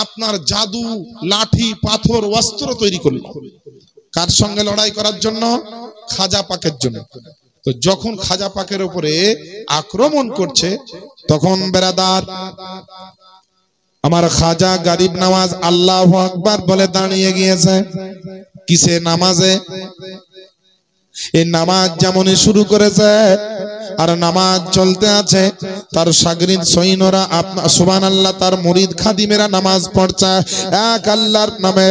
আপনার জাদু লাঠি পাথর অস্ত্র তৈরি করলো। কার সঙ্গে লড়াই করার জন্য? খাজা পাকের জন্য। তো যখন খাজা পাকের উপরে আক্রমণ করছে তখন বেরাদার আমার খাজা গরিব নওয়াজ আল্লাহু আকবার বলে দাঁড়িয়ে গিয়েছে। কিসে? নামাজে। এই নামাজ যেমনই শুরু করেছে আর নামাজ চলতে আছে, তার শাগরিদ সৈন্যরা সুবহানাল্লাহ তার মুরিদ খাদিমেরা নামাজ পড়ছে এক আল্লাহর নামে,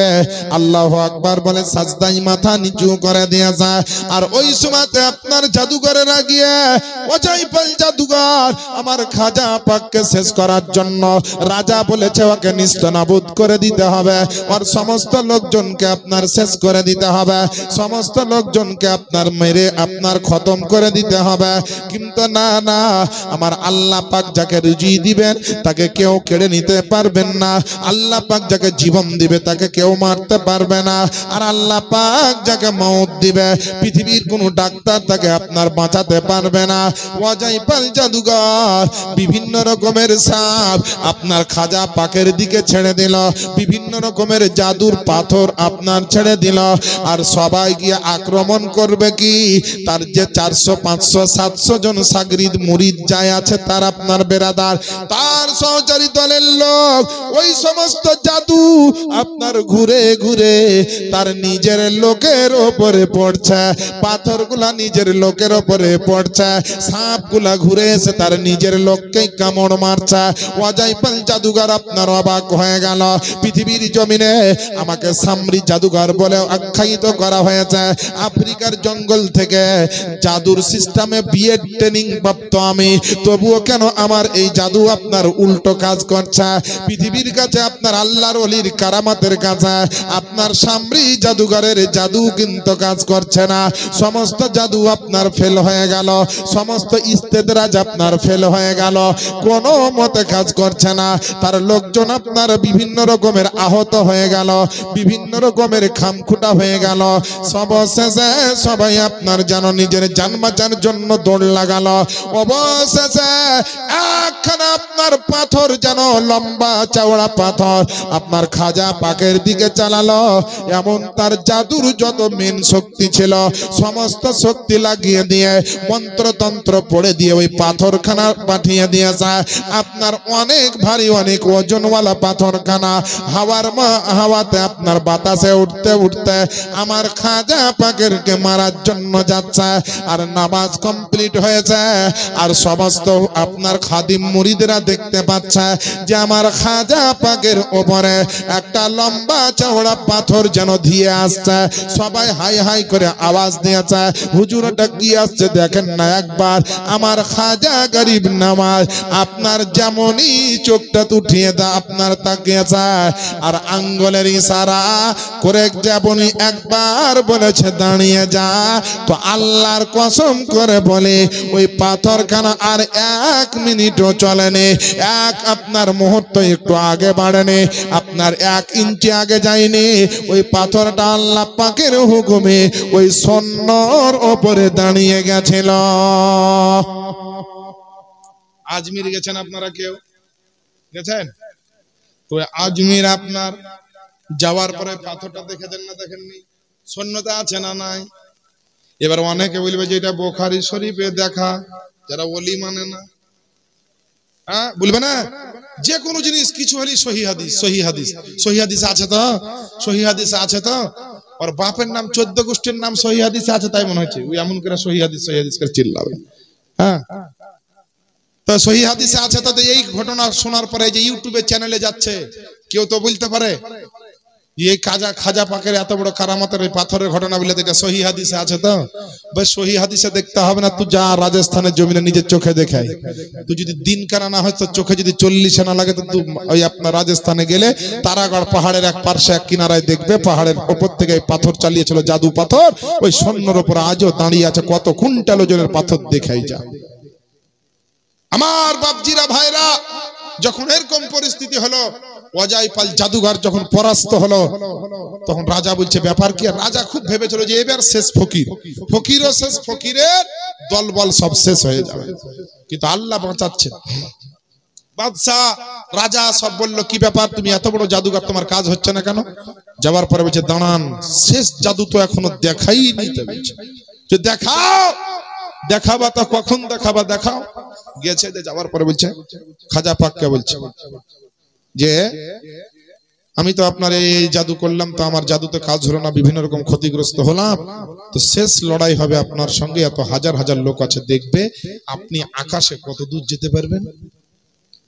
আল্লাহু আকবার বলে সাজদায় মাথা নিচু করে দিয়েছে। আর ওই সময়তে আপনার জাদুঘরেরা গিয়ে অজয় পাল জাদুঘর আমার খাজা পাককে শেষ করার জন্য রাজা বলেছে ওকে নিস্তনাবুদ করে দিতে হবে, আর সমস্ত লোকজনকে আপনার শেষ করে দিতে হবে, সমস্ত লোকজনকে আপনার মেরে আপনার খতম করে দিতে হবে। কিন্তু না না, আমার আল্লাহ পাক যাকে রুজি দিবেন তাকে কেউ কেড়ে নিতে পারবেন না, আল্লাহ পাক যাকে জীবন দিবে তাকে কেউ মারতে পারবে না, আর আল্লাহ পাক যাকে মওত দিবে পৃথিবীর কোনো ডাক্তার তাকে আপনার বাঁচাতে পারবে না। অজয় পাল জাদুঘর বিভিন্ন রকমের সাপ আপনার খাজা পাকের দিকে ছেড়ে দিল, বিভিন্ন রকমের জাদুর পাথর আপনার ছেড়ে দিল, আর সবাই গিয়ে আক্রমণ করবে কি তার যে 400 500 700 জন সাগরিদ মুরিদ যায় আছে তার আপনার বেরাদার তার সহচারী দলের লোক ওই সমস্ত জাদু আপনার ঘুরে ঘুরে তার নিজের লোকের উপরে পড়ছে, পাথরগুলা নিজের লোকের উপরে পড়ছে, সাপগুলা ঘুরে এসে তার নিজের লোককেই কামড় মারছে। অজয় পাল জাদুঘর আপনার অবাক হয়ে গেল। পৃথিবীর জমিনে আমাকে সামরি জাদুঘর বলে আখ্যায়িত করা হয়েছে। আফ্রিকার জঙ্গল থেকে জাদুর সিস্টেমে বিএড ট্রেনিং প্রাপ্ত আমি, তবুও কেন আমার এই জাদু আপনার উল্টো কাজ করছে? পৃথিবীর কাছে আপনার আল্লাহর ওলির কারামাতের কাছে আপনার সামরি জাদুঘরের জাদু কিন্তু কাজ করছে না, সমস্ত জাদু আপনার ফেল হয়ে গেল, সমস্ত ইস্তেদরাজ আপনার ফেল হয়ে গেল, কোনো মতে কাজ করছে না। তার লোকজন আপনার বিভিন্ন রকমের আহত হয়ে গেল, বিভিন্ন রকমের খামখুটা হয়ে গেল, সবশেষে সবাই আপনার যেন নিজের জান বাঁচার জন্য দৌড় লাগালো। অবশেষে একখানা আপনার পাথর যেন লম্বা চওড়া পাথর আপনার খাজা পাকের দিকে চালালো, এমন তার জাদুর যত মেন শক্তি ছিল সমস্ত শক্তি লাগিয়ে দিয়ে মন্ত্রতন্ত্র পড়ে দিয়ে ওই পাথরখানা পাঠিয়ে দিয়েছে। আপনার অনেক ভারী অনেক ওজনওয়ালা পাথরখানা হাওয়াতে আপনার বাতাসে উঠতে উঠতে আমার খাজা পাকেরকে মারার জন্য যাচ্ছে। আর নামাজ কমপ্লিট হয়েছে, আর সমস্ত আপনার খাদিম মুরিদরা দেখতে পাচ্ছে যে আমার খাজা পাকের উপরে একটা লম্বা চওড়া পাথর যেন ধীয়ে আসছে। সবাই হাই হাই করে আওয়াজ দিয়েছে, হুজুরটা কি আসছে দেখেন না একবার। আমার খাজা গরিব নওয়াজ আপনার যেমনই চোখটা উঠিয়ে দা আপনার তাকিয়েছে আর আঙ্গুলের ইশারা করে যেমনই একবার বলেছে দাঁড়িয়ে যা, তো আল্লাহর কসম করে বলে ওই পাথরখানা আর 1 মিনিটও চলেনি, এক আপনার মুহূর্ত একটু আগে বাড়েনি, আপনার 1 ইঞ্চি আগে যায়নি। ওই পাথরটা আল্লাহ পাকের হুকুমে ওই সন্ন্যর উপরে দাঁড়িয়ে গেছিল। আজমির গেছেন আপনারা? কেউ গেছেন? তো আজমির আপনার যাওয়ার পরে পাথরটা দেখেছেন না দেখেননি? সন্ন্যতা আছে না নাই? এবার অনেকে বলবে যে এটা বুখারী শরীফে দেখা, যারা ওলি মানে না, হ্যাঁ বলবে না যে কোনো জিনিস কিছু হলেই সহি হাদিস, সহি হাদিস, সহি হাদিস আছে তো, সহি হাদিস আছে তো। আর বাপের নাম 14 গোষ্ঠীর নাম সহি হাদিস আছে তাই মনে হচ্ছে ওই এমন করে সহি হাদিস করে চিল্লাবে। হ্যাঁ, তো সহিহ হাদিসে আছে। তাতে এই ঘটনা শোনার পরে যে ইউটিউবে চ্যানেলে যাচ্ছে, কেউ তো বলতে পারে এই খাজা পাকের এত বড় কারামতের এই পাথরের ঘটনা বলে এটা সহিহ হাদিসে আছে। তো বেশ, সহিহ হাদিসে দেখতে হবে না, তুই যা রাজস্থানের জমিনে নিজের চোখে দেখাই। তুই যদি দিন কানা না হয়, তোর চোখে যদি 40 আনা লাগে, তো তুই ওই আপনার রাজস্থানে গেলে তারাগড় পাহাড়ের এক পার্শ্বে এক কিনারায় দেখবে পাহাড়ের উপর থেকে এই পাথর চালিয়েছিল, জাদু পাথর। ওই সৈন্যর উপর আজও দাঁড়িয়ে আছে, কত কুইন্টাল ওজনের পাথর দেখাই যা। আমার বাপজিরা ভাইরা, যখন এরকম পরিস্থিতি হলো, অজয়পাল জাদুঘর যখন পরাস্ত হলো, তখন রাজা বলছে ব্যাপার কি? রাজা খুব ভেবেছিল যে এবার শেষ ফকির, ফকিরও শেষ, ফকিরের দলবল সব শেষ হয়ে যাবে, কিন্তু আল্লাহ বাঁচাচ্ছে। বাদশাহ রাজা সব বললো কি ব্যাপার, তুমি এত বড় জাদুঘর, তোমার কাজ হচ্ছে না কেন? যাওয়ার পরে বলছে দাঁড়ান, শেষ জাদু তো এখনো দেখাই নিতে বলছে, যে দেখাও। দেখাবা তো কখন দেখাবা, দেখাও। গেছে, যাওয়ার পরে বলছে খাজা পাককে বলছে যে আমি তো আপনার এই জাদু করলাম, তো আমার জাদুতে কাজ হলো না, বিভিন্ন রকম ক্ষতিগ্রস্ত হলাম, তো শেষ লড়াই হবে আপনার সঙ্গে, এত হাজার হাজার লোক আছে দেখবে, আপনি আকাশে কত দূর যেতে পারবেন?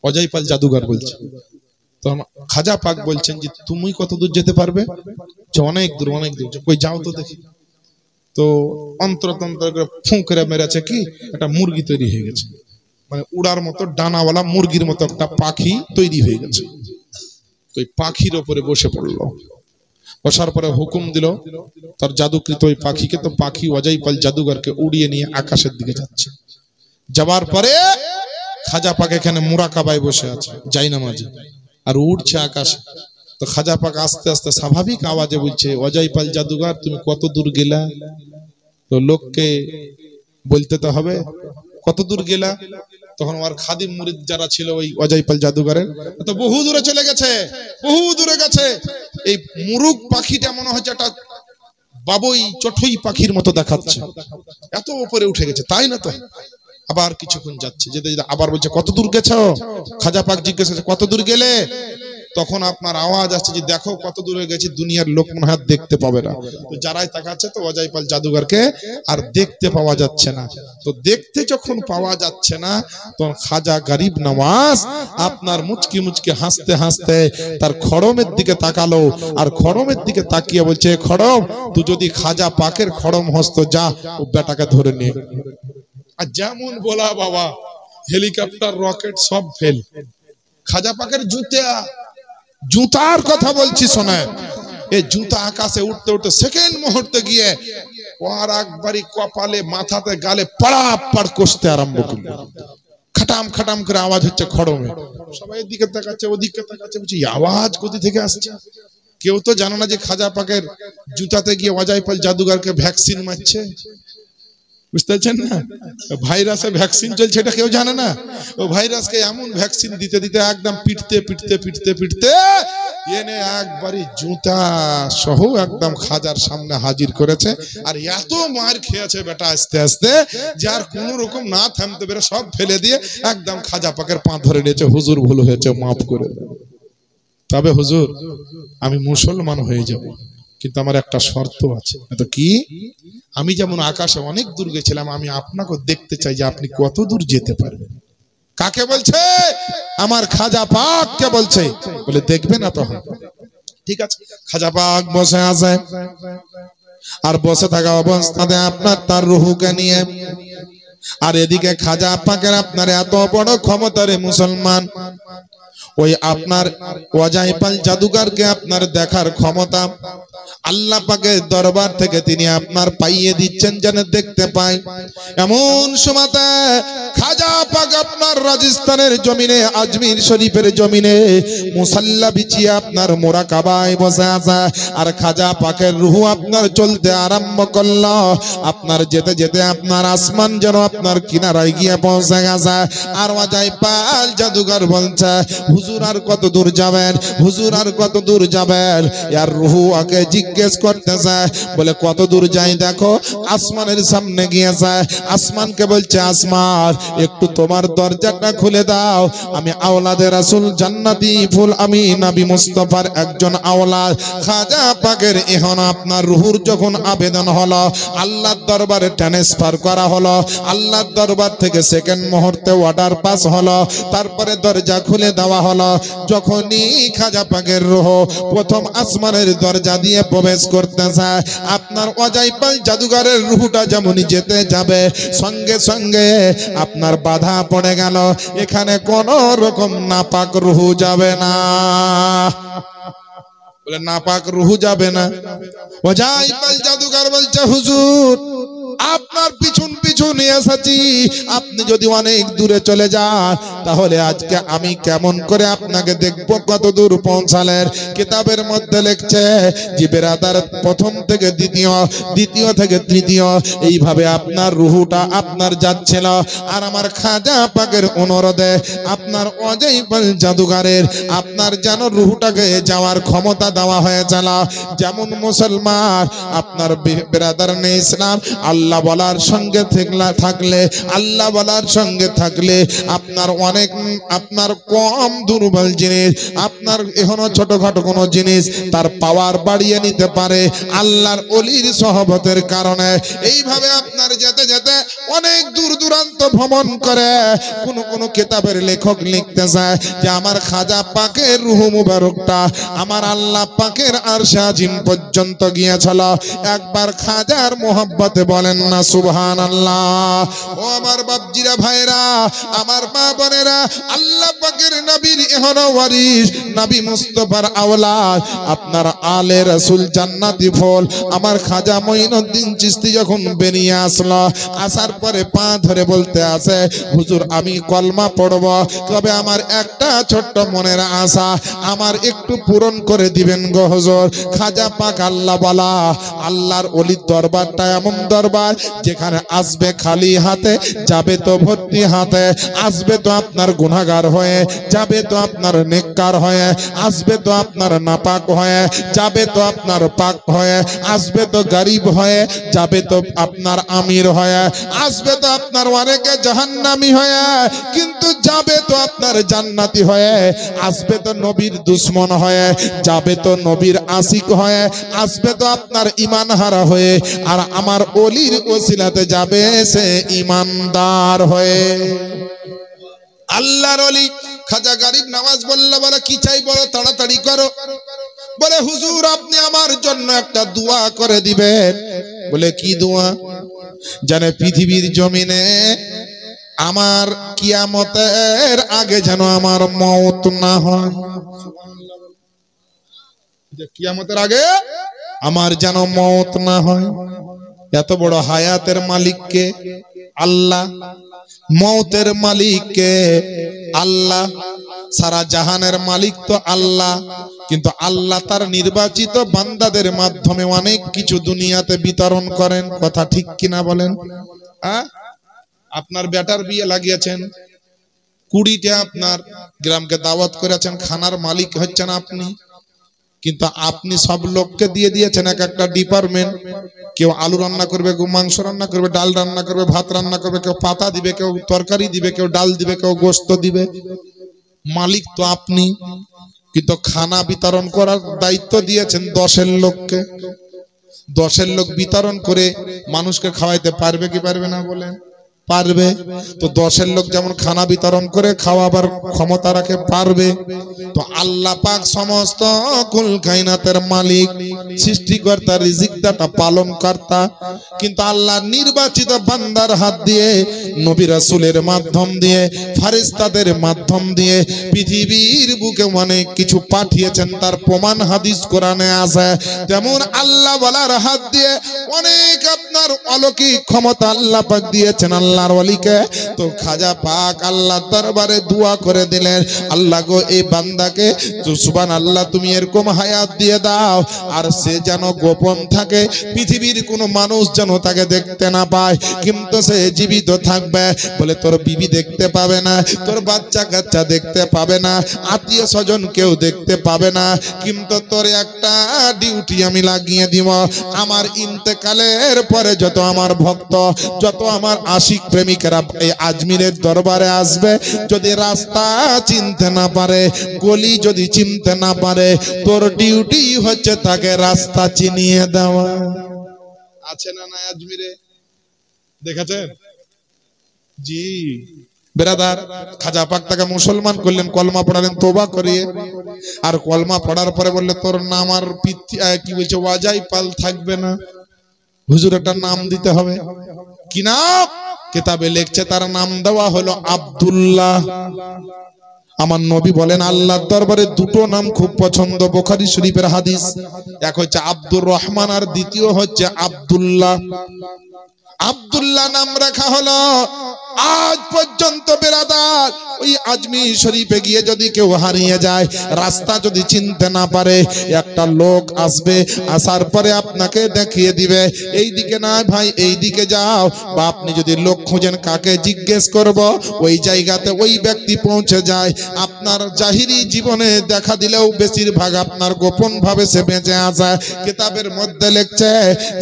অজয়পাল জাদুঘর বলছে। তো খাজা পাক বলছেন যে তুমি কত দূর যেতে পারবে? যে অনেক দূর, অনেক দূর। কই যাও তো দেখি। তো অন্তরতন্ত্র করে ফুঁ করে মেরেছে কি, একটা মুরগি তৈরি হয়ে গেছে, মানে উড়ার মতো ডানাওয়ালা মুরগির মতো একটা পাখি তৈরি হয়ে গেছে। তো ওই পাখির ওপরে বসে পড়লো, বসার পরে হুকুম দিল তার জাদুকৃত ওই পাখিকে, তো পাখি অজয়পাল জাদুঘরকে উড়িয়ে নিয়ে আকাশের দিকে যাচ্ছে। যাবার পরে খাজা পাক এখানে মুরাকাবায় বসে আছে, যাই নামাজে, আর উড়ছে আকাশে। তো খাজা পাক আস্তে আস্তে স্বাভাবিক আওয়াজে বলছে অজয়পাল জাদুঘর তুমি কত দূর গেলা? তো লোককে বলতে তো হবে কত দূর গেলা। তখন ওর খাদিম মুরিদ যারা ছিল ওই অজয়পাল জাদুঘরের, তো বহু দূরে চলে গেছে, বহু দূরে গেছে। এই মুরুগ পাখিটা মনে হচ্ছে একটা বাবুই চঠুই পাখির মতো দেখাচ্ছে, এত উপরে উঠে গেছে, তাই না? তো আবার কিছুক্ষণ যাচ্ছে, যেতে যেতে আবার বলছে কত দূর গেছো? খাজা পাক জিজ্ঞেস করছে কত দূর গেলে? তখন আপনার আওয়াজ আসছে যে দেখো কত দূরে গেছি, দুনিয়ার লোক মনে হয় দেখতে পাবে না। তো যারাই তাকাচ্ছে, তো অজয়পাল জাদুঘরকে আর দেখতে পাওয়া যাচ্ছে না। তো দেখতে যখন পাওয়া যাচ্ছে না, তখন খাজা গরিব নওয়াজ আপনার মুচকি মুচকি হাসতে হাসতে তার খড়মের দিকে তাকালো, আর খড়মের দিকে তাকিয়ে বলছে খড়ম তুই যদি খাজা পাকের খড়ম হস্ত, যা ও বেটাকে ধরে নিয়ে। আর যেমন বলা বাবা, হেলিকপ্টার রকেট সব ফেল। খাজা পাকের জুতার কথা বলছি শোনেন, এই জুতা আকাশে উঠতে উঠতে সেকেন্ড মুহূর্তে গিয়ে ওর একবারই কপালে, মাথাতে, গালে পাড়াপাড় কষতে আরম্ভ করলো। খাটাম খাটাম করে আওয়াজ হচ্ছে খড়মে। সবাই এদিকে তাকাচ্ছে, ওদিকে তাকাচ্ছে, বলছি আওয়াজ কোথা থেকে আসছে? কেউ তো জানে না যে খাজা পাকের জুতাতে গিয়ে অজয়পাল জাদুঘরকে ভ্যাকসিন মারছে। বুঝতে পারছেন না? ভাইরাসে ভ্যাকসিন চলছে, এটা কেউ জানে না। ও ভাইরাসকে এমন ভ্যাকসিন দিতে দিতে একদম পিটতে পিটতে পিটতে পিটতে এনে একবারই জুতা সহ একদম খাজার সামনে হাজির করেছে। আর এত মার খেয়েছে বেটা আস্তে আস্তে, যার কোন রকম না থামতে পেরে সব ফেলে দিয়ে একদম খাজা পাকের পা ধরে নিয়েছে, হুজুর ভুল হয়েছে, মাফ করে দেন। তবে হুজুর আমি মুসলমান হয়ে যাব, কিন্তু আমার একটা শর্ত আছে। তো কি? আমি যেমন আকাশে অনেক দূর গেছিলাম, আমি আপনাকে দেখতে চাই যে আপনি কত দূর যেতে পারবেন। কাকে বলছে? আমার খাজা পাককে বলছে। বলে দেখবে না? তখন ঠিক আছে। খাজা পাক বসে আছে, আর বসে থাকা অবস্থাতে আপনার তার রুহুকে নিয়ে, আর এদিকে খাজা পাকের আপনার এত বড় ক্ষমতারে মুসলমান, ওই আপনার অজয়পাল জাদুঘরকে আপনার দেখার ক্ষমতা আল্লাহ পাকের দরবার থেকে তিনি আপনার পাইয়ে দিচ্ছেন যেন দেখতে পায়। এমন সময়তে খাজা পাক আপনার রাজস্থানের জমিনে, আজমির শরীফের জমিনে মুসাল্লা বিছিয়ে আপনার মুরাকাবায় বসে আছে। আর খাজা পাকের রূহ আপনার চলতে আরম্ভ করলো। আপনার যেতে যেতে আপনার আসমান যেন আপনার কিনারায় গিয়ে পৌঁছে গেছে। আর অজয়পাল জাদুঘর বলছে হুজুর আর কত দূর যাবেন, হুজুর আর কত দূর যাবেন? আর রূহ আগে জিজ্ঞেস করতে যায়, বলে কত দূর যাই দেখো, আসমানের সামনে গিয়ে যায়। আসমানকে বলছে, আসমান একটু তোমার দরজাটা খুলে দাও, আমি আওলাদে রাসূল জান্নাতি ফুল আমি নবী মুস্তাফার একজন আওলাদ। খাজা পাকের এখন আপনার রুহুর যখন আবেদন হলো, আল্লাহর দরবারে ট্রান্সফার করা হলো, আল্লাহর দরবার থেকে সেকেন্ড মুহূর্তে অর্ডার পাস হলো, তারপরে দরজা খুলে দেওয়া হলো। যখনই খাজা পাকের রূহ প্রথম আসমানের দরজা দিয়ে প্রবেশ করতে চায়, আপনার অজাইপাল জাদুঘরের রূহটা যেমনই যেতে যাবে, সঙ্গে সঙ্গে আপনার বাধা পড়ে গেল, এখানে কোন রকম নাপাক রূহ যাবে না। বলে নাপাক রূহ যাবে না। অজাইপাল জাদুঘর বলছে, হুজুর আপনার পিছন পিছন এসেছি, আপনি যদি অনেক দূরে চলে যান তাহলে আজকে আমি কেমন করে আপনাকে দেখব, কত দূর পৌঁছালেন। কিতাবের মধ্যে লিখছে যে বেরাদার প্রথম থেকে দ্বিতীয়, দ্বিতীয় থেকে তৃতীয়, এইভাবে আপনার রুহুটা আপনার যাচ্ছিল। আর আমার খাজা পাকের অনুরোধে আপনার অজাইপাল জাদুঘরের আপনার যেন রুহুটাকে যাওয়ার ক্ষমতা দেওয়া হয়েছিল। যেমন মুসলমান আপনার বেরাদার নেই ইসলাম, আল্লাহ বলার সঙ্গে থাকলে, আল্লাহ বলার সঙ্গে থাকলে আপনার অনেক, আপনার কম দুর্বল জিনিস, আপনার এখনো ছোটখাটো কোনো জিনিস তার পাওয়ার বাড়িয়ে নিতে পারে আল্লাহর ওলির সহবতের কারণে। এইভাবে আপনার যেতে যেতে অনেক দূর দূরান্ত ভ্রমণ করে কোন কিতাবের লেখক লিখতে চায় যে আমার খাজা পাকের রূহ মুবারকটা আমার আল্লাহ পাকের আরশে আজিম পর্যন্ত গিয়েছিল। একবার খাজার মোহাব্বতে বলেন না সুবহানাল্লাহ। ও আমার বাপজিরা ভাইরা, আমার মা বোনেরা, আল্লাহ পাকের নবীর এখনো ওয়ারিস, নবী মুস্তাফার আওলাদ, আপনার আলে রাসূল জান্নাতি ফল আমার খাজা মঈনুদ্দিন চিশতি যখন বেরিয়ে আসলো, আসার পরে পা ধরে বলতে আছে, হুজুর আমি কলমা পড়ব, তবে আমার একটা ছোট্ট মনের আশা আমার একটু পূরণ করে দিবেন গো হুজুর। খাজা পাক আল্লাহ বলা, আল্লাহর ওলির দরবারটা এমন দরবার যেখানে আসবে খালি হাতে, যাবে তো ভর্তি হাতে, আসবে তো আপনার গুনাহগার হয়ে, যাবে তো আপনার নেককার হয়ে, আসবে তো আপনার নাপাক হয়ে, যাবে তো আপনার পাক হয়ে, আসবে তো গরিব হয়ে, যাবে তো আপনার আমির হয়ে, আসবে তো আপনার অনেকে জাহান্নামী হয়ে, কিন্তু যাবে তো আপনার জান্নাতি হয়ে, আসবে তো নবীর দুশ্মন হয়ে, যাবে তো নবীর আশিক হয়ে, আসবে তো আপনার ঈমান হারা হয়ে, আর আমার ওলির ওসিলাতে যাবে সে ঈমানদার হয়ে। আল্লাহর ওলি খাজা গরিব নামাজ বললে বলে কি চাই বলো, তাড়াতাড়ি করো। বলে হুজুর আপনি আমার জন্য একটা দোয়া করে দিবেন। বলে কি দোয়া? জানে পৃথিবীর জমিনে আমার কিয়ামতের আগে যেন আমার মওত না হয়, কিয়ামতের আগে আমার যেন মওত না হয়। এত বড় হায়াতের মালিক কে? আল্লাহ। মওতের মালিক কে? আল্লাহ। সারা জাহানের মালিক তো আল্লাহ, কিন্তু আল্লাহ তার নির্বাচিত বান্দাদের মাধ্যমে অনেক কিছু দুনিয়াতে বিতরণ করেন। কথা ঠিক কিনা বলেন? আপনার বেটার বিয়ে লাগিয়েছেন, 20টা আপনার গ্রামকে দাওয়াত করেছেন, খানার মালিক হচ্ছেন আপনি, কিন্তু আপনি সব লোককে দিয়ে দিয়েছেন এক একটা ডিপার্টমেন্ট। কেউ আলু রান্না করবে, কেউ মাংস রান্না করবে, ডাল রান্না করবে, ভাত রান্না করবে, কেউ পাতা দিবে, কেউ তরকারি দিবে, কেউ ডাল দিবে, কেউ গোশত দিবে। মালিক তো আপনি, কিন্তু খানা বিতরণ করার দায়িত্ব দিয়েছেন 10 লোককে। 10 লোক বিতরণ করে মানুষকে খাওয়াইতে পারবে কি পারবে না বলেন? পারবে। তো 10 লোক যেমন খানা বিতরণ করে খাওয়াবার ক্ষমতা রাখে, পারবে। তো আল্লাহ পাক সমস্ত কুল কায়নাতের মালিক, সৃষ্টিকর্তা, রিজিকদাতা, পালনকর্তা, কিন্তু আল্লাহ নির্বাচিত বান্দার হাত দিয়ে, নবী রাসূলের মাধ্যম দিয়ে, ফেরেশতাদের মাধ্যম দিয়ে পৃথিবীর বুকে অনেক কিছু পাঠিয়েছেন, তার প্রমাণ হাদিস কোরআনে আছে। যেমন আল্লাহ ওয়ালার হাত দিয়ে অনেক আপনার অলৌকিক ক্ষমতা আল্লাহ পাক দিয়েছেন। আল্লাহ আল্লাহর ওলিকে। তো খাজা পাক আল্লাহর দরবারে দোয়া করে দিলেন, আল্লাহ গো এই বান্দাকে সুবহানাল্লাহ তুমি এরকম হায়াত দিয়ে দাও, আর সে যেন গোপন থাকে, পৃথিবীর কোনো মানুষ যেন তাকে দেখতে না পায়, কিন্তু সে জীবিত থাকবে। বলে তোর বিবি দেখতে পাবে না, তোর বাচ্চা কাচ্চা দেখতে পাবে না, আত্মীয় স্বজন কেউ দেখতে পাবে না, কিন্তু তোর একটা ডিউটি আমি লাগিয়ে দিব। আমার ইন্তেকালের পরে যত আমার ভক্ত, যত আমার আশিক প্রেমিকেরা এই আজমিরের দরবারে আসবে, যদি রাস্তা চিনতে না পারে, গলি যদি চিনতে না পারে, তোর ডিউটি হচ্ছে তাকে রাস্তা চিনিয়ে দেওয়া। আছে না না আজমিরে? দেখেছেন জি বেরাদার, খাজা পাক তাকে মুসলমান করলেন, কলমা পড়ালেন তওবা করিয়ে। আর কলমা পড়ার পরে বললে তোর নাম আর কি বলছে ওয়াজাই পাল থাকবে না, হুজুর একটা নাম দিতে হবে। কি নাম? কিতাবে লিখছে তার নাম দেওয়া হলো আব্দুল্লাহ। আমার নবী বলেন আল্লাহর দরবারে দুটো নাম খুব পছন্দ, বুখারী শরীফের হাদিস। এক হচ্ছে আব্দুর রহমান, আর দ্বিতীয় হচ্ছে আব্দুল্লাহ। আব্দুল্লাহ নাম রাখা হলো। আজ পর্যন্ত বেরাদার ওই আজমির শরীফে গিয়ে যদি কেউ হারিয়ে যায়, রাস্তা যদি চিনতে না পারে, একটা লোক আসবে, আসার পরে আপনাকে দেখিয়ে দিবে এই দিকে না ভাই এই দিকে যাও, বা আপনি যদি লোক খুঁজেন কাকে জিজ্ঞেস করব, ওই জায়গাতে ওই ব্যক্তি পৌঁছে যায়। আপনার জাহিরি জীবনে দেখা দিলেও বেশিরভাগ আপনার গোপন ভাবে সে বেঁচে আসে। কিতাবের মধ্যে লিখছে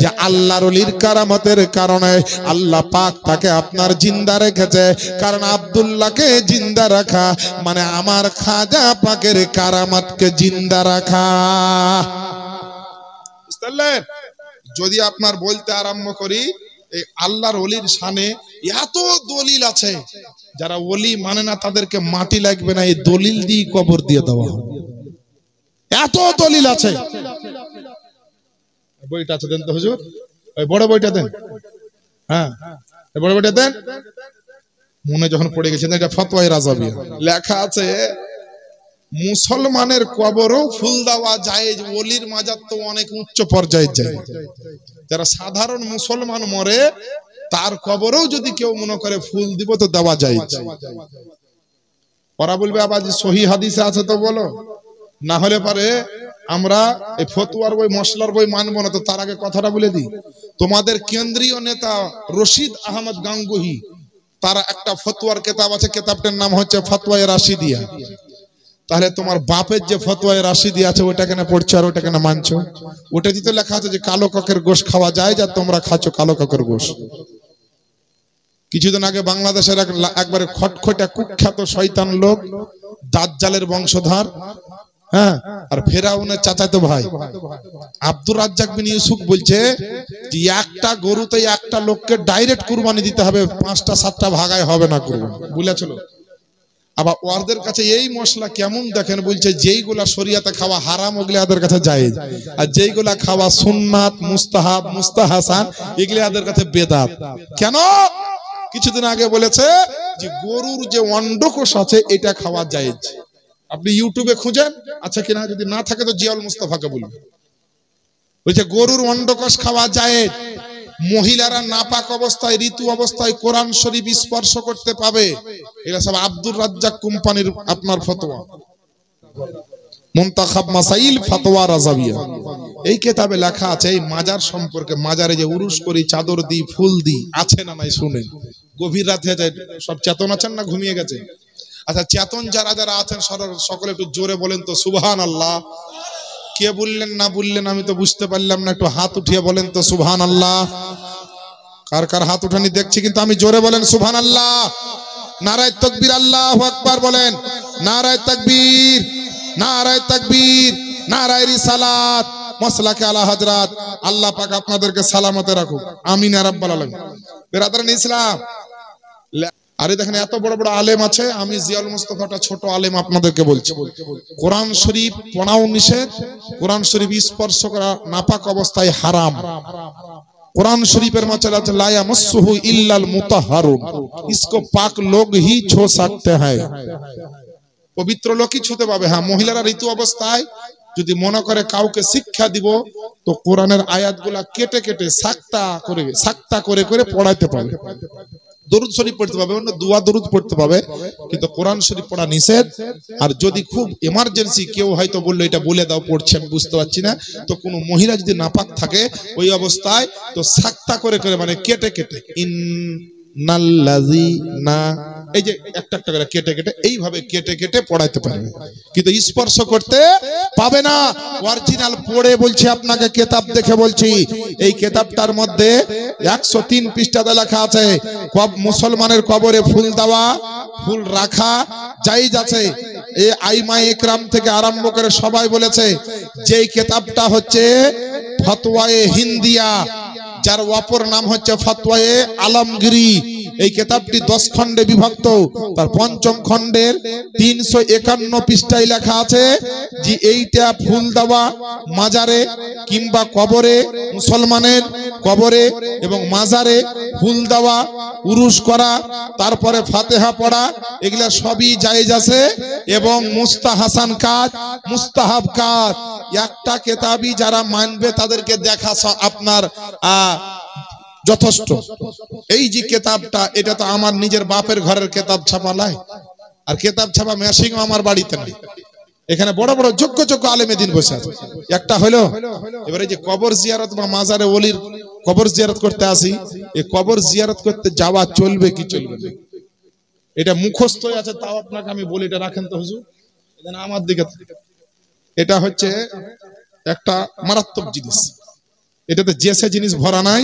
যে আল্লাহর ওলির কারামতের কারণে আল্লাহ পাক তাকে আপনার জিন্দা রেখেছে। কারণ আব্দুল্লাহকে জিন্দা রাখা মানে আমার খাজা পাকের কারামতকে জিন্দা রাখা। বুঝলেন? যদি আপনার বলতে আরম্ভ করি এই আল্লাহর ওলির শানে এত দলিল আছে, যারা ওলি মানে না তাদেরকে মাটি লাগবে না, এই দলিল দিয়ে কবর দিয়ে দেওয়া হবে। এত দলিল আছে। বইটা আছে দেন তো হুজুর, ওই বড় বইটা দেন। হ্যাঁ বড় বইটা দেন। মনে যখন পড়ে গেছে, এটা ফতোয়া রাজাবিয়া লেখা আছে, মুসলমানের কবরও ফুল দেওয়া জায়েজ, ওলির মাজার তো অনেক উচ্চ পর্যায়ে যায়। যারা সাধারণ মুসলমান মরে তার কবরেও যদি কেউ মনে করে ফুল দিব তো দেওয়া জায়েজ। ওরা বলবে আবার যে সহি হাদিসে আছে তো বলো, না হলে পারে আমরা এই ফতোয়ার বই মশলার বই মানবো না। তো তার আগে কথাটা বলে দিই, তোমাদের কেন্দ্রীয় নেতা রশিদ আহমদ গাঙ্গুহি তার একটা ফতোয়ার কিতাব আছে, কিতাবটার নাম হচ্ছে ফতোয়ায়ে রাশিদিয়া। তাহলে তোমার বাপের যে ফতোয়ায়ে রাশিদিয়া আছে ওটা কেন পড়ছো আর ওটা কেন মানছো? ওটা দিতে লেখা আছে যে কালো কাকের গোশ খাওয়া যায়, যা তোমরা খাচ্ছ কালো কাকের গোশ। কিছুদিন আগে বাংলাদেশের একবারে খটখটা কুখ্যাত শয়তান লোক, দাজ্জালের বংশধর, হ্যাঁ, আর ফেরাউনের চাচাতো ভাই আব্দুর রাজ্জাক বিন ইউসুফ বলছে যে একটা গরুতে একটা লোককে ডাইরেক্ট কুরবানি দিতে হবে, 5টা 7টা ভাগায় হবে না কুরবানি বলেছিল। আবার ওদের কাছে এই মশলা কেমন দেখেন, বলছে যেইগুলা শরিয়াতে খাওয়া হারাম ওগুলা ওদের কাছে জায়েজ, আর যেইগুলা খাওয়া সুন্নাত মুস্তাহাব মুস্তাহাসান এগুলা ওদের কাছে বেদাত। কেন? কিছুদিন আগে বলেছে যে গরুর যে অন্ডকোষ আছে এটা খাওয়া জায়েজ। আপনি ইউটিউবে খুঁজেন আচ্ছা কিনা, যদি না থাকে তো জিয়াউল মুস্তাফাকে বলুন। বলছে গরুর অন্ডকোষ খাওয়া জায়েজ। মহিলারা নাপাক অবস্থায় ঋতু অবস্থায় কোরআন শরীফ স্পর্শ করতে পাবে। এরা সব আব্দুর রাজ্জাক কোম্পানির আপনার ফতোয়া, মুনতাখাব মাসাইল ফতোয়া রাজাবিয়া। এই কিতাবে লেখা আছে এই মাজার সম্পর্কে, মাজারে যে উরুস করি, চাদর দিই, ফুল দিই, আছে না নাই শুনেন। গভীর রাতে যায়, সব চেতন আছেন না ঘুমিয়ে গেছে? আচ্ছা চেতন যারা যারা আছেন সকলে একটু জোরে বলেন তো সুবহানাল্লাহ। কে বললেন না বললেন আমি তো বুঝতে পারলাম না, একটু হাত উঠিয়ে বলেন তো সুবহানাল্লাহ। কার কার হাত উঠানি দেখছি, কিন্তু আমি জোরে বলেন সুবহানাল্লাহ। নারায়ে তাকবীর, আল্লাহু আকবার বলেন। নারায়ে তাকবীর, নারায়ে তাকবীর, নারায়ে রিসালাত, মাসলাকে আলা হযরত। আল্লাহ পাক আপনাদেরকে সালামতে রাখুক, আমিন ইয়া রাব্বাল আলামিন। বিরাদরান ইসলাম, আরে দেখেন এত বড় বড় আলেম আছে, আমি জিয়াউল মুস্তাফাটা ছোট আলেম আপনাদেরকে বলছি। কোরআন শরীফ পড়াও নিষেধ, কোরআন শরীফ স্পর্শ করা নাপাক অবস্থায় হারাম। कुरान शरीफ ला यमस्सुहु इल्लल मुतहहारुन, इसको पाक लोग ही छू सकते हैं, पवित्र लोग ही छूते पाबे। हाँ महिलारा ऋतु अवस्थाय যদি মনে করে কাউকে শিক্ষা দিব তো কোরআনের আয়াতগুলা কেটে কেটে সাক্তা করে করে পড়াইতে পারে। দরুদ শরীফ পড়তে পাবে, অন্য দুয়া দরুদ পড়তে পাবে, কিন্তু কোরআন শরীফ পড়া নিষেধ। আর যদি খুব এমার্জেন্সি কেউ হয়তো বললো এটা বলে দাও, পড়ছে আমি বুঝতে পারছি না, তো কোনো মহিলা যদি নাপাক থাকে ওই অবস্থায় তো সাক্তা করে করে মানে কেটে কেটে ইন্নাল্লাযীনা এই যে একটা একটা করে কেটে কেটে এইভাবে কেটে কেটে পড়াইতে পারবে, কিন্তু স্পর্শ করতে পাবে না। অরিজিনাল পড়ে বলছি আপনাকে, কিতাব দেখে বলছি, এই কিতাবটার মধ্যে 103 পৃষ্ঠাতে লেখা আছে মুসলমানের কবরে ফুল দেওয়া, ফুল রাখা জায়েজ আছে। এই আইমায়ে ইকরাম থেকে আরম্ভ করে সবাই বলেছে যে কিতাবটা হচ্ছে ফতোয়ায়ে হিন্দিয়া, যার অপর নাম হচ্ছে ফতোয়ায়ে আলমগীরি। এই কিতাবটি 10 খণ্ডে বিভক্ত, তার পঞ্চম খণ্ডের 351 পৃষ্ঠায় লেখা আছে যে এইটা ফুল দেওয়া মাজারে কিংবা কবরে, মুসলমানের কবরে এবং মাজারে ফুল দেওয়া, উরুস করা, তারপরে ফাতিহা পড়া, এগুলা সবই জায়েজ আছে এবং মুস্তাহাসান কাজ, মুস্তাহাব কাজ। একটা কিতাবই যারা মানবে তাদেরকে দেখা আপনার যথেষ্ট। এই যে কিতাবটা, এটা তো আমার নিজের বাপের ঘরের কিতাব ছাপা লাই, আর কিতাব ছাপা মেশিনও আমার বাড়িতে নেই। এখানে বড় বড় যোগ্য যোগ্য আলেমে দিন বসে আছে। একটা হলো এবারে যে কবর জিয়ারত বা মাজারে ওলির কবর জিয়ারত করতে আসি, এই কবর জিয়ারত করতে যাওয়া চলবে কি চলবে না, এটা মুখস্থ আছে, তাও আপনাকে আমি বলি, এটা রাখেন তো হুজুর, আমার দিকে। এটা হচ্ছে একটা মারাত্মক জিনিস, এটাতে যে সে জিনিস ভরা নাই।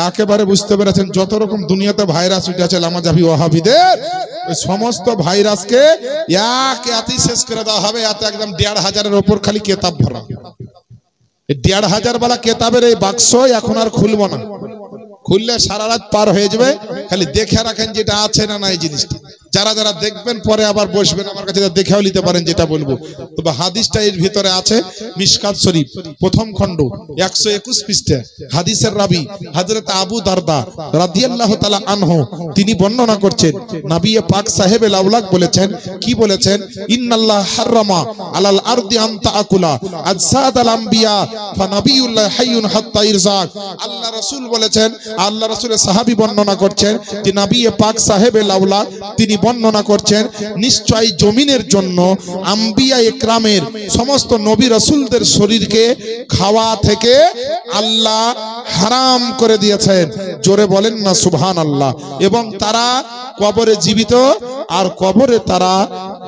একেবারে বুঝতে পেরেছেন, যত রকম দুনিয়াতে ভাইরাস উঠেছে লামাজাবি ওয়াহাবিদের, ওই সমস্ত ভাইরাসকে এতই শেষ করে দেওয়া হবে। এত একদম 1500-এর ওপর খালি কেতাব ভরা। এই 1500 বালা কেতাবের এই বাক্স এখন আর খুলবো না, খুললে সারা রাত পার হয়ে যাবে। খালি দেখে রাখেন যেটা আছে না না এই জিনিসটা। যারা যারা দেখবেন পরে আবার বসবেন আমার কাছে, দেখেও নিতে পারেন যেটা বলবো। তবে হাদিসটা এর ভিতরে আছে, মিশকাত শরীফ প্রথম খণ্ড 121 পৃষ্ঠা। হাদিসের রাবি হযরত আবু দারদা রাদিয়াল্লাহু তাআলা আনহু, তিনি বর্ণনা করছেন নবী পাক সাহেবে লাউলাক বলেছেন, কি বলেছেন, ইন্নাল্লাহ হারামা আলাল আরদি আন তাআকুলা আজসাদাল আম্বিয়া ফানাবিয়ুল্লাহ হাইয়ুন হাত্তা ইরজাক। আল্লাহ রাসূল বলেছেন, আল্লাহ রাসূলের সাহাবী বর্ণনা করছেন যে নবী পাক সাহেবে লাউলাক তিনি বর্ণনা করছেন, নিশ্চয়ই জমিনের জন্য আম্বিয়া ইকরামের সমস্ত নবী রাসূলদের শরীরকে খাওয়া থেকে আল্লাহ হারাম করে দিয়েছেন। জোরে বলেন না সুবহানাল্লাহ। এবং তারা কবরে জীবিত, আর কবরে তারা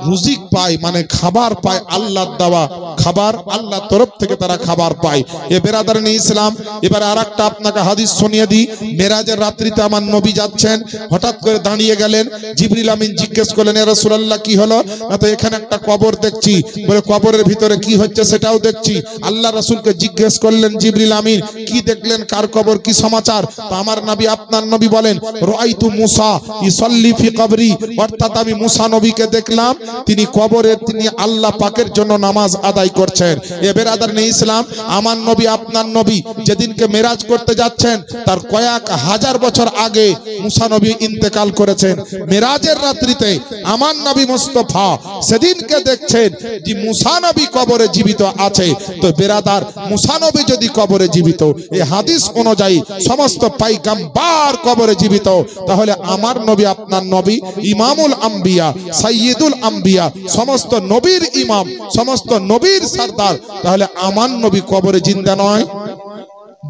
রুজিক পায়, মানে খাবার পায়, আল্লাহর দেওয়া খাবার, আল্লাহর তরফ থেকে তারা খাবার পায়। এ বেরাদারানে ইসলাম, এবারে আরেকটা আপনাকে হাদিস শুনিয়ে দিই। মেরাজের রাত্রিতে আমার নবী যাচ্ছেন, হঠাৎ করে দাঁড়িয়ে গেলেন। জিবরিল আমিন জিজ্ঞেস করলেন, ইয়া রাসূলুল্লাহ কি হলো? না তো এখানে একটা কবর দেখছি। বলে কবরের ভিতরে কি হচ্ছে সেটাও দেখছি। আল্লাহ রাসূলকে জিজ্ঞেস করলেন জিবরিল আমিন, কি দেখলেন, কার কবর, কি সমাচার? তো আমার নবী, আপনার নবী বলেন, রাআইতু মুসা ইসাল্লি ফি কবরি, অর্থাৎ আমি মুসা নবীকে দেখলাম তিনি কবরে তিনি আল্লাহ পাকের জন্য নামাজ আদায় করছেন। এ বেরাদারানে ইসলাম, আমার নবী আপনার নবী যেদিনকে মেরাজ করতে যাচ্ছেন তার কয়েক হাজার বছর আগে মুসা নবী ইন্তেকাল করেছেন। মেরাজের রাত্রিতে আমার নবী মুস্তাফা সেদিনকে দেখছেন যে মুসা নবী কবরে জীবিত আছে। তো বেরাদার, মুসা নবী যদি কবরে জীবিত, এই হাদিস অনুযায়ী সমস্ত পয়গম্বর কবরে জীবিত, তাহলে আমার নবী আপনার নবী ইমামুল আম্বিয়া, সাইয়্যিদুল আম্বিয়া, সমস্ত নবীর ইমাম, সমস্ত নবীর সরদার, তাহলে আমার নবী কবরে জিন্দা নয়?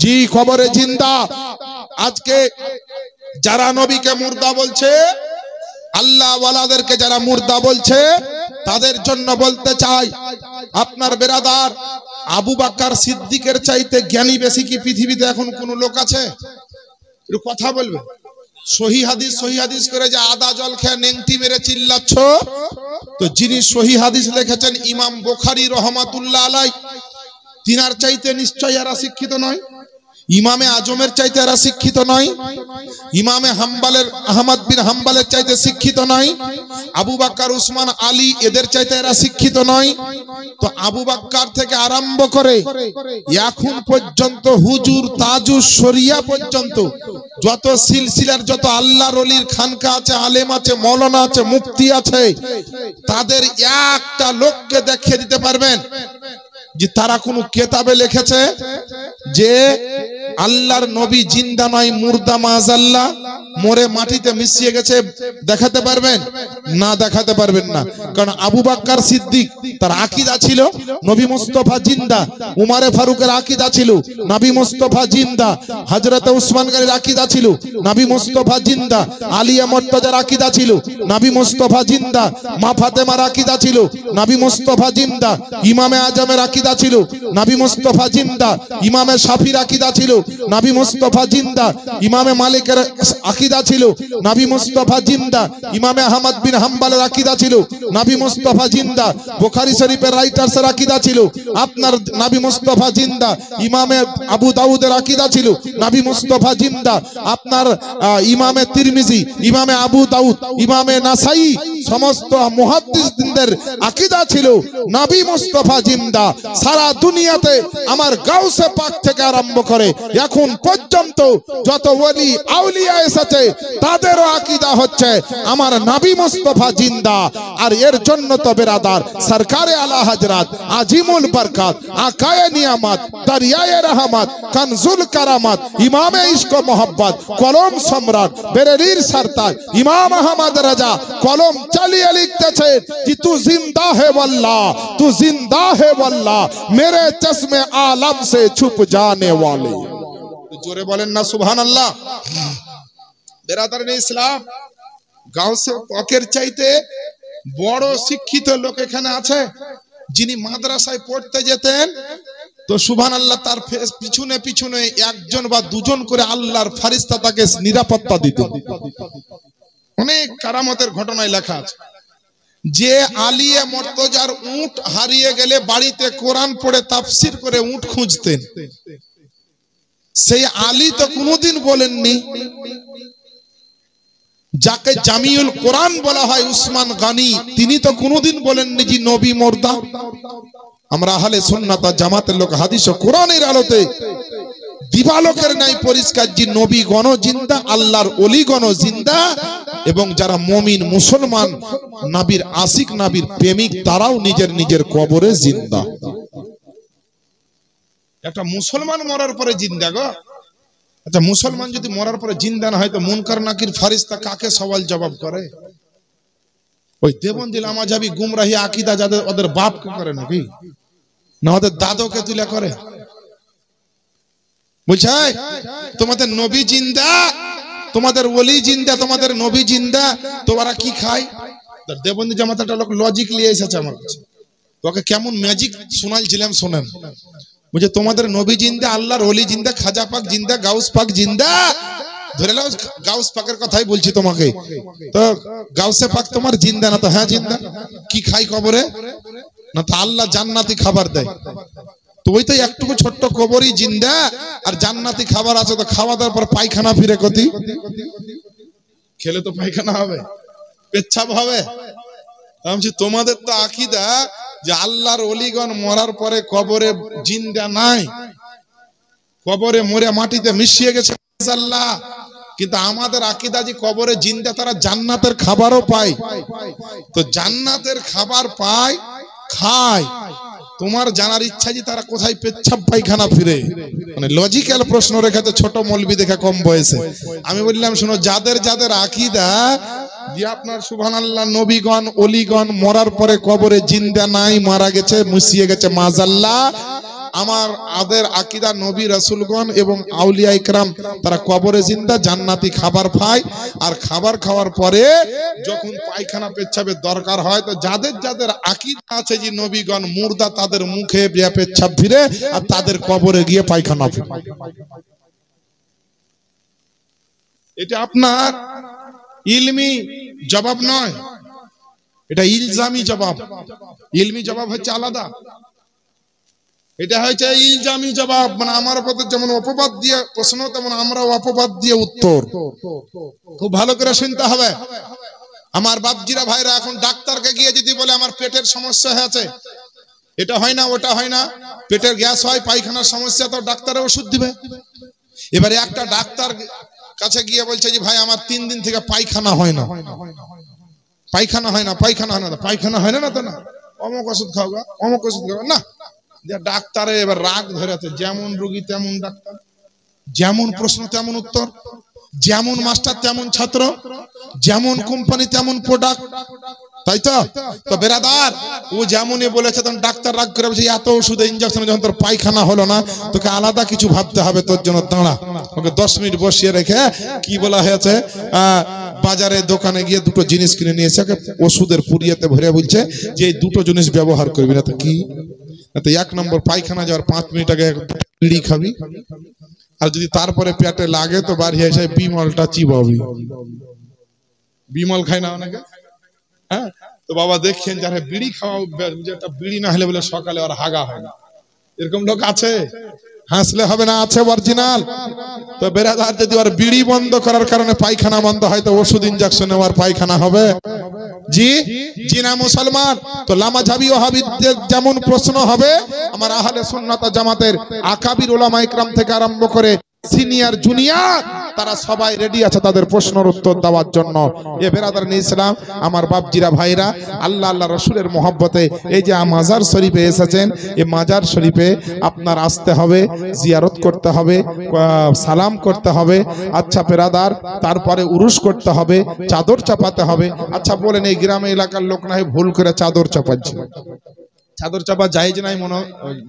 জি, কবরে জিন্দা। আজকে যারা নবীকে মুর্দা বলছে, আল্লাহ ওয়ালাদেরকে যারা মুর্দা বলছে, তাদের জন্য বলতে চাই, আপনার বেরাদার আবু বকর সিদ্দিকের চাইতে জ্ঞানী বেশি কি পৃথিবীতে এখন কোন লোক আছে? একটু কথা বলবে। সহি হাদিস করে যে আদা জল খেয়ে নেংটি মেরে চিল্লাচ্ছ, তো যিনি সহি হাদিস লিখেছেন ইমাম বুখারী রহমাতুল্লাহ আলাইহি, তিনার চাইতে নিশ্চয় এরা শিক্ষিত নয়। ইমামে আজমের চাইতে এরা শিক্ষিত নয়। ইমামে হাম্বালের আহমদ বিন হাম্বালের চাইতে শিক্ষিত নয়। আবু বকর, উসমান, আলী এদের চাইতে এরা শিক্ষিত নয়। তো আবু বকর থেকে আরম্ভ করে এখন পর্যন্ত হুজুর, তাজুস, শরিয়া পর্যন্ত যত সিলসিলার যত আল্লাহর ওলির খানকা আছে, আলেম আছে, মাওলানা আছে, মুফতি আছে, তাদের একটা লোককে দেখিয়ে দিতে পারবেন যে তারা কোনো কেতাবে লিখেছে যে আল্লাহর নবী জিন্দা নয়, মুর্দা মাযাল্লাহ, মরে মাটিতে মিশিয়ে গেছে, দেখাতে পারবেন? না, দেখাতে পারবেন না। কারণ আবু বকর সিদ্দিক তার আকীদা ছিল নবী মুস্তাফা জিন্দা, উমারে ফারুকের আকীদা ছিল নবী মুস্তাফা জিন্দা, হযরত উসমান গনির আকীদা ছিল নবী মুস্তাফা জিন্দা, আলিয়া মুর্তজার আকীদা ছিল নবী মুস্তাফা জিন্দা, মা ফাতেমার আকীদা ছিল নবী মুস্তাফা জিন্দা, ইমামে আজমের আকীদা ছিল নবী মুস্তাফা জিন্দা, ইমামে শাফির আকীদা ছিল নবী মুস্তাফা জিন্দা, ইমামে মালিকের আকীদা ছিল নবী মুস্তাফা জিন্দা, ইমামে আহমদ বিন হাম্বলের আকীদা ছিল নবী মুস্তাফা জিন্দা, বুখারী শরীফের রাইটার্সের আকীদা ছিল আপনার নবী মুস্তাফা জিন্দা, ইমামে আবু দাউদের আকীদা ছিল নবী মুস্তাফা জিন্দা, আপনার ইমামে তিরমিজি, ইমামে আবু দাউদ, ইমামে নাসাই, সমস্ত মুহাদ্দিসদের আকীদা ছিল নবী মুস্তাফা জিন্দা। সারা দুনিয়াতে আমার গাউসে পাক থেকে আরম্ভ করে এখন পর্যন্ত যত ওলি আউলিয়া এসেছে তাদেরও আকীদা হচ্ছে আমার নবী মুস্তাফা জিন্দা। আর এর জন্য তো বেরাদার সরকারে আলা হযরত আজিমুল বরকত, আকায়ে নিয়ামত, দরিয়ায়ে রহমত, কনজুল কারামত, ইমামে ইশক ও মোহব্বত, কলম সম্রাট বেরেলির সরতাজ ইমাম আহমদ রাজা কলম চালিয়ে লিখতেছে যে তু জিন্দা হে ওয়াল্লাহ, তু জিন্দা হে ওয়াল্লাহ, মেরে চশমে আলম সে ছুপ জানে वाले। জোরে বলেন না সুবহানাল্লাহ। বেরাদারনে ইসলাম, গাউসে পাকের চাইতে বড় শিক্ষিত লোক এখানে আছে যিনি মাদ্রাসায় পড়তে যেতেন তো সুবহানাল্লাহ, তার পিছনে পিছনে একজন বা দুজন করে আল্লাহর ফেরেশতা তাকে নিরাপত্তা দিতেন। অনেক কারামতের ঘটনায় লেখা আছে যে আলিয়ে মুর্তজার উট হারিয়ে গেলে বাড়িতে কোরআন পড়ে তাফসীর করে উট খুঁজতেন। সেই আলী তো কোনোদিন বলেননি, যাকে জামিউল কোরআন বলা হয় উসমান গনি, তিনি তো কোনোদিন বলেননি যে নবী মুর্দা। আমরা আহলে সুন্নাত ওয়াল জামাতের লোক হাদিস ও কোরআনের আলোতে দিবালোকের নাই পরিষ্কার যে নবী গণ জিন্দা, আল্লাহর ওলি গণ জিন্দা, এবং যারা মুমিন মুসলমান নবীর আশিক নবীর প্রেমিক তারাও নিজের নিজের কবরে জিন্দা। একটা মুসলমান মরার পরে জিন্দা গো। আচ্ছা, মুসলমান যদি মরার পরে জিন্দা না হয় তো মুনকার নাকির ফেরেশতা কাকে সওয়াল জবাব করে? ওই দেবন্দিল আমাজাবি গুমরাহি আকীদা যাদের ওদের বাপকে করে নাকি, না ওদের দাদুকে তুলে করে? বলছে তোমাদের নবী জিন্দা, তোমাদের ওলি জিন্দা, তোমাদের নবী জিন্দা, তোমরা কি খায়? দেবন্দি জামাতাটা লোক লজিক নিয়ে এসেছে আমার কাছে, তোকে কেমন ম্যাজিক শোনাইছিলাম শোনেন। বুঝে তোমাদের নবী জিন্দা, আল্লাহর ওলি জিন্দা, খাজা পাক জিন্দা, গাউস পাক জিন্দা। ধরে নাও গাউস পাকের কথাই বলছি তোমাকে, তো গাউসে পাক তোমার জিন্দা না? তো হ্যাঁ জিন্দা। কি খাই কবরে? না তো আল্লাহ জান্নাতি খাবার দেয়। তো ওই তো একটুকু ছোট্ট কবরই জিন্দা, আর জান্নাতি খাবার আছে, তো খাওয়া দাওয়ার পর পায়খানা ফিরে কতি খেলে তো পায়খানা হবে, পেচ্ছাপ হবে। তোমাদের তো আকীদা যে আল্লাহর ওলিগণ মরার পরে কবরে জিন্দা নাই, কবরে মরে মাটিতে মিশিয়ে গেছে আল্লাহ। কিন্তু আমাদের আকীদা যে কবরে জিন্দা, তারা জান্নাতের খাবারও পায়। তো জান্নাতের খাবার পায়, খায়। তোমার জানার ইচ্ছা যে তারা কোথায় পেচ্ছাপ পায়খানা ফিরে, মানে লজিক্যাল প্রশ্ন রেখেছে ছোট মৌলবি দেখে কম বয়সে। আমি বললাম শোনো, যাদের যাদের আকীদা যে আপনার সুবহানাল্লাহ নবীগণ ওলিগণ মরার পরে কবরে জিন্দা নাই, মারা গেছে, মুছিয়ে গেছে মাযাল্লাহ, আমার আদের আকীদা নবী রাসূলগণ এবং আউলিয়া ইকরাম তারা কবরে জিন্দা, জান্নাতি খাবার পায়। আর খাবার খাওয়ার পরে যখন পায়খানা পেচ্ছাপের দরকার হয়, তো যাদের যাদের আকীদা আছে যে নবীগণ মুর্দা, তাদের মুখে পেচ্ছাপ ফিরে আর তাদের কবরে গিয়ে পায়খানা ফিরে। এটা আপনার ইলমি জবাব নয়, এটা ইলজামি জবাব। ইলমি জবাব হচ্ছে আলাদা, এটা হচ্ছে ইলজামি জবাব। মানে আমার উপর যেমন অপবাদ দিয়ে প্রশ্ন, তেমন আমরাও অপবাদ দিয়ে উত্তর। খুব ভালো করে শুনতে হবে আমার বাপজিরা ভাইরা। এখন ডাক্তারকে গিয়ে যদি বলে আমার পেটের সমস্যা হয়েছে, এটা হয় না, ওটা হয় না, পেটের গ্যাস হয়, পায়খানার সমস্যা, তো ডাক্তারে ওষুধ দিবে। এবারে একটা ডাক্তার কাছে গিয়ে বলছে যে ভাই আমার 3 দিন থেকে পায়খানা হয় না, পায়খানা হয় না, পায়খানা হয় না, পায়খানা হয় না, তো না অমুক ওষুধ খাও গা, অমুক ওষুধ খাও না, যে ডাক্তারে এবার রাগ ধরেছে, যেমন রোগী তেমন ডাক্তার, যেমন প্রশ্ন তেমন উত্তর, যেমন মাস্টার তেমন ছাত্র, যেমন কোম্পানি তেমন প্রোডাক্ট, তাই তো? তো বেরাদার, ও যেমনই বলেছে তখন ডাক্তার রাগ করে বলছে এত ওষুধ ইনজেকশন, যখন তোর পায়খানা হলো না তোকে আলাদা কিছু ভাবতে হবে, তোর জন্য দাঁড়া। ওকে 10 মিনিট বসিয়ে রেখে কি বলা হয়েছে, বাজারে দোকানে গিয়ে দুটো জিনিস কিনে নিয়েছে, ওকে ওষুধের পুড়িয়েতে ভরে বলছে যে এই দুটো জিনিস ব্যবহার করবি না। তো কি? তো 1 নম্বর পায়খানা যাওয়ার 5 মিনিট আগে বিড়ি খাবি, আর যদি তারপরে পেটে লাগে তো বাড়ি এসে বিমলটা চিবাবি। বিমল খায় না অনেকে, হ্যাঁ? তো বাবা দেখছেন যারা বিড়ি খাওয়া, যেটা বিড়ি না হলে বলে সকালে আর হাগা হয় না, এরকম লোক আছে? হাসলে হবে না, আছে অরিজিনাল। তো বেরাদার, যদি ওর বিড়ি বন্ধ করার কারণে পায়খানা বন্ধ হয় তো ওষুধ ইনজেকশনে ওর পায়খানা হবে? জি জি না মুসলমান। তো লামাঝাবি ওয়াহাবিদের যেমন প্রশ্ন হবে, আমার আহলে সুন্নাত ওয়াল জামাতের আকাবির উলামা ইকরাম থেকে আরম্ভ করে সিনিয়র জুনিয়র তারা সবাই রেডি আছে তাদের প্রশ্নের উত্তর দেওয়ার জন্য। এ বেরাদারান ইসলাম, আমার বাপজিরা ভাইরা, আল্লাহ আল্লাহ রসুলের মহব্বতে এই যে মাজার শরীফে এসেছেন, এই মাজার শরীফে আপনার আসতে হবে, জিয়ারত করতে হবে, সালাম করতে হবে। আচ্ছা বেরাদার, তারপরে উরুস করতে হবে, চাদর চাপাতে হবে। আচ্ছা বলেন, এই গ্রামে এলাকার লোক না হয় ভুল করে চাদর চাপাচ্ছে, চাদর চাপা জায়েজ নাই মনে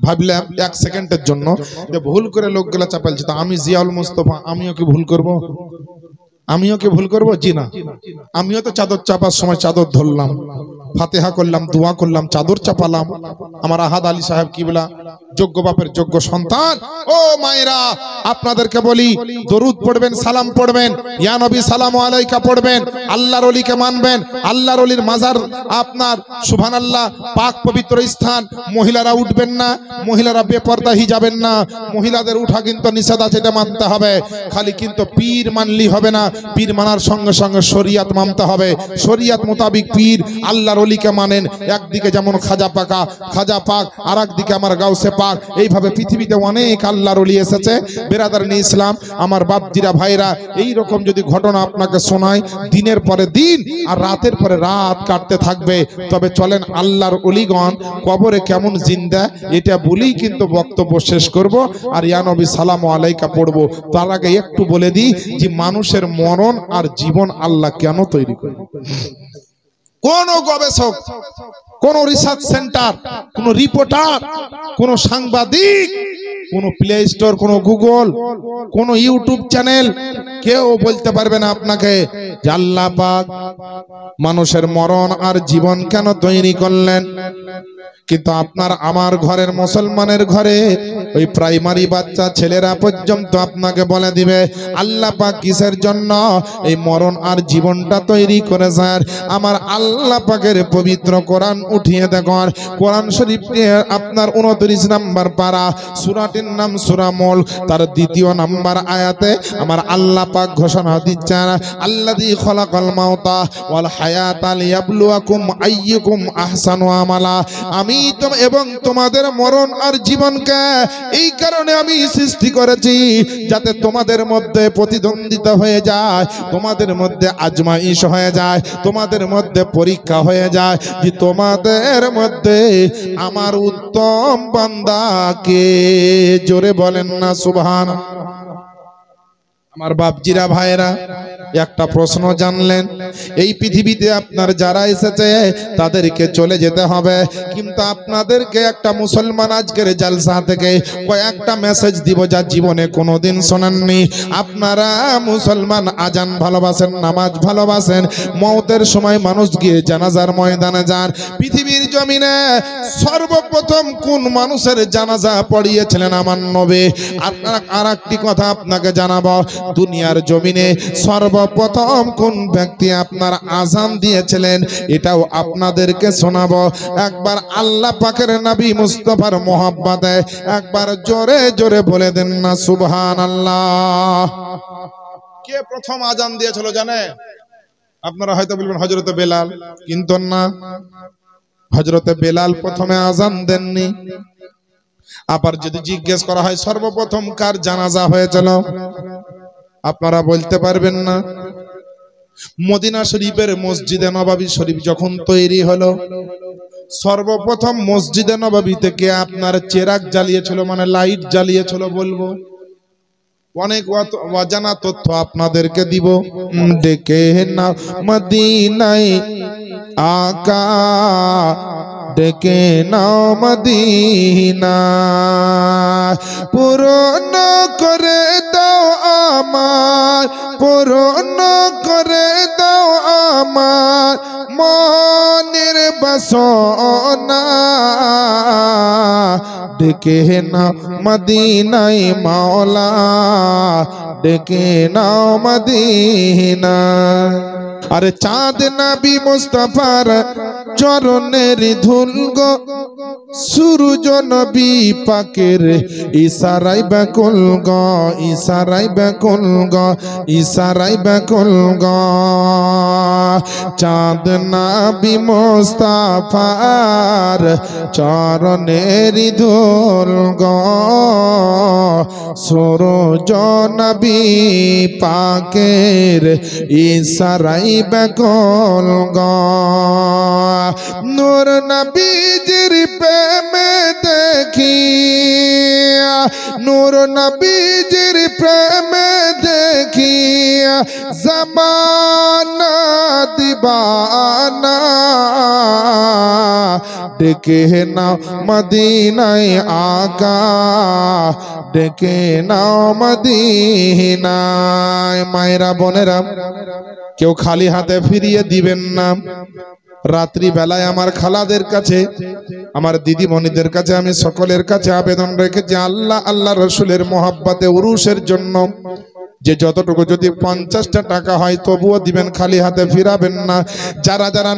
ভাবলাম 1 সেকেন্ডের জন্য, যে ভুল করে লোকগুলা চাপালছে, তো আমি জিয়াউল মুস্তাফা আমিও কি ভুল করব? আমিও কি ভুল করব? জি না, আমিও তো চাদর চাপার সময় চাদর ধরলাম, ফাতিহা করলাম, দোয়া করলাম, চাদর চাপালাম। আমার আহাদ আলী সাহেব কি বলা, যোগ্য বাপের যোগ্য সন্তান। ও মায়েরা, আপনাদেরকে বলি, দরুদ পড়বেন, সালাম পড়বেন, ইয়া নবী সালামু আলাইকা পড়বেন, আল্লাহর ওলিকে মানবেন, আল্লাহর ওলির মাজার আপনার সুবহানাল্লাহ পাক পবিত্র স্থান। মহিলারা উঠবেন না, মহিলারা বেপরদা হিজাবেন না, মহিলাদের উঠা কিন্তু নিষেধ আছে, এটা মানতে হবে। খালি কিন্তু পীর মানলি হবে না, পীর মানার সঙ্গে সঙ্গে শরিয়াত মানতে হবে। শরিয়াত মোতাবিক পীর আল্লাহর ওলিকে মানেন। একদিকে যেমন খাজা পাক, আর একদিকে আমার গাউসে পাক। এইভাবে পৃথিবীতে অনেক আল্লাহর ওলি এসেছে। বেরাদারান ইসলাম, আমার বাপজিরা ভাইরা, এই রকম যদি ঘটনা আপনাকে শোনায়, দিনের পরে দিন আর রাতের পরে রাত কাটতে থাকবে। তবে চলেন আল্লাহর ওলিগণ কবরে কেমন জিন্দা, এটা বলেই কিন্তু বক্তব্য শেষ করব, আর ইয়া নবী সালামু আলাইকা পড়বো। তার আগে একটু বলে দিই যে মানুষের মরণ আর জীবন আল্লাহ কেন তৈরি করে। কোন গবেষক, কোন রিসার্চ সেন্টার, কোন রিপোর্টার, কোন সাংবাদিক, কোন প্লে স্টোর, কোন গুগল, কোন ইউটিউব চ্যানেল কেউ বলতে পারবে না আপনাকে যে আল্লাহ পাক মানুষের মরণ আর জীবন কেন তৈরি করলেন। কিন্তু আপনার আমার ঘরের, মুসলমানের ঘরে ওই প্রাইমারি বাচ্চা ছেলেরা পর্যন্ত আপনাকে বলে দিবে আল্লাহ পাক কিসের জন্য এই মরণ আর জীবনটা তৈরি করেছেন। আমার আল্লাহ পাকের পবিত্র কোরআন উঠিয়ে দেখুন, কোরআন শরীফ আপনার 29 নম্বর পারা, সূরাটির নাম সূরা মুল, তার 2 নম্বর আয়াতে আমার আল্লাহ পাক ঘোষণা দিচ্ছেন, আল্লাযী খলাকাল মাউতা ওয়াল হায়াতা লিয়াবলুয়াকুম আইয়ুকুম আহসানু আমালা। আমি এবং তোমাদের মরণ আর জীবনকে এই কারণে আমি সৃষ্টি করেছি যাতে তোমাদের মধ্যে প্রতিদ্বন্দ্বিতা হয়ে যায়, তোমাদের মধ্যে আজমাইশ হয়ে যায়, তোমাদের মধ্যে পরীক্ষা হয়ে যায় যে তোমাদের মধ্যে আমার উত্তম বান্দা কে। জোরে বলেন না সুবহানাল্লাহ। আমার বাপজিরা ভাইরা, একটা প্রশ্ন জানলেন, এই পৃথিবীতে আপনার যারা এসেছে তাদেরকে চলে যেতে হবে, কিন্তু আপনাদেরকে একটা মুসলমান আজকের জালসা থেকে কয়েকটা মেসেজ দিব যা জীবনে কোনোদিন শোনেননি। আপনারা মুসলমান আজান ভালোবাসেন, নামাজ ভালোবাসেন, মওতের সময় মানুষ গিয়ে জানাজার ময়দানে যান। পৃথিবীর জমিনে সর্বপ্রথম কোন মানুষের জানাজা পড়িয়েছিলেন? আমার নবী। আপনারা আরেকটি কথা আপনাকে জানাবো, দুনিয়ার জমিনে সর্বপ্রথম কোন ব্যক্তি আপনার আযান দিয়েছিলেন এটাও আপনাদেরকে শোনাবো। একবার আল্লাহ পাকের নবী মুস্তাফার মহব্বতে একবার জোরে জোরে বলে দেন না সুবহানাল্লাহ। কে প্রথম আযান দিয়েছিল জানে? আপনারা হয়তো বলবেন হযরতে বেলাল, কিন্তু না, হযরতে বেলাল প্রথমে আযান দেননি। আবার যদি জিজ্ঞেস করা হয় সর্বপ্রথম কার জানাজা হয়েছিল, আপনারা বলতে পারবেন না। মদিনা শরীফের মসজিদে নববী শরীফ যখন তৈরি হলো, সর্বপ্রথম মসজিদে নববী থেকে আপনার চেরাগ জ্বালিয়েছিল, মানে লাইট জ্বালিয়েছিল বলবো। অনেক অজানা তথ্য আপনাদেরকে দিব। ডেকে না মদিনায় আকা, ডেকে নাও মদিনা, পূরণ করে দাও আমার, পূরণ করে দাও আমার মনের বাসনা, ডেকে নাও মদিনায় মাওলা, ডেকে নাও মদিনা। আরে চাঁদ নবী মুস্তাফার চরণের ধুল গো, সূরজ নবী পাকের ইশারায় ব্যাকুল গো, ইশারায় ব্যাকুল গো, ইশারায় ব্যাকুল গো। চাঁদ নবী মুস্তাফার চরণের ধুল গো, সূরজ নবী পাকের ইশারায় ব্যাকুল গো। নূর নবীজির প্রেমে দেখি, নূর নবীজির প্রেমে দেখি জামানা দিবানা, ডেকে নাও মদিনায় আকা, ডেকে নাও মদিনায়। মায়েরা বোনেরা, কেউ খালি হাতে ফিরিয়ে দিবেন না। রাত্রি বেলায় আমার খালাদের কাছে, আমার দিদিমণিদের কাছে আমি সকলের কাছে আবেদন রেখেছি, আল্লাহ আল্লাহ রসুলের মোহাব্বতে উরুসের জন্য যে যতটুকু যদি 50টা টাকা হয় তবুও দিবেন, খালি হাতে ফিরাবেন না। যারা যারা